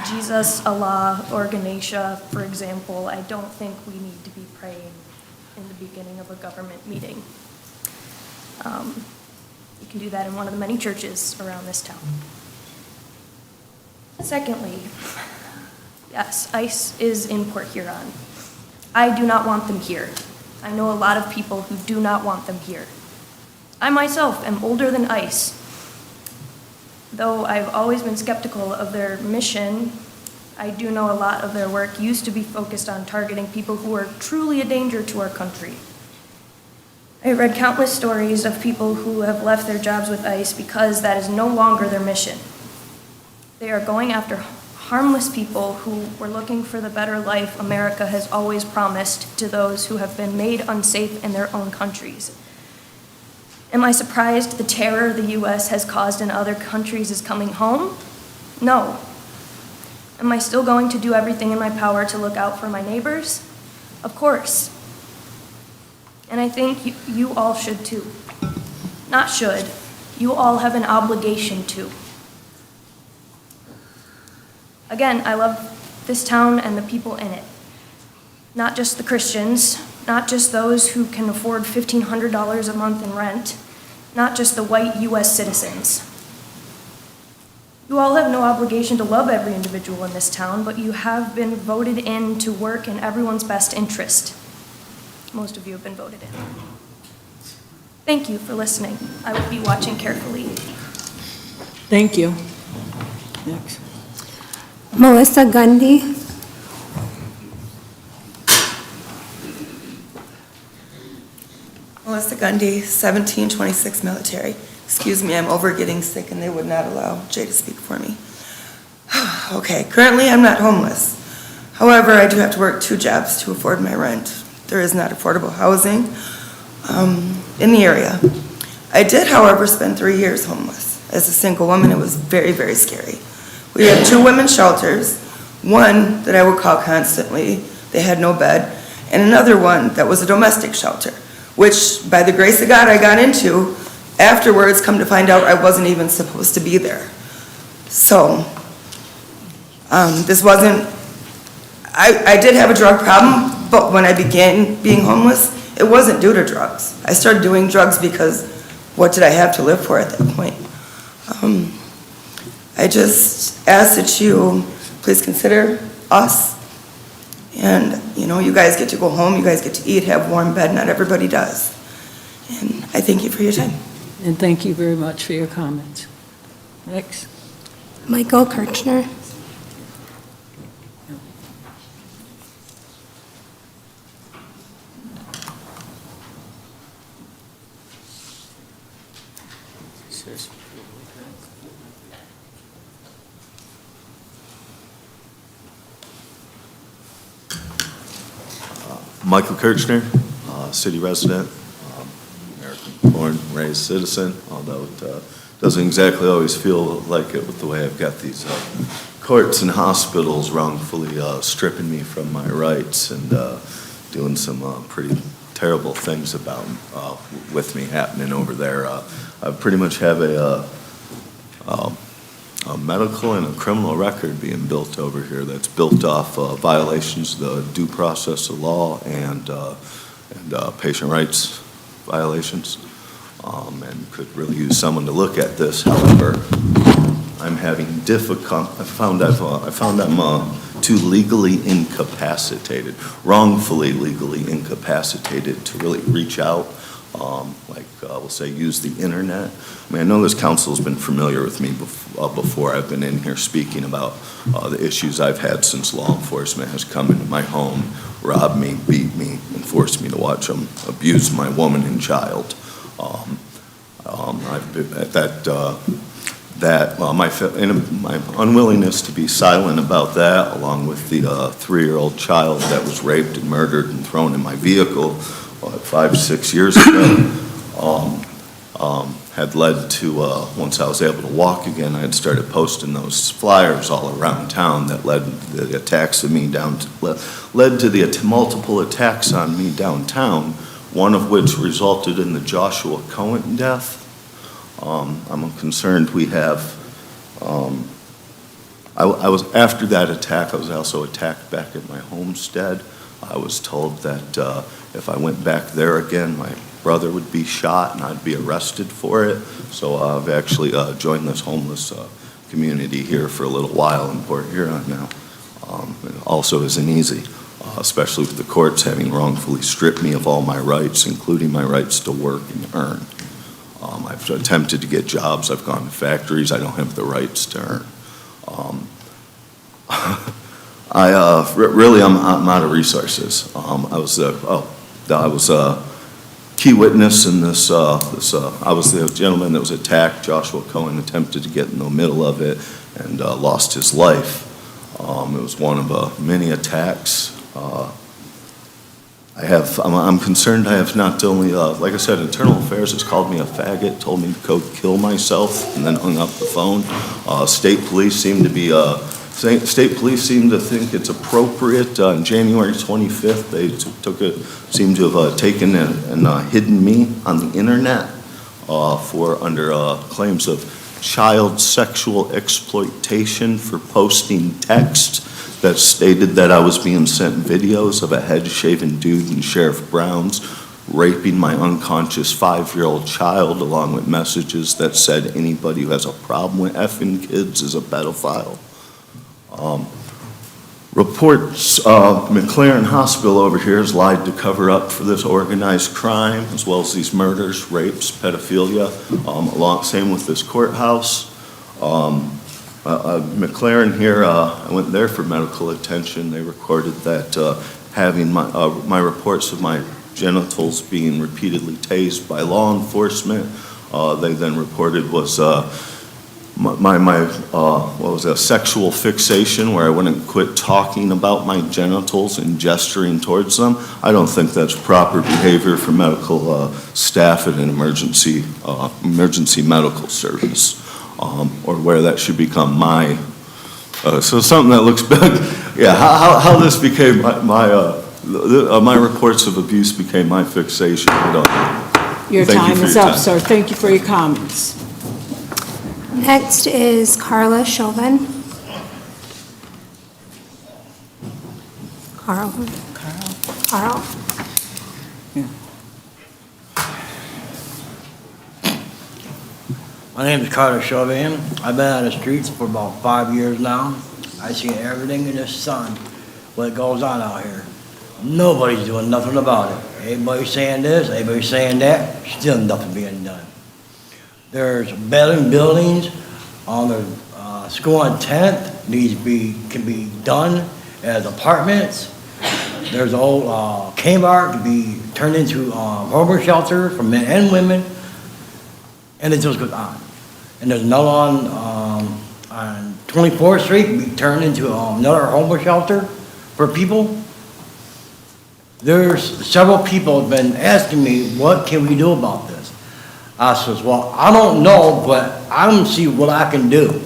Speaker 2: Jesus, Allah, or Ganesha, for example, I don't think we need to be praying in the beginning of a government meeting. You can do that in one of the many churches around this town. Secondly, yes, ICE is in Port Huron. I do not want them here. I know a lot of people who do not want them here. I myself am older than ICE. Though I've always been skeptical of their mission, I do know a lot of their work used to be focused on targeting people who are truly a danger to our country. I read countless stories of people who have left their jobs with ICE because that is no longer their mission. They are going after harmless people who were looking for the better life America has always promised to those who have been made unsafe in their own countries. Am I surprised the terror the U.S. has caused in other countries is coming home? No. Am I still going to do everything in my power to look out for my neighbors? Of course. And I think you all should too. Not should. You all have an obligation to. Again, I love this town and the people in it. Not just the Christians, not just those who can afford $1,500 a month in rent, not just the white U.S. citizens. You all have no obligation to love every individual in this town, but you have been voted in to work in everyone's best interest. Most of you have been voted in. Thank you for listening. I will be watching carefully.
Speaker 1: Thank you. Next.
Speaker 3: Melissa Gundy.
Speaker 4: Melissa Gundy, 1726 Military. Excuse me, I'm over getting sick and they would not allow Jay to speak for me. Okay, currently I'm not homeless. However, I do have to work 2 jobs to afford my rent. There is not affordable housing in the area. I did, however, spend 3 years homeless. As a single woman, it was very, very scary. We have 2 women's shelters, one that I would call constantly, they had no bed, and another one that was a domestic shelter, which by the grace of God I got into. Afterwards, come to find out I wasn't even supposed to be there. So, this wasn't, I did have a drug problem, but when I began being homeless, it wasn't due to drugs. I started doing drugs because what did I have to live for at that point? I just ask that you please consider us. And, you know, you guys get to go home, you guys get to eat, have warm bed, not everybody does. And I thank you for your time.
Speaker 1: And thank you very much for your comments. Next.
Speaker 3: Michael Kirchner.
Speaker 23: Michael Kirchner, city resident, American born, raised citizen, although it doesn't exactly always feel like it with the way I've got these courts and hospitals wrongfully stripping me from my rights and doing some pretty terrible things about with me happening over there. I pretty much have a a medical and a criminal record being built over here that's built off violations of the due process of law and patient rights violations, and could really use someone to look at this. However, I'm having I found I'm too legally incapacitated, wrongfully legally incapacitated to really reach out, we'll say use the internet. I mean, I know this council's been familiar with me before I've been in here speaking about the issues I've had since law enforcement has come into my home, robbed me, beat me, and forced me to watch them abuse my woman and child. My unwillingness to be silent about that, along with the 3-year-old child that was raped and murdered and thrown in my vehicle 5, 6 years ago, had led to, once I was able to walk again, I had started posting those flyers all around town that led to the attacks of me led to the multiple attacks on me downtown, one of which resulted in the Joshua Cohen death. I'm concerned we have, after that attack, I was also attacked back at my homestead. I was told that if I went back there again, my brother would be shot and I'd be arrested for it. So I've actually joined this homeless community here for a little while in Port Huron now. It also isn't easy, especially with the courts having wrongfully stripped me of all my rights, including my rights to work and earn. I've attempted to get jobs. I've gone to factories. I don't have the rights to earn. I'm out of resources. I was a key witness in this. I was the gentleman that was attacked. Joshua Cohen attempted to get in the middle of it and lost his life. It was one of many attacks. I'm concerned I have not only, like I said, Internal Affairs has called me a faggot, told me to go kill myself, and then hung up the phone. State police seem to think it's appropriate. On January 25th, they seem to have taken and hidden me on the internet under claims of child sexual exploitation for posting text that stated that I was being sent videos of a head-shaven dude in Sheriff Brown's raping my unconscious 5-year-old child, along with messages that said anybody who has a problem with effing kids is a pedophile. Reports, McLaren Hospital over here has lied to cover up for this organized crime, as well as these murders, rapes, pedophilia, same with this courthouse. McLaren here, I went there for medical attention. They recorded that having my reports of my genitals being repeatedly tased by law enforcement. They then reported was a sexual fixation where I wouldn't quit talking about my genitals and gesturing towards them. I don't think that's proper behavior for medical staff at an emergency medical service. Or where that should become my, so something that looks big. Yeah, how this became my reports of abuse became my fixation.
Speaker 1: Your time is up, sir. Thank you for your comments.
Speaker 3: Next is Carla Chauvin. Carl.
Speaker 6: My name is Carter Chauvin. I've been on the streets for about 5 years now. I see everything in the sun, what goes on out here. Nobody's doing nothing about it. Everybody's saying this, everybody's saying that, still nothing being done. There's abandoned buildings on the school on 10th, can be done as apartments. There's an old Kmart to be turned into homeless shelter for men and women, and it just goes on. And there's another on 24th Street to be turned into another homeless shelter for people. There's several people have been asking me, what can we do about this? I says, well, I don't know, but I don't see what I can do.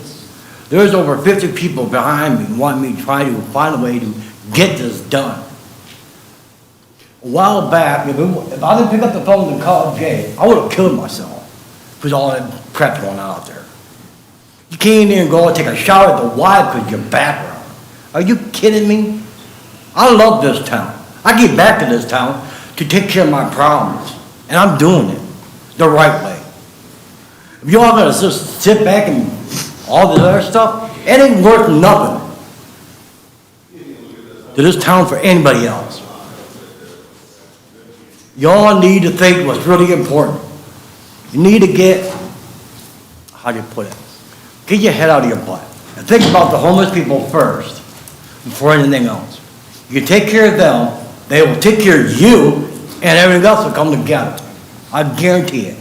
Speaker 6: There's over 50 people behind me wanting me to try to find a way to get this done. A while back, if I didn't pick up the phone and call Jay, I would have killed myself because all that crap going on out there. You can't even go and take a shower at the Y because of your background. Are you kidding me? I love this town. I get back to this town to take care of my problems, and I'm doing it the right way. If you all gonna just sit back and all this other stuff, it ain't worth nothing to this town for anybody else. Y'all need to think what's really important. You need to get, how do you put it? Get your head out of your butt and think about the homeless people first before anything else. You take care of them, they will take care of you, and everything else will come together. I guarantee it.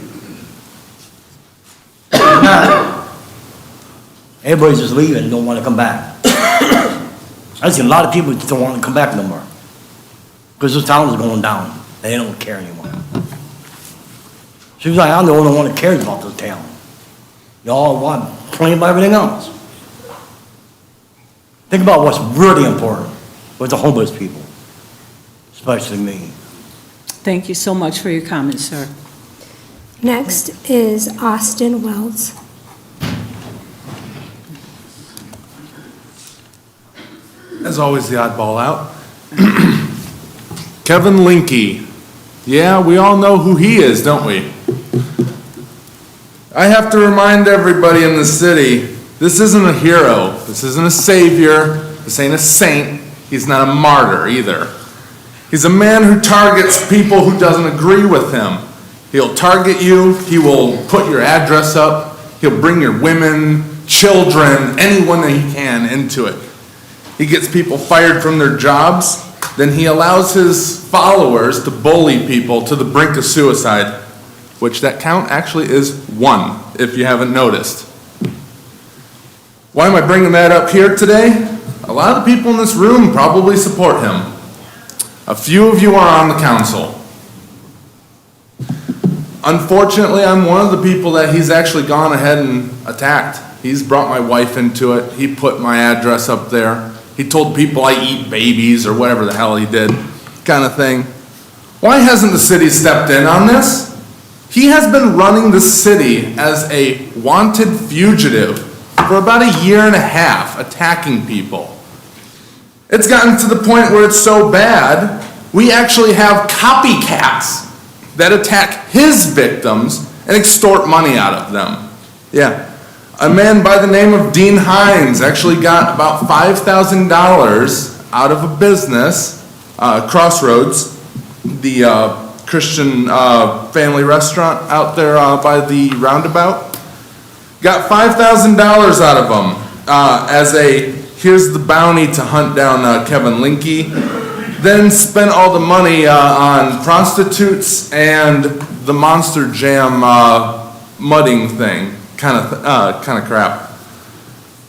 Speaker 6: If not, everybody's just leaving and don't want to come back. I see a lot of people just don't want to come back no more because this town is going down. They don't care anymore. Seems like I'm the only one that cares about this town. Y'all want plenty of everything else. Think about what's really important with the homeless people, especially me.
Speaker 1: Thank you so much for your comments, sir.
Speaker 3: Next is Austin Wells.
Speaker 7: As always, the oddball out. Kevin Linke. Yeah, we all know who he is, don't we? I have to remind everybody in the city, this isn't a hero. This isn't a savior. This ain't a saint. He's not a martyr either. He's a man who targets people who doesn't agree with him. He'll target you. He will put your address up. He'll bring your women, children, anyone that he can into it. He gets people fired from their jobs. Then he allows his followers to bully people to the brink of suicide, which that count actually is 1, if you haven't noticed. Why am I bringing that up here today? A lot of the people in this room probably support him. A few of you are on the council. Unfortunately, I'm one of the people that he's actually gone ahead and attacked. He's brought my wife into it. He put my address up there. He told people I eat babies or whatever the hell he did, kind of thing. Why hasn't the city stepped in on this? He has been running the city as a wanted fugitive for about 1.5 years, attacking people. It's gotten to the point where it's so bad, we actually have copycats that attack his victims and extort money out of them. Yeah. A man by the name of Dean Hines actually got about $5,000 out of a business, Crossroads, the Christian family restaurant out there by the roundabout. Got $5,000 out of him as a, here's the bounty to hunt down Kevin Linke. Then spent all the money on prostitutes and the Monster Jam mudding thing. Kind of crap.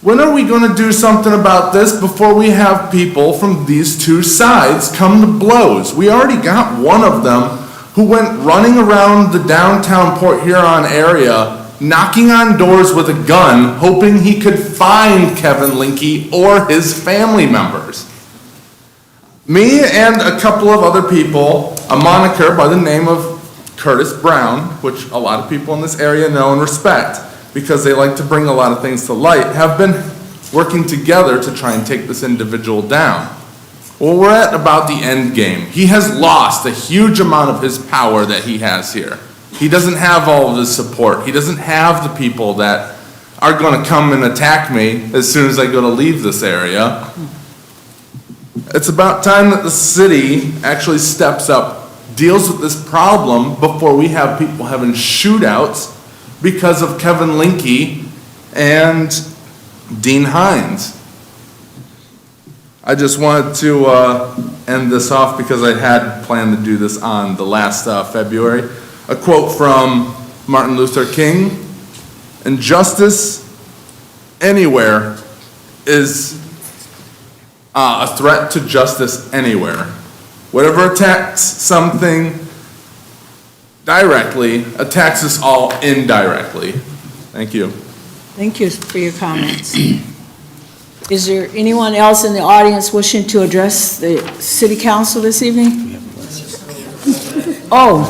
Speaker 7: When are we going to do something about this before we have people from these two sides come to blows? We already got one of them who went running around the downtown Port Huron area, knocking on doors with a gun, hoping he could find Kevin Linke or his family members. Me and a couple of other people, a moniker by the name of Curtis Brown, which a lot of people in this area know and respect, because they like to bring a lot of things to light, have been working together to try and take this individual down. Well, we're at about the end game. He has lost a huge amount of his power that he has here. He doesn't have all of his support. He doesn't have the people that are going to come and attack me as soon as I go to leave this area. It's about time that the city actually steps up, deals with this problem before we have people having shootouts because of Kevin Linke and Dean Hines. I just wanted to end this off because I had planned to do this on the last February. A quote from Martin Luther King: "Injustice anywhere is a threat to justice anywhere. Whatever attacks something directly attacks us all indirectly." Thank you.
Speaker 1: Thank you for your comments. Is there anyone else in the audience wishing to address the city council this evening? Oh.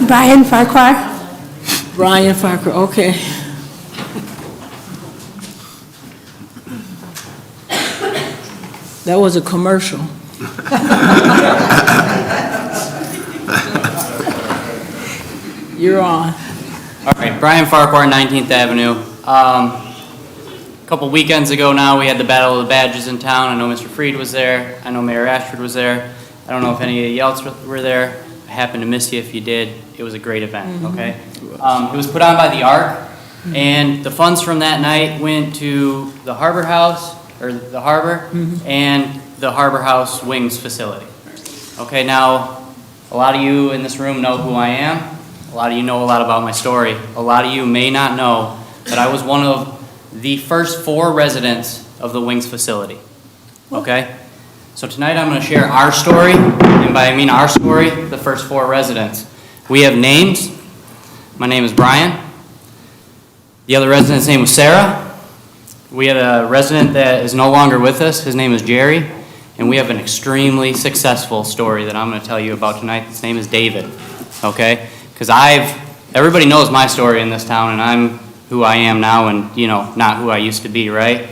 Speaker 3: Brian Farquhar.
Speaker 1: Brian Farquhar, okay. That was a commercial. You're on.
Speaker 10: All right, Brian Farquhar, 19th Avenue. A couple weekends ago now, we had the Battle of the Badges in town. I know Mr. Freed was there. I know Mayor Ashford was there. I don't know if any of you else were there. I happened to miss you if you did. It was a great event, okay? It was put on by the ARC, and the funds from that night went to the Harbor House, or the Harbor, and the Harbor House Wings facility. Okay, now, a lot of you in this room know who I am. A lot of you know a lot about my story. A lot of you may not know that I was one of the first 4 residents of the Wings facility. Okay? So tonight I'm going to share our story, and by I mean our story, the first 4 residents. We have names. My name is Brian. The other resident's name was Sarah. We have a resident that is no longer with us. His name is Jerry. And we have an extremely successful story that I'm going to tell you about tonight. His name is David. Okay? Because everybody knows my story in this town, and I'm who I am now and, you know, not who I used to be, right?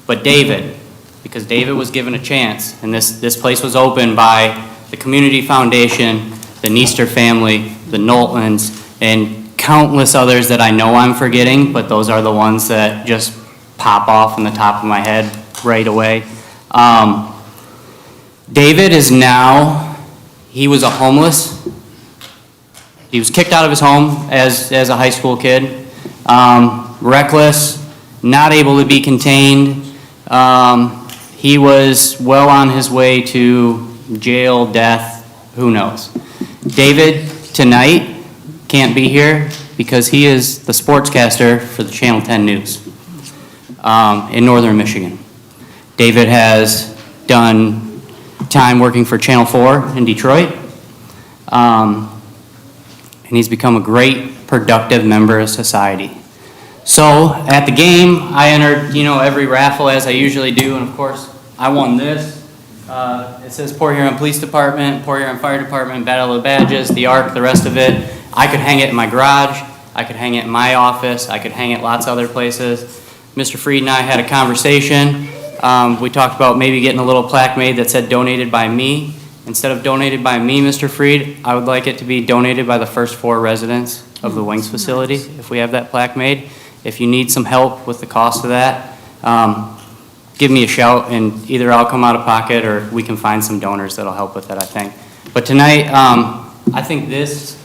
Speaker 10: But David, because David was given a chance, and this place was opened by the Community Foundation, the Neester family, the Knowltons, and countless others that I know I'm forgetting, but those are the ones that just pop off in the top of my head right away. David is now, he was a homeless. He was kicked out of his home as a high school kid, reckless, not able to be contained. He was well on his way to jail, death, who knows. David, tonight, can't be here because he is the sportscaster for the Channel 10 News in northern Michigan. David has done time working for Channel 4 in Detroit. And he's become a great, productive member of society. So, at the game, I entered, you know, every raffle as I usually do, and of course, I won this. It says Port Huron Police Department, Port Huron Fire Department, Battle of the Badges, the ARC, the rest of it. I could hang it in my garage, I could hang it in my office, I could hang it lots of other places. Mr. Freed and I had a conversation. We talked about maybe getting a little plaque made that said donated by me. Instead of donated by me, Mr. Freed, I would like it to be donated by the first 4 residents of the Wings facility, if we have that plaque made. If you need some help with the cost of that, give me a shout, and either I'll come out of pocket or we can find some donors that'll help with that, I think. But tonight, I think this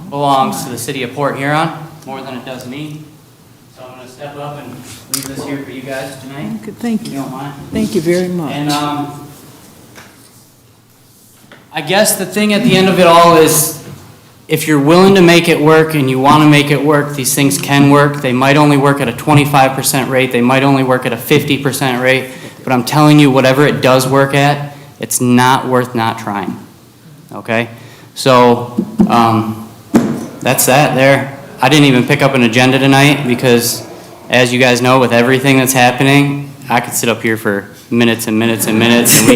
Speaker 10: belongs to the city of Port Huron more than it does me. So I'm going to step up and leave this here for you guys tonight.
Speaker 1: Thank you.
Speaker 10: If you don't mind.
Speaker 1: Thank you very much.
Speaker 10: And I guess the thing at the end of it all is, if you're willing to make it work and you want to make it work, these things can work. They might only work at a 25% rate. They might only work at a 50% rate. But I'm telling you, whatever it does work at, it's not worth not trying. Okay? So, that's that there. I didn't even pick up an agenda tonight because, as you guys know, with everything that's happening, I could sit up here for minutes and minutes and minutes, and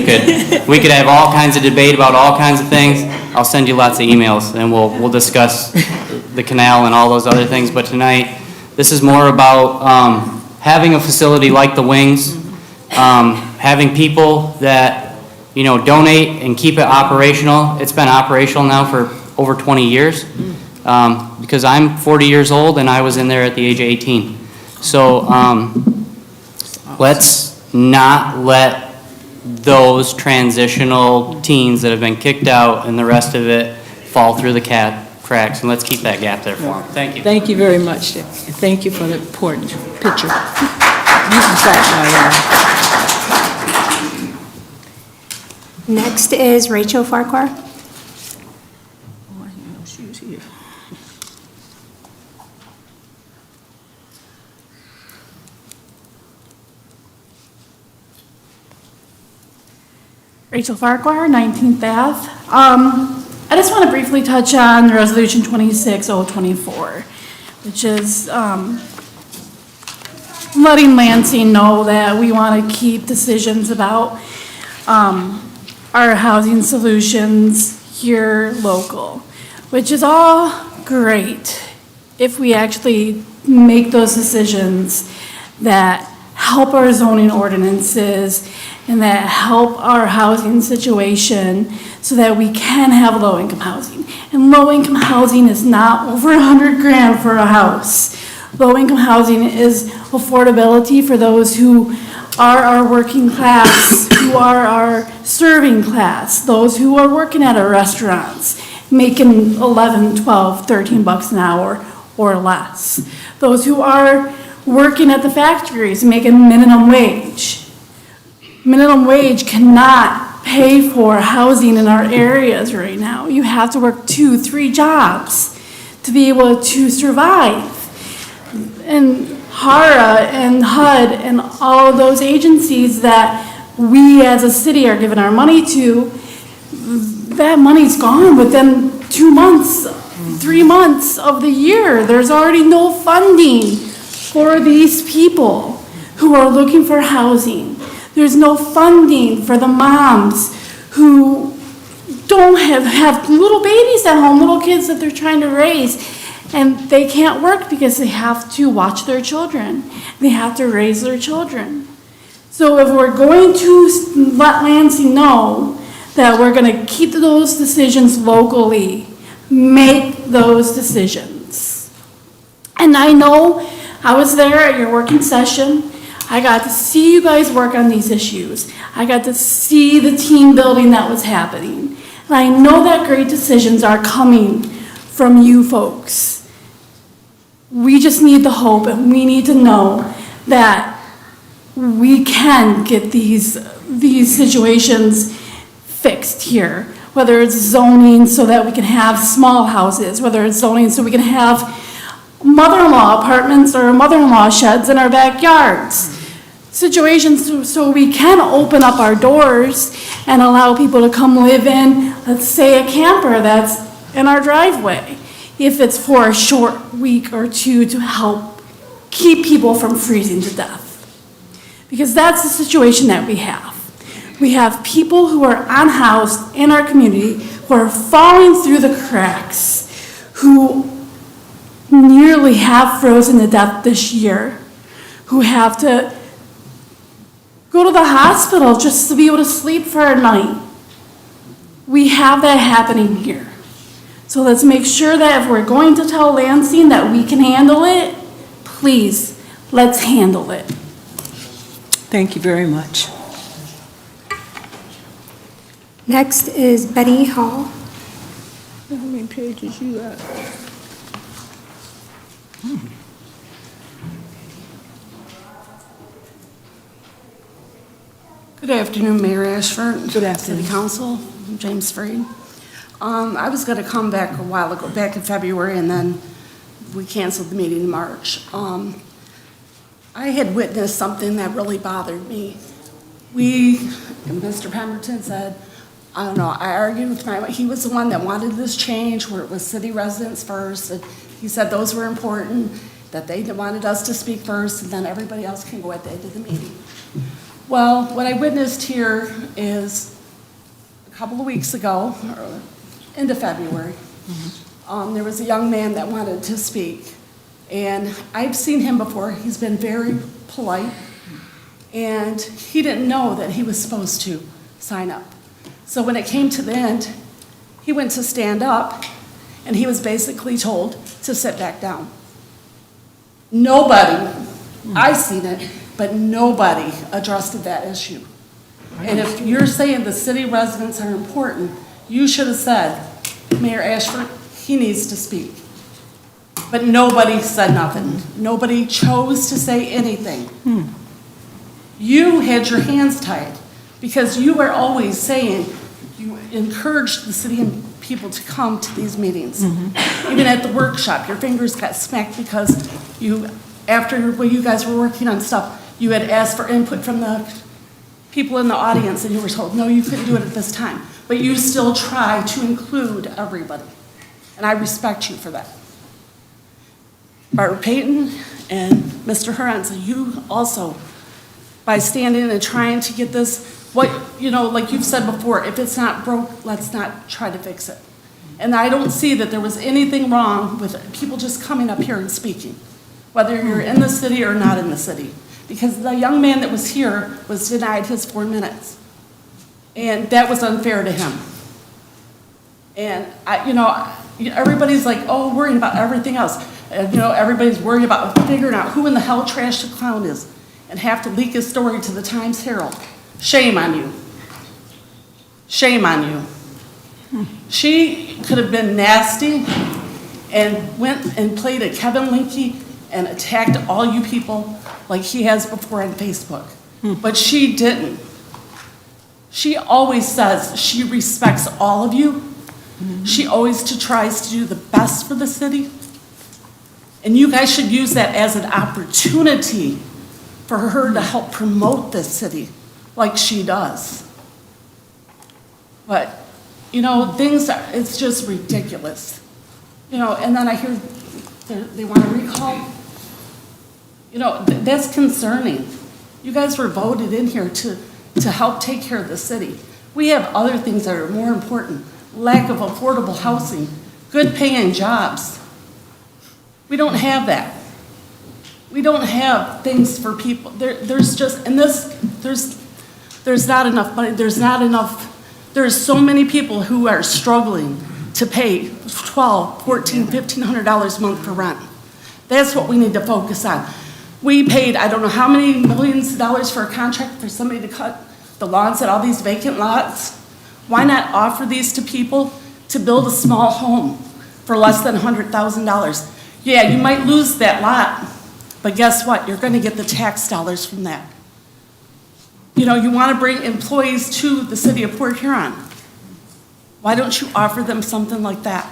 Speaker 10: we could have all kinds of debate about all kinds of things. I'll send you lots of emails, and we'll discuss the canal and all those other things. But tonight, this is more about having a facility like the Wings, having people that, you know, donate and keep it operational. It's been operational now for over 20 years because I'm 40 years old and I was in there at the age of 18. So let's not let those transitional teens that have been kicked out and the rest of it fall through the cracks, and let's keep that gap there for them. Thank you.
Speaker 1: Thank you very much, and thank you for the important picture. You can start,
Speaker 3: Next is Rachel Farquhar.
Speaker 1: Oh, I didn't know she was here.
Speaker 5: Rachel Farquhar, 19th Ave. I just want to briefly touch on Resolution 26024, which is letting Lansing know that we want to keep decisions about our housing solutions here local, which is all great if we actually make those decisions that help our zoning ordinances and that help our housing situation so that we can have low-income housing. And low-income housing is not over $100,000 for a house. Low-income housing is affordability for those who are our working class, who are our serving class, those who are working at our restaurants, making 11, 12, 13 bucks an hour or less. Those who are working at the factories, making minimum wage. Minimum wage cannot pay for housing in our areas right now. You have to work 2, 3 jobs to be able to survive. And HARA and HUD and all of those agencies that we as a city are giving our money to, that money's gone within 2 months, 3 months of the year. There's already no funding for these people who are looking for housing. There's no funding for the moms who don't have little babies at home, little kids that they're trying to raise. And they can't work because they have to watch their children. They have to raise their children. So if we're going to let Lansing know that we're going to keep those decisions locally, make those decisions. And I know I was there at your working session. I got to see you guys work on these issues. I got to see the team building that was happening. And I know that great decisions are coming from you folks. We just need the hope, and we need to know that we can get these situations fixed here. Whether it's zoning so that we can have small houses, whether it's zoning so we can have mother-in-law apartments or mother-in-law sheds in our backyards. Situations so we can open up our doors and allow people to come live in, let's say, a camper that's in our driveway, if it's for a short week or two to help keep people from freezing to death. Because that's the situation that we have. We have people who are unhoused in our community, who are falling through the cracks, who nearly have frozen to death this year, who have to go to the hospital just to be able to sleep for a night. We have that happening here. So let's make sure that if we're going to tell Lansing that we can handle it, please, let's handle it.
Speaker 1: Thank you very much.
Speaker 3: Next is Betty Hall.
Speaker 1: How many pages you got?
Speaker 8: Good afternoon, Mayor Ashford.
Speaker 1: Good afternoon.
Speaker 8: City Council, I'm James Freed. I was going to come back a while ago, back in February, and then we canceled the meeting in March. I had witnessed something that really bothered me. Mr. Pemberton said, I don't know, I argued with he was the one that wanted this change where it was city residents first. And he said those were important, that they wanted us to speak first, and then everybody else can go at the end of the meeting. Well, what I witnessed here is a couple of weeks ago, or into February, there was a young man that wanted to speak. And I've seen him before. He's been very polite. And he didn't know that he was supposed to sign up. So when it came to the end, he went to stand up, and he was basically told to sit back down. Nobody, I seen it, but nobody addressed that issue. And if you're saying the city residents are important, you should have said, Mayor Ashford, he needs to speak. But nobody said nothing. Nobody chose to say anything. You had your hands tied because you were always saying you encouraged the city and people to come to these meetings. Even at the workshop, your fingers got smacked because after when you guys were working on stuff, you had asked for input from the people in the audience and you were told, no, you couldn't do it at this time. But you still try to include everybody. And I respect you for that. Barbara Payton and Mr. Huron, so you also, by standing and trying to get this, like you've said before, if it's not broke, let's not try to fix it. And I don't see that there was anything wrong with people just coming up here and speaking, whether you're in the city or not in the city. because the young man that was here was denied his 4 minutes. And that was unfair to him. And everybody's like, oh, worrying about everything else. And, everybody's worried about figuring out who in the hell Trash the Clown is and have to leak his story to the Times Herald. Shame on you. Shame on you. She could have been nasty and went and played a Kevin Linke and attacked all you people like he has before on Facebook. But she didn't. She always says she respects all of you. She always tries to do the best for the city. And you guys should use that as an opportunity for her to help promote this city like she does. But, it's just ridiculous. And then I hear they want to recall. That's concerning. You guys were voted in here to help take care of the city. We have other things that are more important. Lack of affordable housing, good paying jobs. We don't have that. We don't have things for people. There's not enough money. There's so many people who are struggling to pay $1,200, $1,400, $1,500 a month for rent. That's what we need to focus on. We paid, I don't know how many millions of dollars for a contract for somebody to cut the lawns at all these vacant lots. Why not offer these to people to build a small home for less than $100,000? Yeah, you might lose that lot, but guess what? You're going to get the tax dollars from that. You want to bring employees to the city of Port Huron. Why don't you offer them something like that?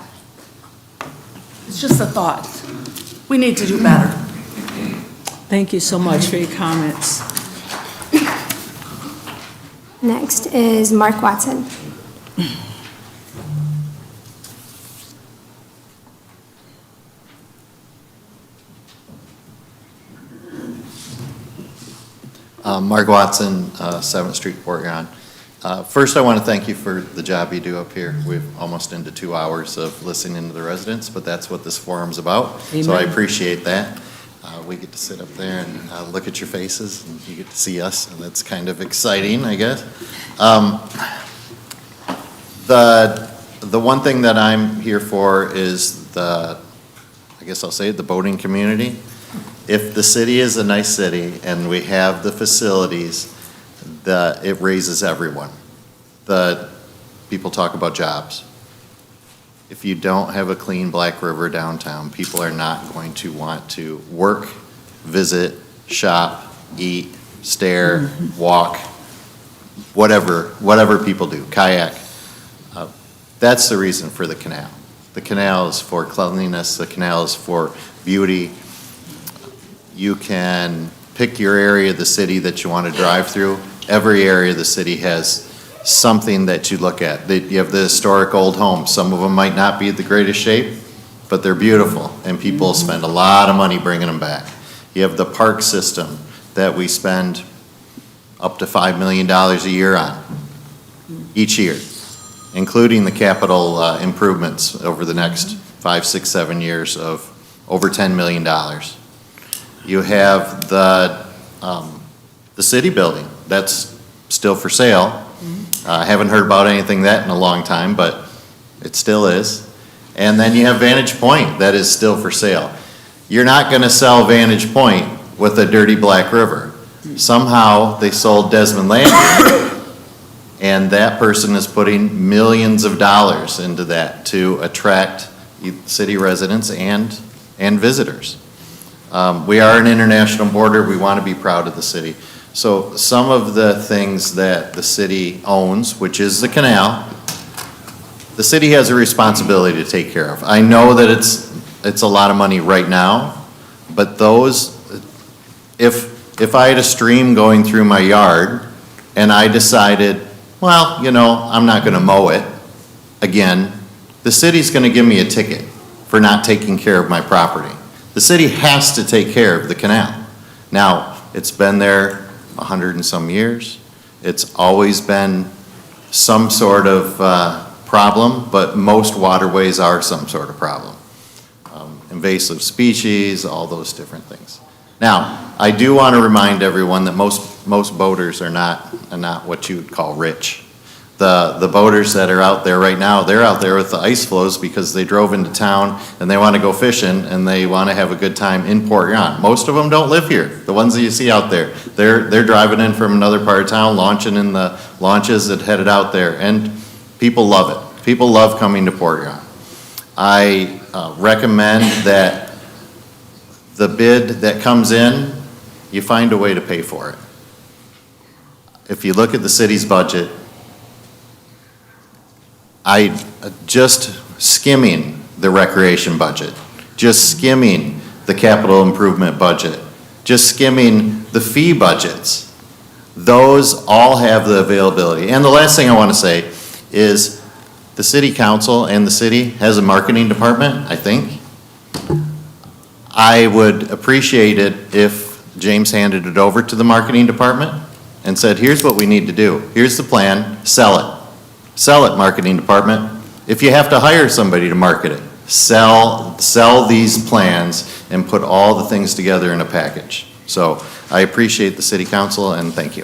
Speaker 8: It's just a thought. We need to do better.
Speaker 1: Thank you so much for your comments.
Speaker 3: Next is Mark Watson.
Speaker 9: Mark Watson, 7th Street, Port Huron. First, I want to thank you for the job you do up here. We're almost into 2 hours of listening to the residents, but that's what this forum's about.
Speaker 1: Amen.
Speaker 9: So I appreciate that. We get to sit up there and look at your faces, and you get to see us, and that's kind of exciting, I guess. The one thing that I'm here for is the boating community. If the city is a nice city and we have the facilities, it raises everyone. The people talk about jobs. If you don't have a clean Black River downtown, people are not going to want to work, visit, shop, eat, stare, walk, whatever people do, kayak. That's the reason for the canal. The canal is for cleanliness, the canal is for beauty. You can pick your area of the city that you want to drive through. Every area of the city has something that you look at. You have the historic old homes. Some of them might not be in the greatest shape, but they're beautiful, and people spend a lot of money bringing them back. You have the park system that we spend up to $5 million a year on, each year, including the capital improvements over the next 5, 6, 7 years of over $10 million. You have the city building, that's still for sale. I haven't heard about anything that in a long time, but it still is. And then you have Vantage Point, that is still for sale. You're not gonna sell Vantage Point with a dirty Black River. Somehow they sold Desmond Landing, and that person is putting millions of dollars into that to attract city residents and visitors. We are an international border. We want to be proud of the city. So some of the things that the city owns, which is the canal, the city has a responsibility to take care of. I know that it's a lot of money right now, but those, if I had a stream going through my yard and I decided, well, I'm not going to mow it again, the city's going to give me a ticket for not taking care of my property. The city has to take care of the canal. Now, it's been there 100 and some years. It's always been some sort of problem, but most waterways are some sort of problem. Invasive species, all those different things. Now, I do want to remind everyone that most boaters are not what you would call rich. The boaters that are out there right now, they're out there with the ice floes because they drove into town and they want to go fishing and they want to have a good time in Port Huron. Most of them don't live here. The ones that you see out there, they're driving in from another part of town, launching in the launches that headed out there, and people love it. People love coming to Port Huron. I recommend that the bid that comes in, you find a way to pay for it. If you look at the city's budget, just skimming the recreation budget, just skimming the capital improvement budget, just skimming the fee budgets, those all have the availability. And the last thing I want to say is the city council and the city has a marketing department, I think. I would appreciate it if James handed it over to the marketing department and said, here's what we need to do. Here's the plan, sell it. Sell it, marketing department. If you have to hire somebody to market it, sell these plans and put all the things together in a package. So I appreciate the city council and thank you.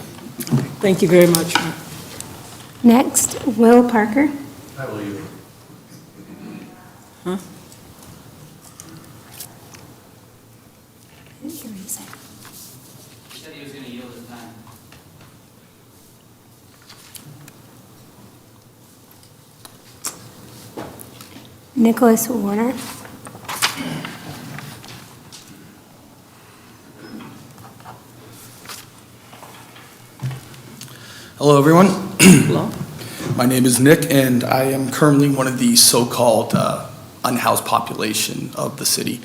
Speaker 1: Thank you very much.
Speaker 3: Next, Will Parker.
Speaker 7: I will yield.
Speaker 1: Huh?
Speaker 10: He said he was going to yield his time.
Speaker 3: Nicholas Warner.
Speaker 11: Hello, everyone. Hello. My name is Nick, and I am currently one of the so-called unhoused population of the city.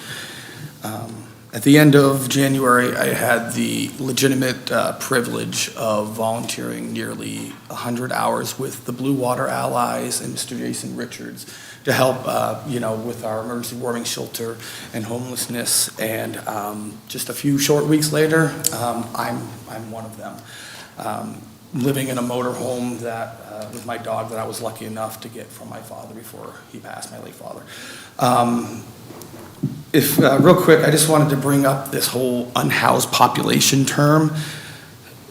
Speaker 11: At the end of January, I had the legitimate privilege of volunteering nearly 100 hours with the Blue Water Allies and Mr. Jason Richards to help, with our emergency warming shelter and homelessness. And just a few short weeks later, I'm one of them. Living in a motorhome that with my dog that I was lucky enough to get from my father before he passed, my late father. Real quick, I just wanted to bring up this whole unhoused population term.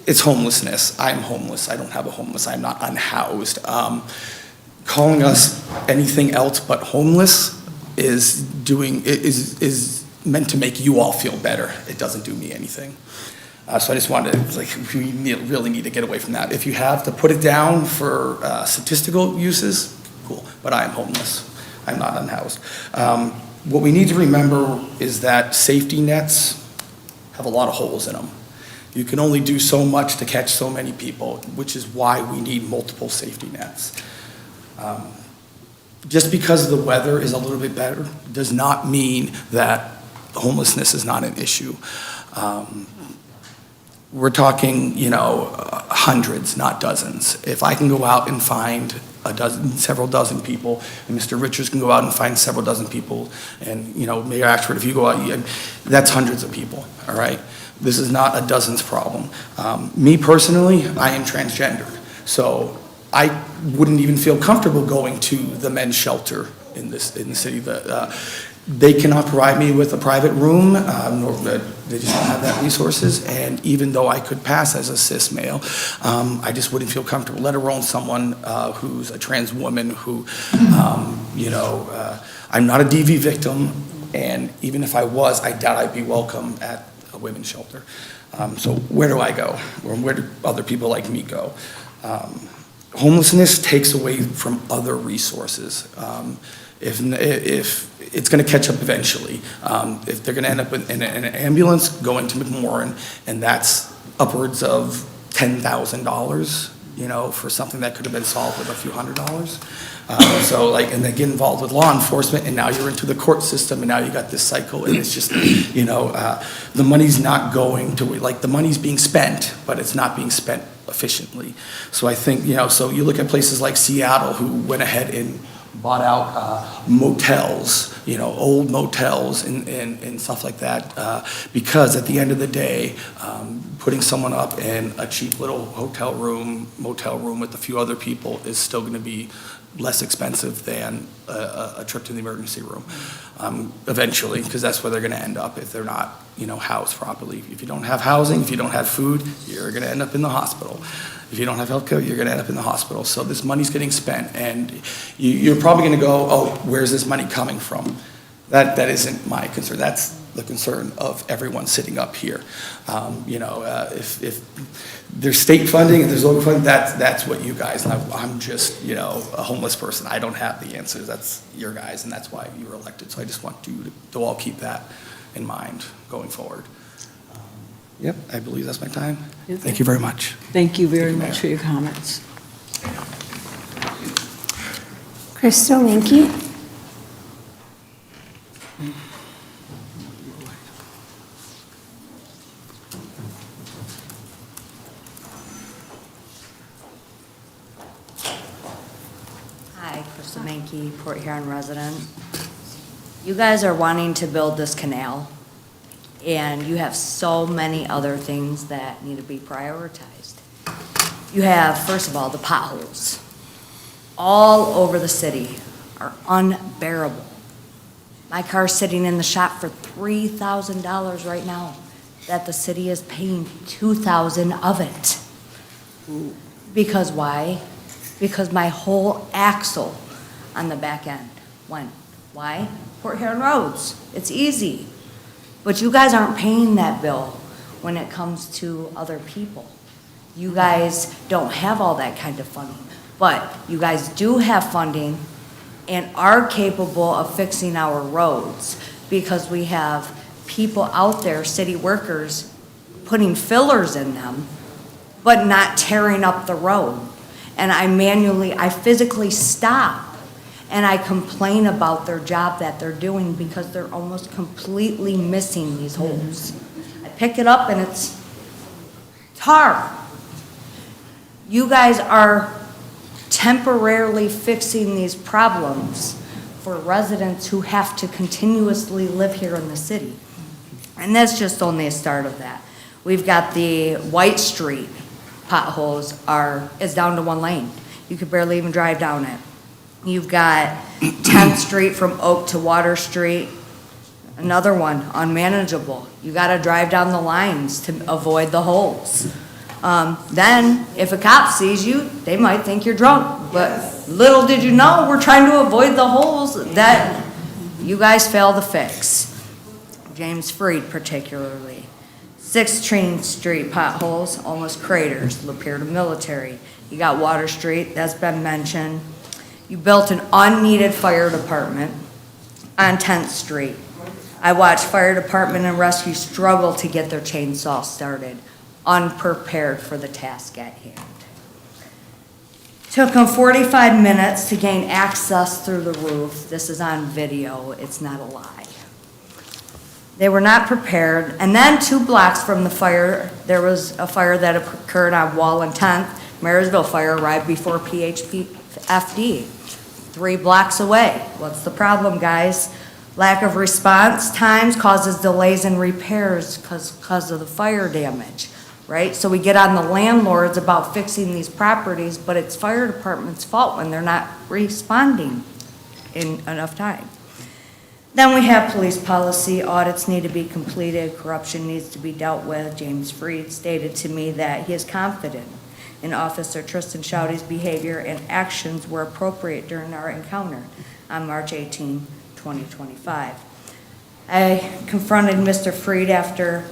Speaker 11: It's homelessness. I'm homeless. I don't have a homeless. I'm not unhoused. Calling us anything else but homeless is meant to make you all feel better. It doesn't do me anything. So I just wanted to, we really need to get away from that. If you have to put it down for statistical uses, cool, but I am homeless. I'm not unhoused. What we need to remember is that safety nets have a lot of holes in them. You can only do so much to catch so many people, which is why we need multiple safety nets. Just because the weather is a little bit better does not mean that homelessness is not an issue. We're talking, hundreds, not dozens. If I can go out and find several dozen people, and Mr. Richards can go out and find several dozen people, and Mayor Ashford, if you go out, that's hundreds of people, all right? This is not a dozens problem. Me personally, I am transgendered, so I wouldn't even feel comfortable going to the men's shelter in the city. They cannot provide me with a private room, nor they just don't have that resources. And even though I could pass as a cis male, I just wouldn't feel comfortable, let alone someone who's a trans woman who, I'm not a DV victim, and even if I was, I doubt I'd be welcome at a women's shelter. So where do I go? Or where do other people like me go? Homelessness takes away from other resources. If it's going to catch up eventually. If they're going to end up in an ambulance going to McMorran, and that's upwards of $10,000, for something that could have been solved with a few $100s. And then get involved with law enforcement, and now you're into the court system, and now you got this cycle, and it's just, the money's not going to, the money's being spent, but it's not being spent efficiently. So I think, so you look at places like Seattle, who went ahead and bought out motels, old motels and stuff like that, because at the end of the day, putting someone up in a cheap little motel room with a few other people is still going to be less expensive than a trip to the emergency room, eventually, because that's where they're going to end up if they're not, housed properly. If you don't have housing, if you don't have food, you're going to end up in the hospital. If you don't have healthcare, you're going to end up in the hospital. So this money's getting spent, and you're probably going to go, oh, where's this money coming from? That isn't my concern. That's the concern of everyone sitting up here. If there's state funding, if there's local funding, that's what you guys, I'm just, a homeless person. I don't have the answers. That's your guys, and that's why you were elected. So I just want you to all keep that in mind going forward. Yep, I believe that's my time. Thank you very much.
Speaker 1: Thank you very much for your comments.
Speaker 3: Crystal Linky.
Speaker 12: Hi, Crystal Mankey, Port Huron resident. You guys are wanting to build this canal, and you have so many other things that need to be prioritized. You have, first of all, the potholes. All over the city are unbearable. My car's sitting in the shop for $3,000 right now, that the city is paying $2,000 of it. Because why? Because my whole axle on the back end went. Why? Port Huron roads. It's easy. But you guys aren't paying that bill when it comes to other people. You guys don't have all that kind of funding. But you guys do have funding and are capable of fixing our roads because we have people out there, city workers, putting fillers in them, but not tearing up the road. And I physically stop and I complain about their job that they're doing because they're almost completely missing these holes. I pick it up and it's tar. You guys are temporarily fixing these problems for residents who have to continuously live here in the city. And that's just only a start of that. We've got the White Street potholes is down to one lane. You could barely even drive down it. You've got 10th Street from Oak to Water Street, another one, unmanageable. You gotta drive down the lines to avoid the holes. Then, if a cop sees you, they might think you're drunk. But little did you know, we're trying to avoid the holes that you guys fail to fix. James Freed particularly. 16th Street potholes, almost craters, Lapeer to Military. You got Water Street, that's been mentioned. You built an unneeded fire department on 10th Street. I watched fire department and rescue struggle to get their chainsaw started, unprepared for the task at hand. Took them 45 minutes to gain access through the roof. This is on video, it's not a lie. They were not prepared. And then 2 blocks from the fire, there was a fire that occurred on Wall and 10th. Marysville Fire arrived before PHPFD, 3 blocks away. What's the problem, guys? Lack of response times causes delays in repairs because of the fire damage, right? So we get on the landlords about fixing these properties, but it's fire department's fault when they're not responding in enough time. Then we have police policy, audits need to be completed, corruption needs to be dealt with. James Freed stated to me that he is confident in Officer Tristan Schaude's behavior and actions were appropriate during our encounter on March 18, 2025. I confronted Mr. Freed after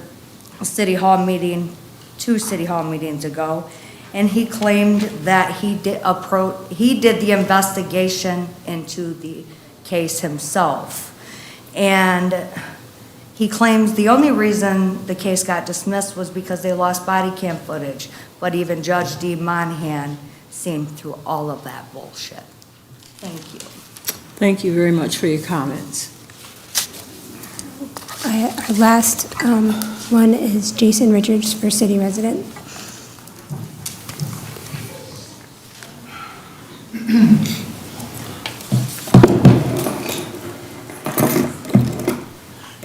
Speaker 12: a city hall meeting, 2 city hall meetings ago, and he claimed that he did the investigation into the case himself. And he claims the only reason the case got dismissed was because they lost body cam footage. But even Judge D. Monahan seen through all of that bullshit. Thank you.
Speaker 1: Thank you very much for your comments.
Speaker 3: Our last one is Jason Richards for city resident.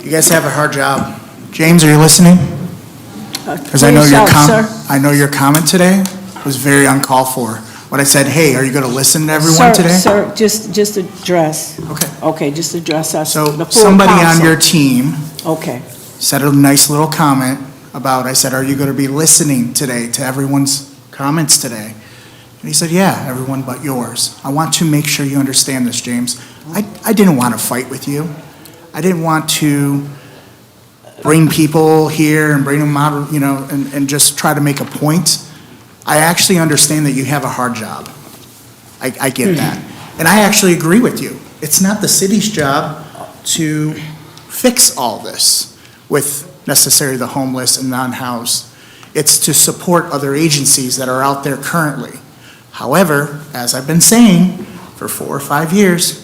Speaker 14: You guys have a hard job. James, are you listening? Because I know your comment today was very uncalled for. When I said, hey, are you going to listen to everyone today?
Speaker 1: Sir, just address.
Speaker 14: Okay.
Speaker 1: Okay, just address us,
Speaker 14: So
Speaker 1: the full
Speaker 14: somebody on
Speaker 1: council.
Speaker 14: your team
Speaker 1: Okay.
Speaker 14: said a nice little comment about, I said, are you going to be listening today to everyone's comments today? And he said, yeah, everyone but yours. I want to make sure you understand this, James. I didn't want to fight with you. I didn't want to bring people here and bring them out, and just try to make a point. I actually understand that you have a hard job. I get that. And I actually agree with you. It's not the city's job to fix all this with necessarily the homeless and non-housed. It's to support other agencies that are out there currently. However, as I've been saying for 4 or 5 years,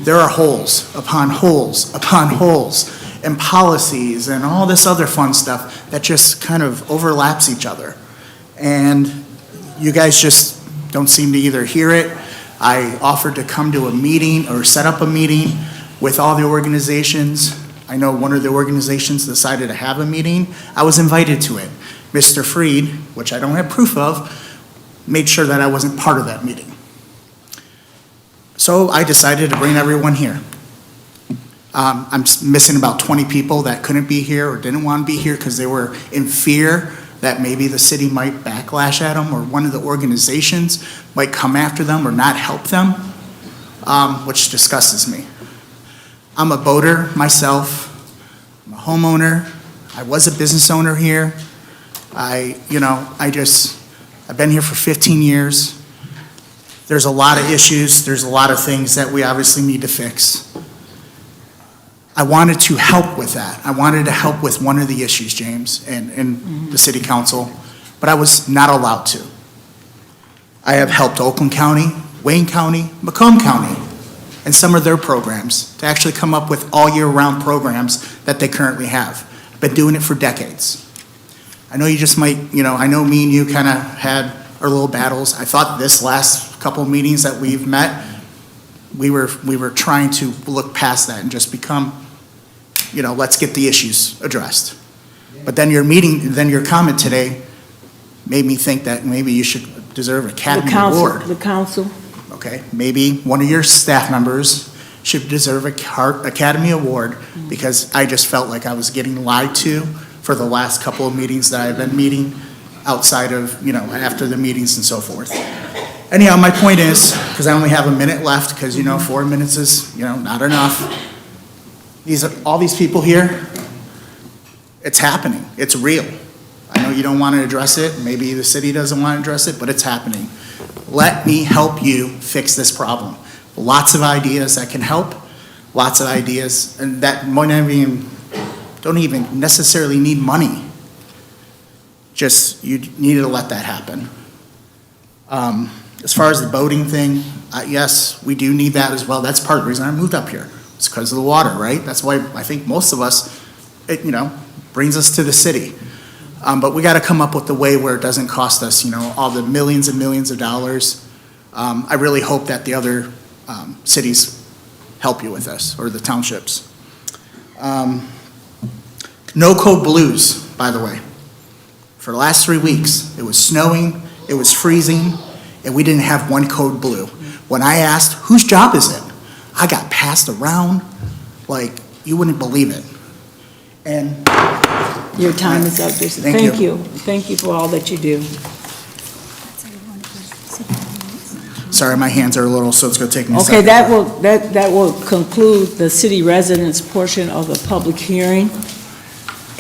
Speaker 14: there are holes upon holes upon holes and policies and all this other fun stuff that just kind of overlaps each other. And you guys just don't seem to either hear it. I offered to come to a meeting or set up a meeting with all the organizations. I know one of the organizations decided to have a meeting. I was invited to it. Mr. Freed, which I don't have proof of, made sure that I wasn't part of that meeting. So I decided to bring everyone here. I'm missing about 20 people that couldn't be here or didn't want to be here because they were in fear that maybe the city might backlash at them or one of the organizations might come after them or not help them, which disgusts me. I'm a boater myself. I'm a homeowner. I was a business owner here. I've been here for 15 years. There's a lot of issues. There's a lot of things that we obviously need to fix. I wanted to help with that. I wanted to help with one of the issues, James, and the city council, but I was not allowed to. I have helped Oakland County, Wayne County, Macomb County, and some of their programs to actually come up with all year-round programs that they currently have. I've been doing it for decades. I know you just might, I know me and you kind of had our little battles. I thought this last couple of meetings that we've met, we were trying to look past that and just become, let's get the issues addressed. But then your comment today made me think that maybe you should deserve an Academy Award.
Speaker 1: The council.
Speaker 14: Okay, maybe one of your staff members should deserve an Academy Award because I just felt like I was getting lied to for the last couple of meetings that I've been meeting outside of, after the meetings and so forth. Anyhow, my point is, because I only have a minute left, because 4 minutes is, not enough. All these people here, it's happening. It's real. I know you don't want to address it. Maybe the city doesn't want to address it, but it's happening. Let me help you fix this problem. Lots of ideas that can help. Lots of ideas, and that might not even, don't even necessarily need money. Just, you need to let that happen. As far as the boating thing, yes, we do need that as well. That's part of the reason I moved up here. It's because of the water, right? That's why I think most of us, it, brings us to the city. But we got to come up with a way where it doesn't cost us, all the millions and millions of dollars. I really hope that the other cities help you with this, or the townships. No code blues, by the way. For the last 3 weeks, it was snowing, it was freezing, and we didn't have one code blue. When I asked, whose job is it? I got passed around like you wouldn't believe it. And
Speaker 1: your time is up.
Speaker 14: Thank you.
Speaker 1: Thank you for all that you do.
Speaker 14: Sorry, my hands are a little, so it's going to take me a
Speaker 1: Okay,
Speaker 14: second.
Speaker 1: that will conclude the city residents portion of the public hearing.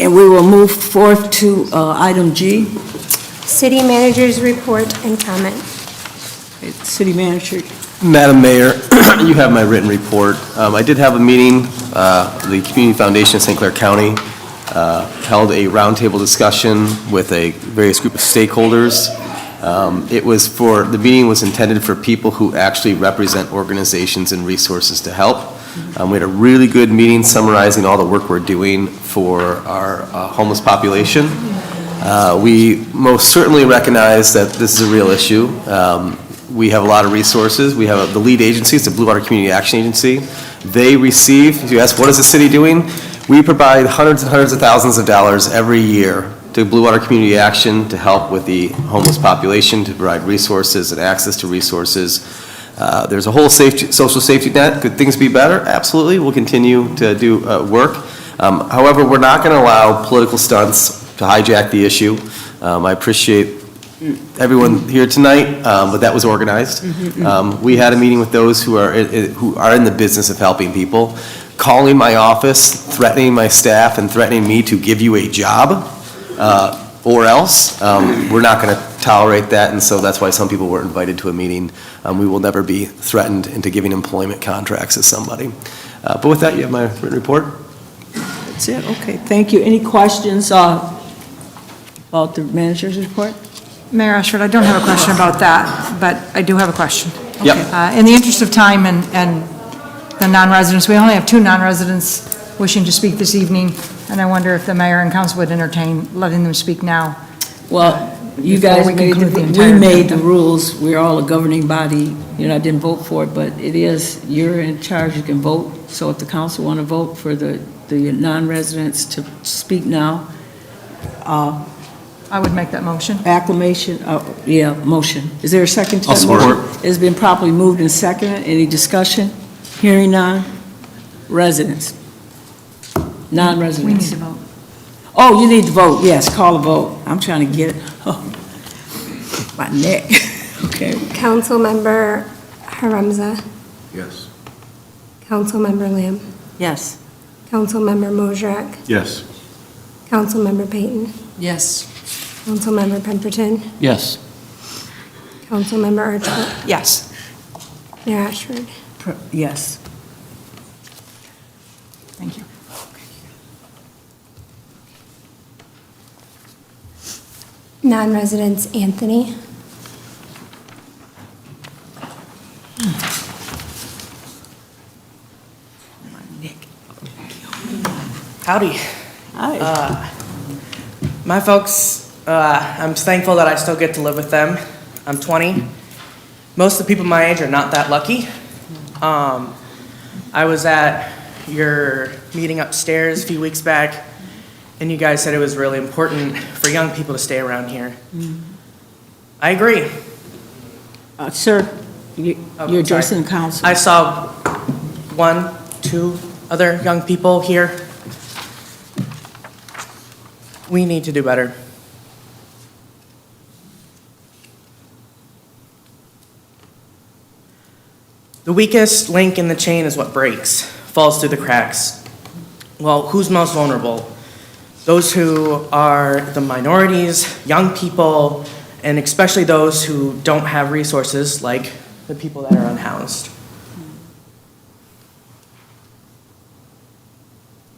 Speaker 1: And we will move forth to item G.
Speaker 3: City manager's report and comment.
Speaker 1: City manager.
Speaker 16: Madam Mayor, you have my written report. I did have a meeting, the Community Foundation of St. Clair County held a roundtable discussion with a various group of stakeholders. The meeting was intended for people who actually represent organizations and resources to help. We had a really good meeting summarizing all the work we're doing for our homeless population. We most certainly recognize that this is a real issue. We have a lot of resources. We have the lead agency, it's the Blue Water Community Action Agency. They receive, if you ask what is the city doing, we provide hundreds and hundreds of thousands of dollars every year to Blue Water Community Action to help with the homeless population, to provide resources and access to resources. There's a whole social safety net. Could things be better? Absolutely. We'll continue to do work. However, we're not going to allow political stunts to hijack the issue. I appreciate everyone here tonight, but that was organized. We had a meeting with those who are in the business of helping people, calling my office, threatening my staff, and threatening me to give you a job, or else. We're not going to tolerate that, and so that's why some people were invited to a meeting. We will never be threatened into giving employment contracts to somebody. But with that, you have my written report.
Speaker 1: That's it, okay, thank you. Any questions about the manager's report?
Speaker 15: Mayor Ashford, I don't have a question about that, but I do have a question.
Speaker 16: Yep.
Speaker 15: In the interest of time and the non-residents, we only have 2 non-residents wishing to speak this evening, and I wonder if the mayor and council would entertain letting them speak now.
Speaker 1: Well, you
Speaker 15: before
Speaker 1: guys
Speaker 15: we
Speaker 1: made,
Speaker 15: conclude the
Speaker 1: we
Speaker 15: entire
Speaker 1: made the
Speaker 15: agenda.
Speaker 1: rules, we're all a governing body, I didn't vote for it, but it is, you're in charge, you can vote, so if the council want to vote for the non-residents to speak now,
Speaker 15: I would make that motion.
Speaker 1: acclamation, motion. Is there a second to
Speaker 16: I'll
Speaker 1: that
Speaker 16: support.
Speaker 1: motion? It's been properly moved and seconded, any discussion? Hearing none, residents, non-residents.
Speaker 15: We need to vote.
Speaker 1: Oh, you need to vote, yes, call a vote. I'm trying to get it, my neck, okay.
Speaker 3: Councilmember Haramza,
Speaker 23: Yes.
Speaker 3: Councilmember Lamb,
Speaker 1: Yes.
Speaker 3: Councilmember Mojrek,
Speaker 23: Yes.
Speaker 3: Councilmember Payton,
Speaker 8: Yes.
Speaker 3: Councilmember Pemberton,
Speaker 10: Yes.
Speaker 3: Councilmember Archibald,
Speaker 15: Yes.
Speaker 3: Mayor Ashford.
Speaker 1: Yes.
Speaker 15: Thank you.
Speaker 3: Non-residents, Anthony.
Speaker 17: Howdy.
Speaker 1: Hi.
Speaker 17: My folks, I'm thankful that I still get to live with them. I'm 20. Most of the people my age are not that lucky. I was at your meeting upstairs a few weeks back, and you guys said it was really important for young people to stay around here. I agree.
Speaker 1: Sir, you're addressing the council.
Speaker 17: I saw 1, 2 other young people here. We need to do better. The weakest link in the chain is what breaks, falls through the cracks. Well, who's most vulnerable? Those who are the minorities, young people, and especially those who don't have resources, like the people that are unhoused.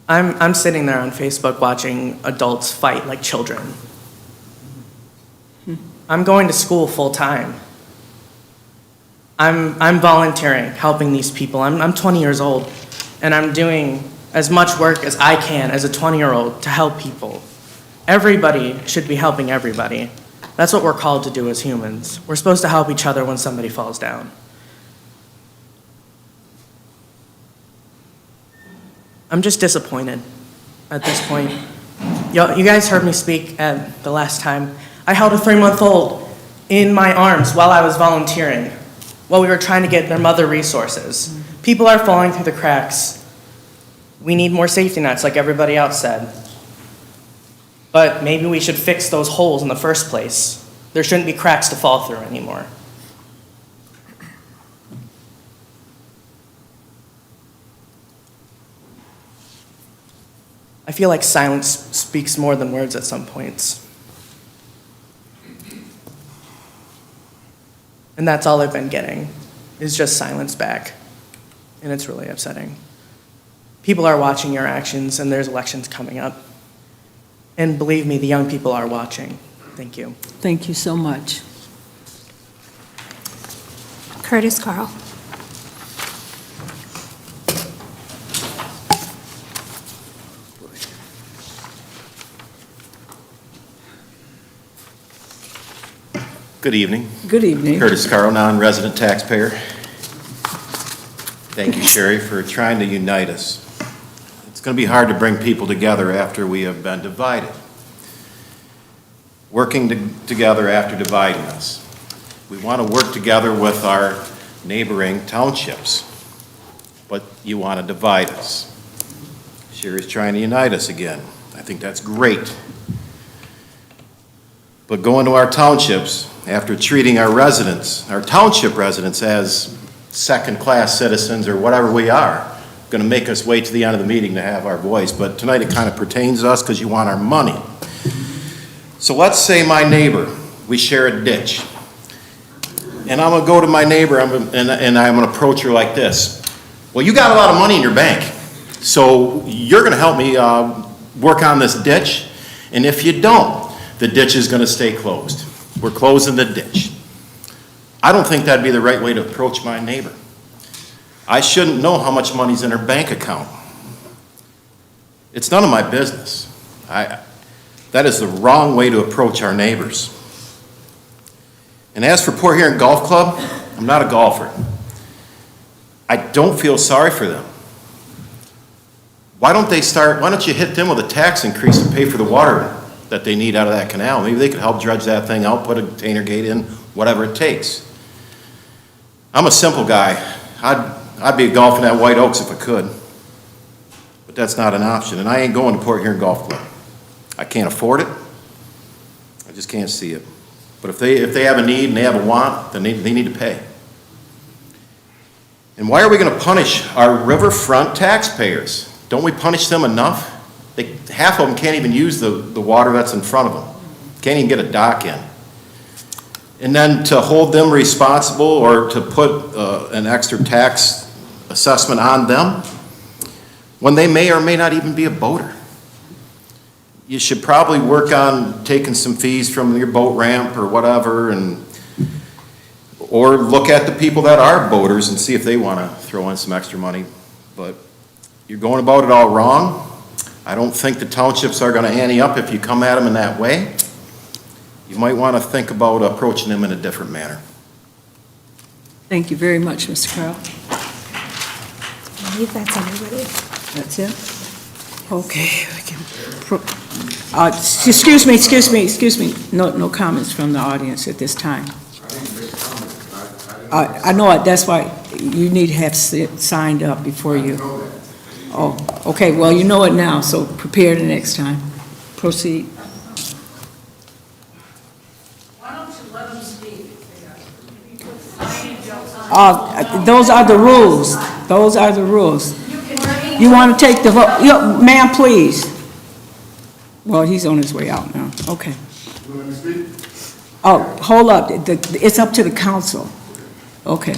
Speaker 17: I'm sitting there on Facebook watching adults fight like children. I'm going to school full time. I'm volunteering, helping these people. I'm 20 years old, and I'm doing as much work as I can as a 20-year-old to help people. Everybody should be helping everybody. That's what we're called to do as humans. We're supposed to help each other when somebody falls down. I'm just disappointed at this point. You guys heard me speak at the last time. I held a 3-month-old in my arms while I was volunteering, while we were trying to get their mother resources. People are falling through the cracks. We need more safety nets, like everybody else said. But maybe we should fix those holes in the first place. There shouldn't be cracks to fall through anymore. I feel like silence speaks more than words at some points. And that's all I've been getting, is just silence back. And it's really upsetting. People are watching your actions, and there's elections coming up. And believe me, the young people are watching. Thank you.
Speaker 1: Thank you so much.
Speaker 3: Curtis Carl.
Speaker 18: Good evening.
Speaker 1: Good evening.
Speaker 18: Curtis Caro, non-resident taxpayer. Thank you, Sherry, for trying to unite us. It's going to be hard to bring people together after we have been divided. working together after dividing us. We want to work together with our neighboring townships, but you want to divide us. Sherry's trying to unite us again. I think that's great. But going to our townships, after treating our residents, our township residents, as second-class citizens or whatever we are, going to make us wait to the end of the meeting to have our voice. But tonight it kind of pertains to us because you want our money. So let's say my neighbor, we share a ditch. And I'm going to go to my neighbor and I'm going to approach her like this. Well, you got a lot of money in your bank, so you're going to help me work on this ditch. And if you don't, the ditch is going to stay closed. We're closing the ditch. I don't think that'd be the right way to approach my neighbor. I shouldn't know how much money's in her bank account. It's none of my business. That is the wrong way to approach our neighbors. And as for Port Huron Golf Club, I'm not a golfer. I don't feel sorry for them. Why don't you hit them with a tax increase and pay for the water that they need out of that canal? Maybe they could help dredge that thing out, put a container gate in, whatever it takes. I'm a simple guy. I'd be golfing at White Oaks if I could. But that's not an option, and I ain't going to Port Huron Golf Club. I can't afford it. I just can't see it. But if they have a need and they have a want, then they need to pay. And why are we going to punish our riverfront taxpayers? Don't we punish them enough? Half of them can't even use the water that's in front of them. Can't even get a dock in. And then to hold them responsible or to put an extra tax assessment on them when they may or may not even be a boater. You should probably work on taking some fees from your boat ramp or whatever, or look at the people that are boaters and see if they want to throw in some extra money. But you're going about it all wrong. I don't think the townships are going to ante up if you come at them in that way. You might want to think about approaching them in a different manner.
Speaker 1: Thank you very much, Mr. Crowe.
Speaker 3: I believe that's everybody.
Speaker 1: That's it? Okay. Excuse me. No comments from the audience at this time. I know it, that's why you need to have signed up before you. Oh, okay, well, you know it now, so prepare the next time. Proceed.
Speaker 8: Why don't you let them speak?
Speaker 1: Those are the rules. Those are the rules. You want to take the vote? Ma'am, please. Well, he's on his way out now. Okay. Oh, hold up. It's up to the council. Okay.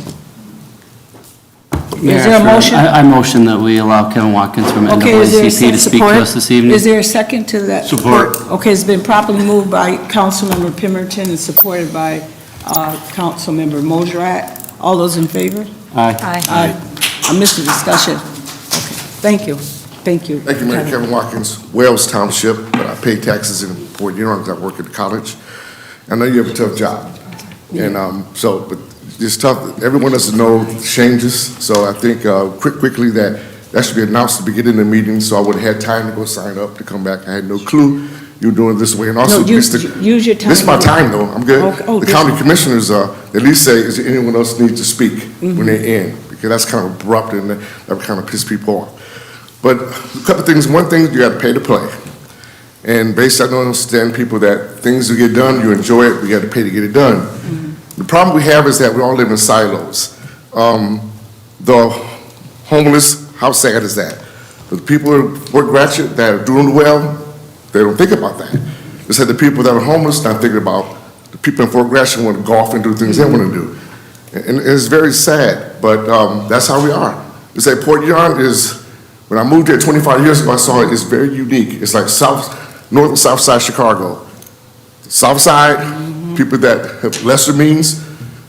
Speaker 1: Is there a motion?
Speaker 13: I motion that we allow Kevin Watkins from NAACP to speak to us this evening.
Speaker 1: Is there a second to that?
Speaker 13: Support.
Speaker 1: Okay, it's been properly moved by Councilmember Pemberton and supported by Councilmember Mosrat. All those in favor?
Speaker 13: Aye.
Speaker 1: I missed the discussion. Okay, thank you. Thank you.
Speaker 19: Thank you, Mayor. Kevin Watkins, Wells Township, but I pay taxes in Port Huron because I work at the college. I know you have a tough job. And but it's tough. Everyone doesn't know changes. So I think quickly that should be announced at the beginning of the meeting, so I would have had time to go sign up to come back. I had no clue you were doing it this way. And also,
Speaker 1: no, use your time.
Speaker 19: This is my time, though. I'm good.
Speaker 1: Okay.
Speaker 19: The county commissioners at least say, is there anyone else needs to speak when they're in? Because that's kind of abrupt and that kind of piss people off. But a couple of things. One thing, you got to pay to play. And basically, I don't understand people that things will get done, you enjoy it, we got to pay to get it done. The problem we have is that we all live in silos. The homeless, how sad is that? The people who work Ratchet that are doing well, they don't think about that. They said the people that are homeless not thinking about the people in Fort Gratiot want to golf and do things they want to do. And it's very sad, but that's how we are. They say Port Huron is, when I moved here 25 years ago, I saw it's very unique. It's like north and south side Chicago. The south side, people that have lesser means.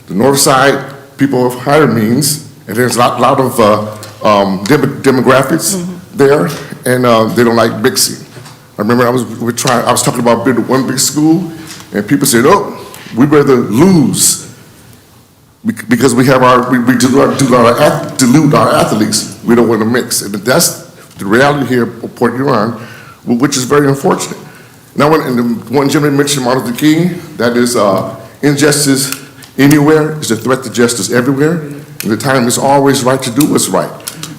Speaker 19: The north side, people of higher means. And there's a lot of demographics there, and they don't like big C. I remember I was talking about building one big school, and people said, "Oh, we'd rather lose because we have we dilute our athletes. We don't want to mix." And that's the reality here at Port Huron, which is very unfortunate. Now, and the one gentleman mentioned Martin Luther King, that is injustice anywhere is a threat to justice everywhere. And the time is always right to do what's right.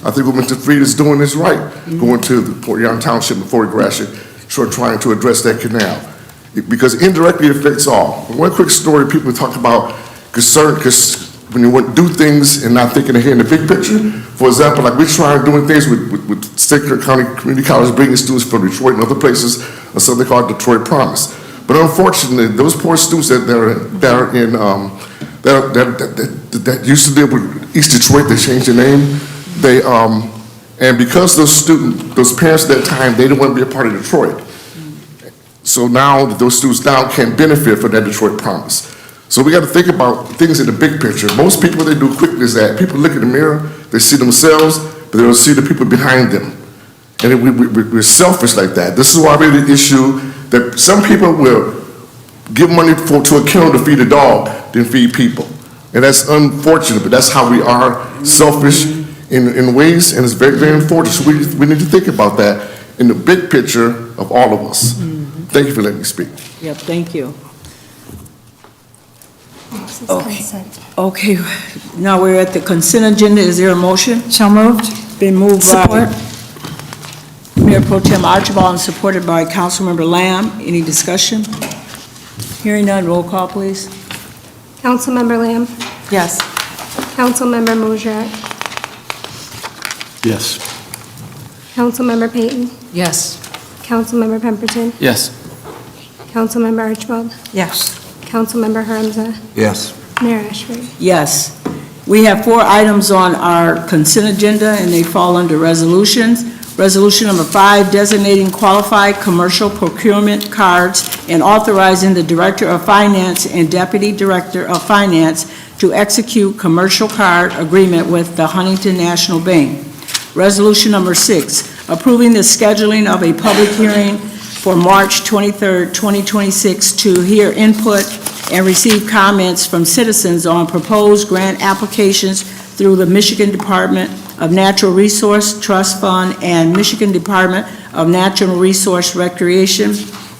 Speaker 19: I think what Mr. Freed is doing is right, going to the Port Huron Township before Gratiot, trying to address that canal. Because indirectly it affects all. One quick story, people talk about concern, because when you do things and not thinking ahead in the big picture, for example, like we're trying doing things with St. Clair County Community College, bringing students from Detroit and other places, or something called Detroit Promise. But unfortunately, those poor students that used to live with East Detroit, they changed their name. And because those parents at that time, they didn't want to be a part of Detroit. So now those students now can benefit from that Detroit Promise. So we got to think about things in the big picture. Most people, they do quickly is that people look in the mirror, they see themselves, but they don't see the people behind them. And we're selfish like that. This is why we have the issue that some people will give money to a kennel to feed a dog than feed people. And that's unfortunate, but that's how we are, selfish in ways, and it's very, very unfortunate. So we need to think about that in the big picture of all of us. Thank you for letting me speak.
Speaker 1: Yep, thank you. Okay, now we're at the consent agenda. Is there a motion?
Speaker 15: So moved.
Speaker 1: Been moved by
Speaker 15: Support.
Speaker 1: Mayor Pro Tem Archibald and supported by Councilmember Lamb. Any discussion? Hearing none, roll call, please.
Speaker 3: Councilmember Lamb?
Speaker 15: Yes.
Speaker 3: Councilmember Mojrek?
Speaker 13: Yes.
Speaker 3: Councilmember Payton?
Speaker 15: Yes.
Speaker 3: Councilmember Pemberton?
Speaker 13: Yes.
Speaker 3: Councilmember Archibald?
Speaker 15: Yes.
Speaker 3: Councilmember Hamza?
Speaker 23: Yes.
Speaker 3: Mayor Ashford?
Speaker 1: Yes. We have 4 items on our consent agenda, and they fall under resolutions. Resolution number 5, designating qualified commercial procurement cards and authorizing the Director of Finance and Deputy Director of Finance to execute commercial card agreement with the Huntington National Bank. Resolution number 6, approving the scheduling of a public hearing for March 23rd, 2026 to hear input and receive comments from citizens on proposed grant applications through the Michigan Department of Natural Resource Trust Fund and Michigan Department of Natural Resource Recreation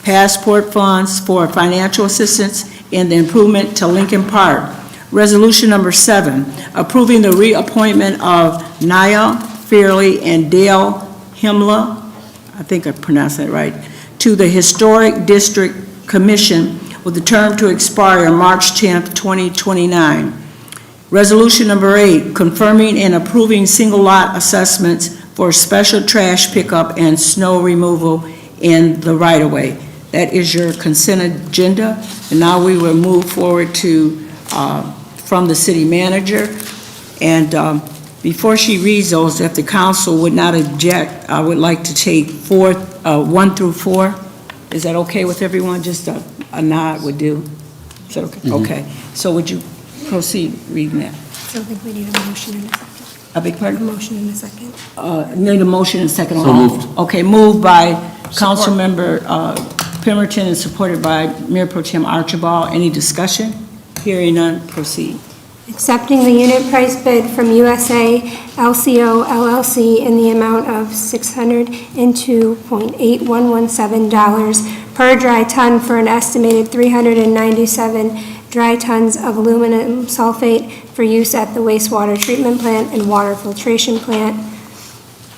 Speaker 1: passport funds for financial assistance in the improvement to Lincoln Park. Resolution number 7, approving the reappointment of Nia Fairley and Dale Himla, I think I pronounced that right, to the Historic District Commission with the term to expire March 10th, 2029. Resolution number 8, confirming and approving single lot assessments for special trash pickup and snow removal in the right-of-way. That is your consent agenda. And now we will move forward to, from the city manager. And before she reads those, if the council would not object, I would like to take 1 through 4. Is that okay with everyone? Just a nod would do. Is that okay? Okay. So would you proceed reading that?
Speaker 3: I don't think we need a motion in a second.
Speaker 1: I beg your pardon?
Speaker 3: A motion in a second.
Speaker 1: Need a motion and second on
Speaker 13: So
Speaker 1: all?
Speaker 13: moved.
Speaker 1: Okay, moved by Councilmember Pemberton and supported by Mayor Pro Tem Archibald. Any discussion? Hearing none, proceed.
Speaker 3: Accepting the unit price bid from USA LCO LLC in the amount of $602.8117 per dry ton for an estimated 397 dry tons of aluminum sulfate for use at the wastewater treatment plant and water filtration plant.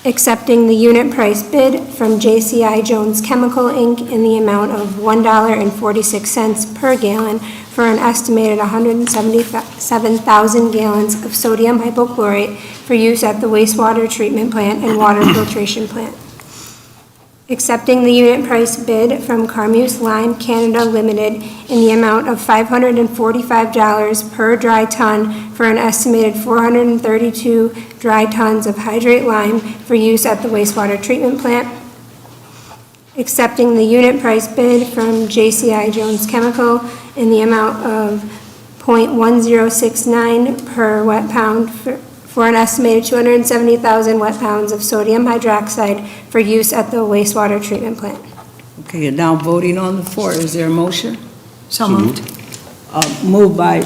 Speaker 3: Accepting the unit price bid from JCI Jones Chemical, Inc. in the amount of $1.46 per gallon for an estimated 177,000 gallons of sodium hypochlorite for use at the wastewater treatment plant and water filtration plant. Accepting the unit price bid from Carmuse Lime Canada Limited in the amount of $545 per dry ton for an estimated 432 dry tons of hydrate lime for use at the wastewater treatment plant. Accepting the unit price bid from JCI Jones Chemical in the amount of .1069 per wet pound for an estimated 270,000 wet pounds of sodium hydroxide for use at the wastewater treatment plant.
Speaker 1: Okay, you're now voting on the floor. Is there a motion?
Speaker 15: So moved.
Speaker 1: Moved by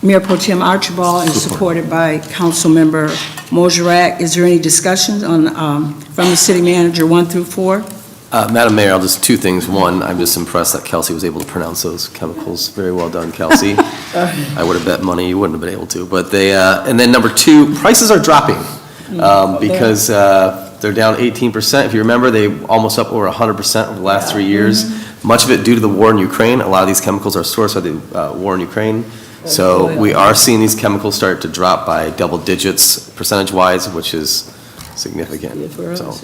Speaker 1: Mayor Pro Tem Archibald and supported by Councilmember Mojrek. Is there any discussion on, from the city manager 1 through 4?
Speaker 16: Madam Mayor, just two things. One, I'm just impressed that Kelsey was able to pronounce those chemicals. Very well done, Kelsey. I would have bet money you wouldn't have been able to. But and then number two, prices are dropping because they're down 18%. If you remember, they almost up over 100% over the last 3 years. Much of it due to the war in Ukraine. A lot of these chemicals are sourced by the war in Ukraine. So we are seeing these chemicals start to drop by double digits percentage-wise, which is significant. So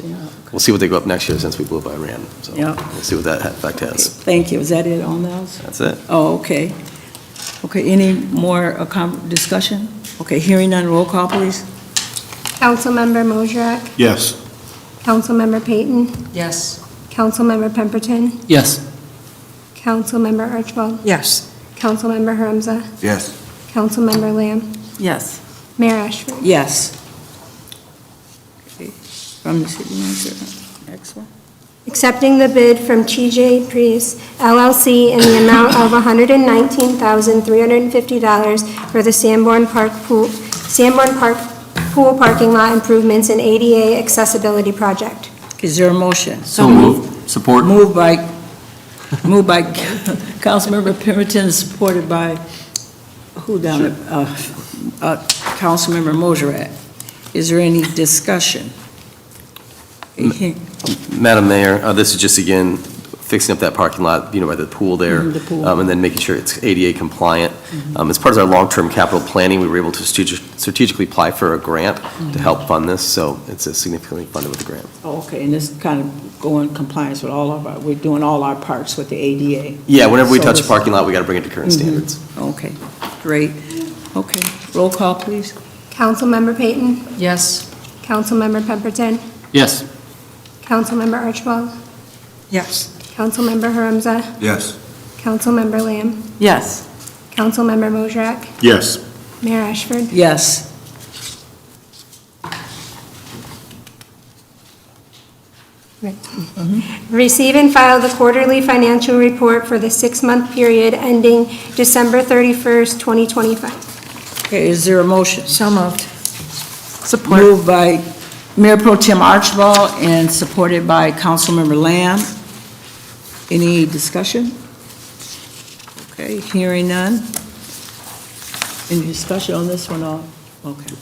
Speaker 16: we'll see what they go up next year since we blew by Iran. So we'll see what that effect has.
Speaker 1: Thank you. Is that it on those?
Speaker 16: That's it.
Speaker 1: Oh, okay. Okay, any more discussion? Okay, hearing none, roll call, please.
Speaker 3: Councilmember Mosrek?
Speaker 18: Yes.
Speaker 3: Councilmember Peyton?
Speaker 15: Yes.
Speaker 3: Councilmember Pemberton?
Speaker 13: Yes.
Speaker 3: Councilmember Archibald?
Speaker 15: Yes.
Speaker 3: Councilmember Hamza?
Speaker 18: Yes.
Speaker 3: Councilmember Lamb?
Speaker 15: Yes.
Speaker 3: Mayor Ashford?
Speaker 1: Yes. Okay, from the city manager, next one.
Speaker 3: Accepting the bid from TJ Priest LLC in the amount of $119,350 for the Sanborn Park Pool parking lot improvements and ADA accessibility project.
Speaker 1: Is there a motion?
Speaker 13: So moved. Support.
Speaker 1: Moved by Councilmember Pemberton, supported by, who down there? Councilmember Mosrek. Is there any discussion?
Speaker 16: Madam Mayor, this is just, again, fixing up that parking lot, by the pool there.
Speaker 1: The pool.
Speaker 16: And then making sure it's ADA compliant. As part of our long-term capital planning, we were able to strategically apply for a grant to help fund this, so it's significantly funded with the grant.
Speaker 1: Oh, okay, and this kind of go in compliance with we're doing all our parts with the ADA.
Speaker 16: Yeah, whenever we touch a parking lot, we got to bring it to current standards.
Speaker 1: Okay, great. Okay, roll call, please.
Speaker 3: Councilmember Peyton?
Speaker 15: Yes.
Speaker 3: Councilmember Pemberton?
Speaker 13: Yes.
Speaker 3: Councilmember Archibald?
Speaker 15: Yes.
Speaker 3: Councilmember Hamza?
Speaker 18: Yes.
Speaker 3: Councilmember Lamb?
Speaker 15: Yes.
Speaker 3: Councilmember Mosrek?
Speaker 18: Yes.
Speaker 3: Mayor Ashford?
Speaker 1: Yes.
Speaker 3: Receive and file the quarterly financial report for the 6-month period ending December 31st, 2025.
Speaker 1: Okay, is there a motion?
Speaker 15: So moved.
Speaker 1: Support. Moved by Mayor Pro Tem Archibald and supported by Councilmember Lamb. Any discussion? Okay, hearing none. Any discussion on this one? Okay.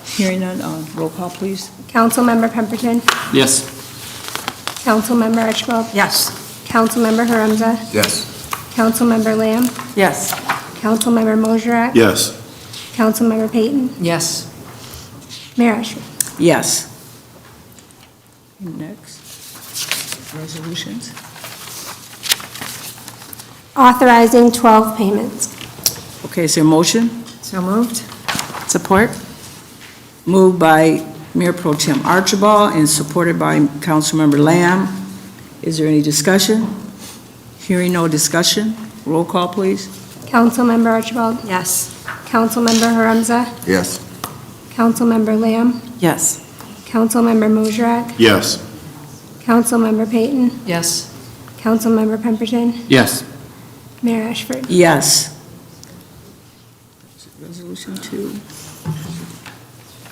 Speaker 1: Hearing none, roll call, please.
Speaker 3: Councilmember Pemberton?
Speaker 13: Yes.
Speaker 3: Councilmember Archibald?
Speaker 15: Yes.
Speaker 3: Councilmember Hamza?
Speaker 18: Yes.
Speaker 3: Councilmember Lamb?
Speaker 15: Yes.
Speaker 3: Councilmember Mosrek?
Speaker 18: Yes.
Speaker 3: Councilmember Peyton?
Speaker 15: Yes.
Speaker 3: Mayor Ashford?
Speaker 1: Yes. Next, resolutions.
Speaker 3: Authorizing 12 payments.
Speaker 1: Okay, is there a motion?
Speaker 15: So moved. Support.
Speaker 1: Moved by Mayor Pro Tem Archibald and supported by Councilmember Lamb. Is there any discussion? Hearing no discussion, roll call, please.
Speaker 3: Councilmember Archibald?
Speaker 15: Yes.
Speaker 3: Councilmember Hamza?
Speaker 18: Yes.
Speaker 3: Councilmember Lamb?
Speaker 15: Yes.
Speaker 3: Councilmember Mosrek?
Speaker 18: Yes.
Speaker 3: Councilmember Peyton?
Speaker 15: Yes.
Speaker 3: Councilmember Pemberton?
Speaker 13: Yes.
Speaker 3: Mayor Ashford?
Speaker 1: Yes. Resolution 2.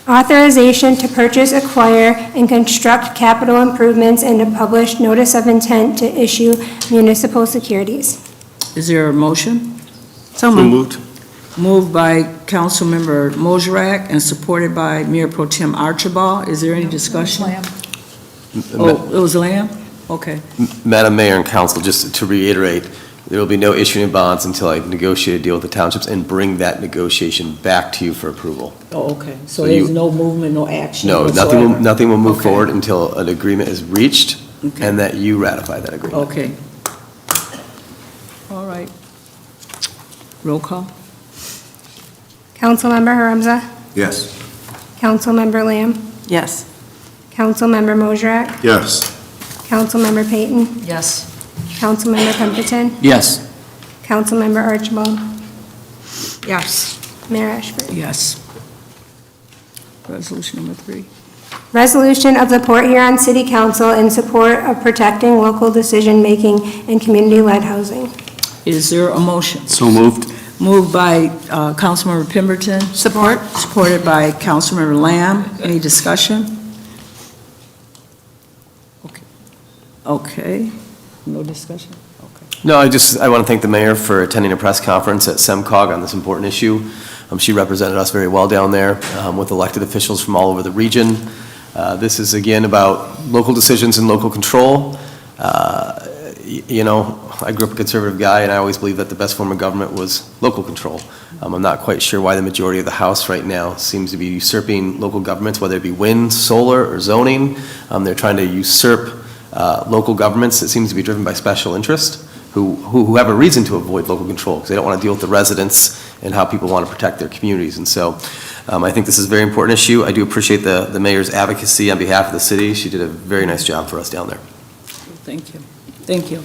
Speaker 3: Authorization to purchase, acquire, and construct capital improvements and to publish notice of intent to issue municipal securities.
Speaker 1: Is there a motion?
Speaker 15: So moved.
Speaker 1: Moved by Councilmember Mosrek and supported by Mayor Pro Tem Archibald. Is there any discussion? Oh, it was Lamb? Okay.
Speaker 16: Madam Mayor and Council, just to reiterate, there will be no issuing of bonds until I negotiate a deal with the townships and bring that negotiation back to you for approval.
Speaker 1: Oh, okay. So
Speaker 16: So
Speaker 1: there's
Speaker 16: you-
Speaker 1: no movement, no action
Speaker 16: No,
Speaker 1: whatsoever?
Speaker 16: nothing will move
Speaker 1: Okay.
Speaker 16: forward until an agreement is reached
Speaker 1: Okay.
Speaker 16: and that you ratify that agreement.
Speaker 1: Okay. All right. Roll call?
Speaker 3: Councilmember Hamza?
Speaker 18: Yes.
Speaker 3: Councilmember Lamb?
Speaker 15: Yes.
Speaker 3: Councilmember Mosrek?
Speaker 18: Yes.
Speaker 3: Councilmember Peyton?
Speaker 15: Yes.
Speaker 3: Councilmember Pemberton?
Speaker 13: Yes.
Speaker 3: Councilmember Archibald?
Speaker 15: Yes.
Speaker 3: Mayor Ashford?
Speaker 1: Yes. Resolution number 3.
Speaker 3: Resolution of the Port Huron City Council in support of protecting local decision-making and community-led housing.
Speaker 1: Is there a motion?
Speaker 13: So moved.
Speaker 1: Moved by Councilmember Pemberton.
Speaker 15: Support.
Speaker 1: Supported by Councilmember Lamb. Any discussion? Okay. Okay, no discussion?
Speaker 16: No, I want to thank the mayor for attending a press conference at SEMCOG on this important issue. She represented us very well down there with elected officials from all over the region. This is, again, about local decisions and local control. You know, I grew up a conservative guy, and I always believed that the best form of government was local control. I'm not quite sure why the majority of the House right now seems to be usurping local governments, whether it be wind, solar, or zoning. They're trying to usurp local governments. It seems to be driven by special interest who have a reason to avoid local control because they don't want to deal with the residents and how people want to protect their communities. And so I think this is a very important issue. I do appreciate the mayor's advocacy on behalf of the city. She did a very nice job for us down there.
Speaker 1: Thank you. Thank you.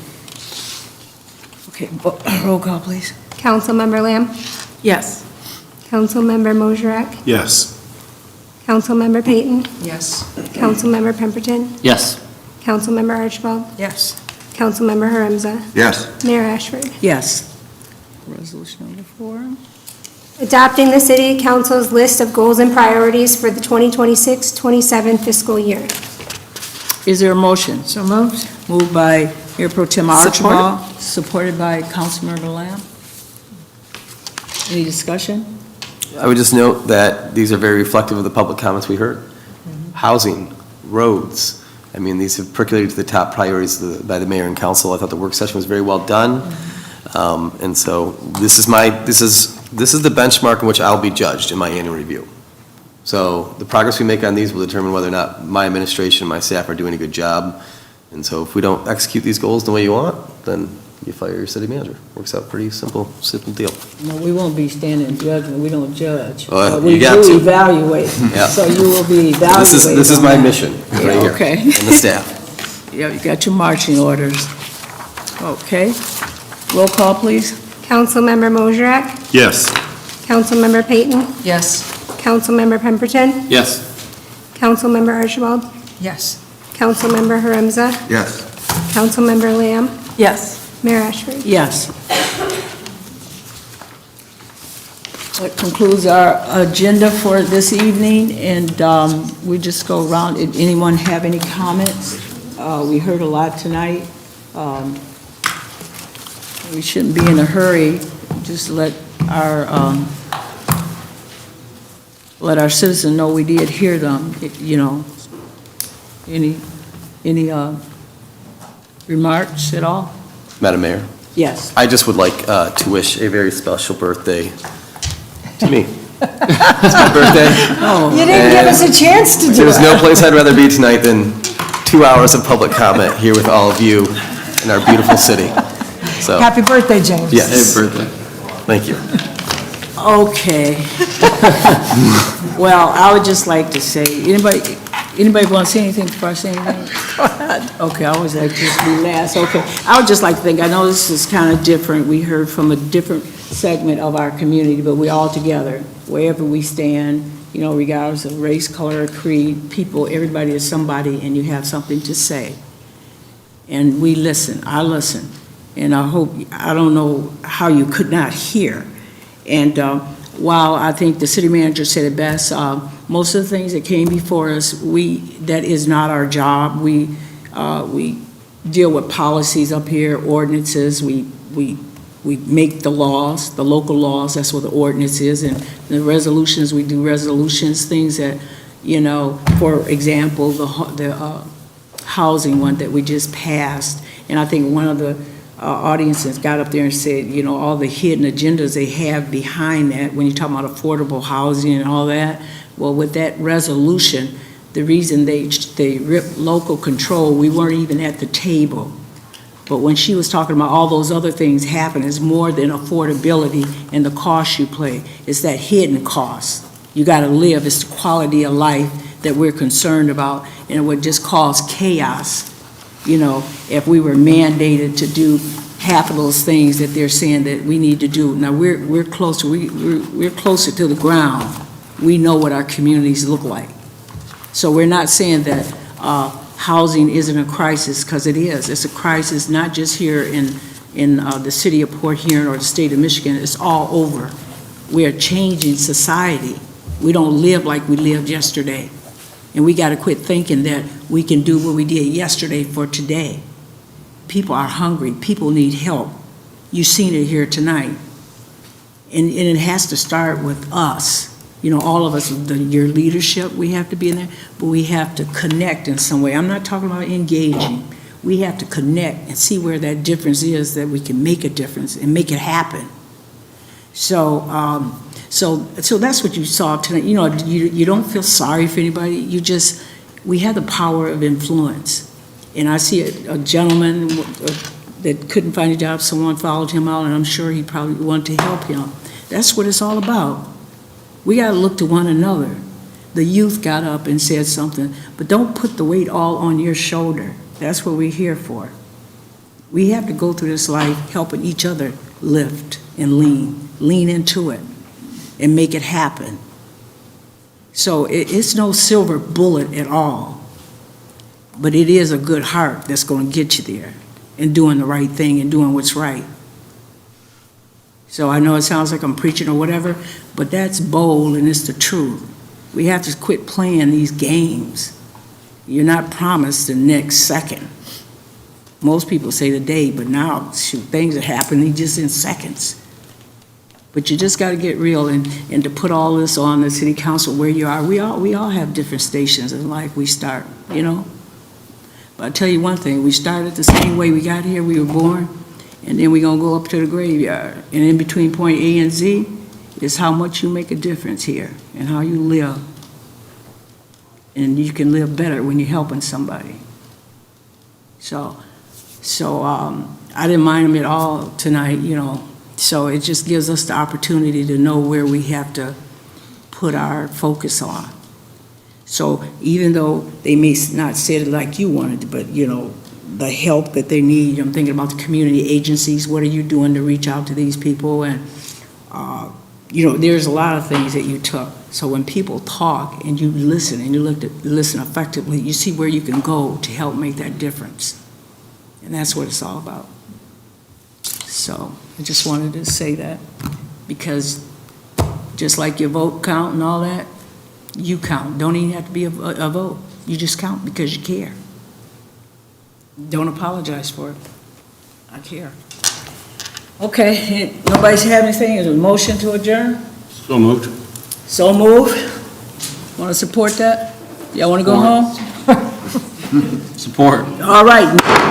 Speaker 1: Okay, roll call, please.
Speaker 3: Councilmember Lamb?
Speaker 1: Yes.
Speaker 3: Councilmember Mosrak?
Speaker 18: Yes.
Speaker 3: Councilmember Payton?
Speaker 15: Yes.
Speaker 3: Councilmember Pemberton?
Speaker 13: Yes.
Speaker 3: Councilmember Archibald?
Speaker 15: Yes.
Speaker 3: Councilmember Haremza?
Speaker 19: Yes.
Speaker 3: Mayor Ashford?
Speaker 1: Yes. Resolution number 4.
Speaker 3: Adopting the City Council's list of goals and priorities for the 2026-27 fiscal year.
Speaker 1: Is there a motion?
Speaker 15: So moved.
Speaker 1: Moved by Mayor Pro Tem
Speaker 15: Support.
Speaker 1: Archibald, supported by Councilmember Lamb. Any discussion?
Speaker 16: I would just note that these are very reflective of the public comments we heard. Housing, roads, I mean, these have percolated to the top priorities by the mayor and council. I thought the work session was very well done. And so this is the benchmark in which I'll be judged in my annual review. So the progress we make on these will determine whether or not my administration and my staff are doing a good job. And so if we don't execute these goals the way you want, then you fire your city manager. Works out pretty simple deal.
Speaker 1: No, we won't be standing in judgment. We don't judge.
Speaker 16: Well,
Speaker 1: We
Speaker 16: you got
Speaker 1: do
Speaker 16: to.
Speaker 1: evaluate.
Speaker 16: Yeah.
Speaker 1: So you will be evaluated.
Speaker 16: This is
Speaker 1: on
Speaker 16: my
Speaker 1: that.
Speaker 16: mission right here.
Speaker 1: Okay.
Speaker 16: And the staff.
Speaker 1: Yeah, you got your marching orders. Okay. Roll call, please.
Speaker 3: Councilmember Mosrak?
Speaker 18: Yes.
Speaker 3: Councilmember Payton?
Speaker 15: Yes.
Speaker 3: Councilmember Pemberton?
Speaker 13: Yes.
Speaker 3: Councilmember Archibald?
Speaker 15: Yes.
Speaker 3: Councilmember Haremza?
Speaker 19: Yes.
Speaker 3: Councilmember Lamb?
Speaker 1: Yes.
Speaker 3: Mayor Ashford?
Speaker 1: Yes. That concludes our agenda for this evening, and we just go around. Did anyone have any comments? We heard a lot tonight. We shouldn't be in a hurry. Just let our citizens know we did hear them, you know. Any remarks at all?
Speaker 16: Madam Mayor?
Speaker 1: Yes.
Speaker 16: I just would like to wish a very special birthday to me. It's my birthday.
Speaker 1: Oh.
Speaker 15: You didn't give us a chance to do it.
Speaker 16: There's no place I'd rather be tonight than 2 hours of public comment here with all of you in our beautiful city. So,
Speaker 15: Happy birthday, James.
Speaker 16: yes. Happy birthday. Thank you.
Speaker 1: Okay. Well, I would just like to say, anybody want to say anything before I say anything? Okay, I always like to just be last. Okay, I would just like to think, I know this is kind of different. We heard from a different segment of our community, but we're all together, wherever we stand, you know, regardless of race, color, or creed, people, everybody is somebody, and you have something to say. And we listen, I listen, and I hope, I don't know how you could not hear. And while I think the city manager said it best, most of the things that came before us, that is not our job. We deal with policies up here, ordinances. We make the laws, the local laws. That's what the ordinance is. And the resolutions, we do resolutions, things that, you know, for example, the housing one that we just passed. And I think one of the audiences got up there and said, you know, all the hidden agendas they have behind that when you're talking about affordable housing and all that. Well, with that resolution, the reason they ripped local control, we weren't even at the table. But when she was talking about all those other things happen, it's more than affordability and the cost you pay. It's that hidden cost. You got to live. It's the quality of life that we're concerned about, and it would just cause chaos, you know, if we were mandated to do half of those things that they're saying that we need to do. Now, we're closer. We're closer to the ground. We know what our communities look like. So we're not saying that housing isn't a crisis, because it is. It's a crisis not just here in the city of Port Huron or the state of Michigan. It's all over. We are changing society. We don't live like we lived yesterday. And we got to quit thinking that we can do what we did yesterday for today. People are hungry. People need help. You've seen it here tonight. And it has to start with us. You know, all of us, your leadership, we have to be in there, but we have to connect in some way. I'm not talking about engaging. We have to connect and see where that difference is, that we can make a difference and make it happen. So that's what you saw tonight. You know, you don't feel sorry for anybody. We have the power of influence. And I see a gentleman that couldn't find a job, someone followed him out, and I'm sure he probably wanted to help him. That's what it's all about. We got to look to one another. The youth got up and said something, but don't put the weight all on your shoulder. That's what we're here for. We have to go through this life helping each other lift and lean into it and make it happen. So it's no silver bullet at all, but it is a good heart that's going to get you there and doing the right thing and doing what's right. So I know it sounds like I'm preaching or whatever, but that's bold and it's the truth. We have to quit playing these games. You're not promised the next second. Most people say the day, but now, shoot, things are happening just in seconds. But you just got to get real and to put all this on the city council where you are. We all have different stations in life we start, you know. But I'll tell you one thing, we started the same way we got here, we were born, and then we're going to go up to the graveyard. And in between point A and Z is how much you make a difference here and how you live. And you can live better when you're helping somebody. So I didn't mind them at all tonight, you know. So it just gives us the opportunity to know where we have to put our focus on. So even though they may not say it like you wanted to, but, you know, the help that they need, I'm thinking about the community agencies, what are you doing to reach out to these people? And, you know, there's a lot of things that you took. So when people talk and you listen and you listen effectively, you see where you can go to help make that difference. And that's what it's all about. So I just wanted to say that, because just like your vote count and all that, you count. Don't even have to be a vote. You just count because you care. Don't apologize for it. I care. Okay, nobody's have anything? Is a motion to adjourn?
Speaker 23: So moved.
Speaker 1: So move. Want to support that? Y'all want to go home?
Speaker 13: Support.
Speaker 1: All right.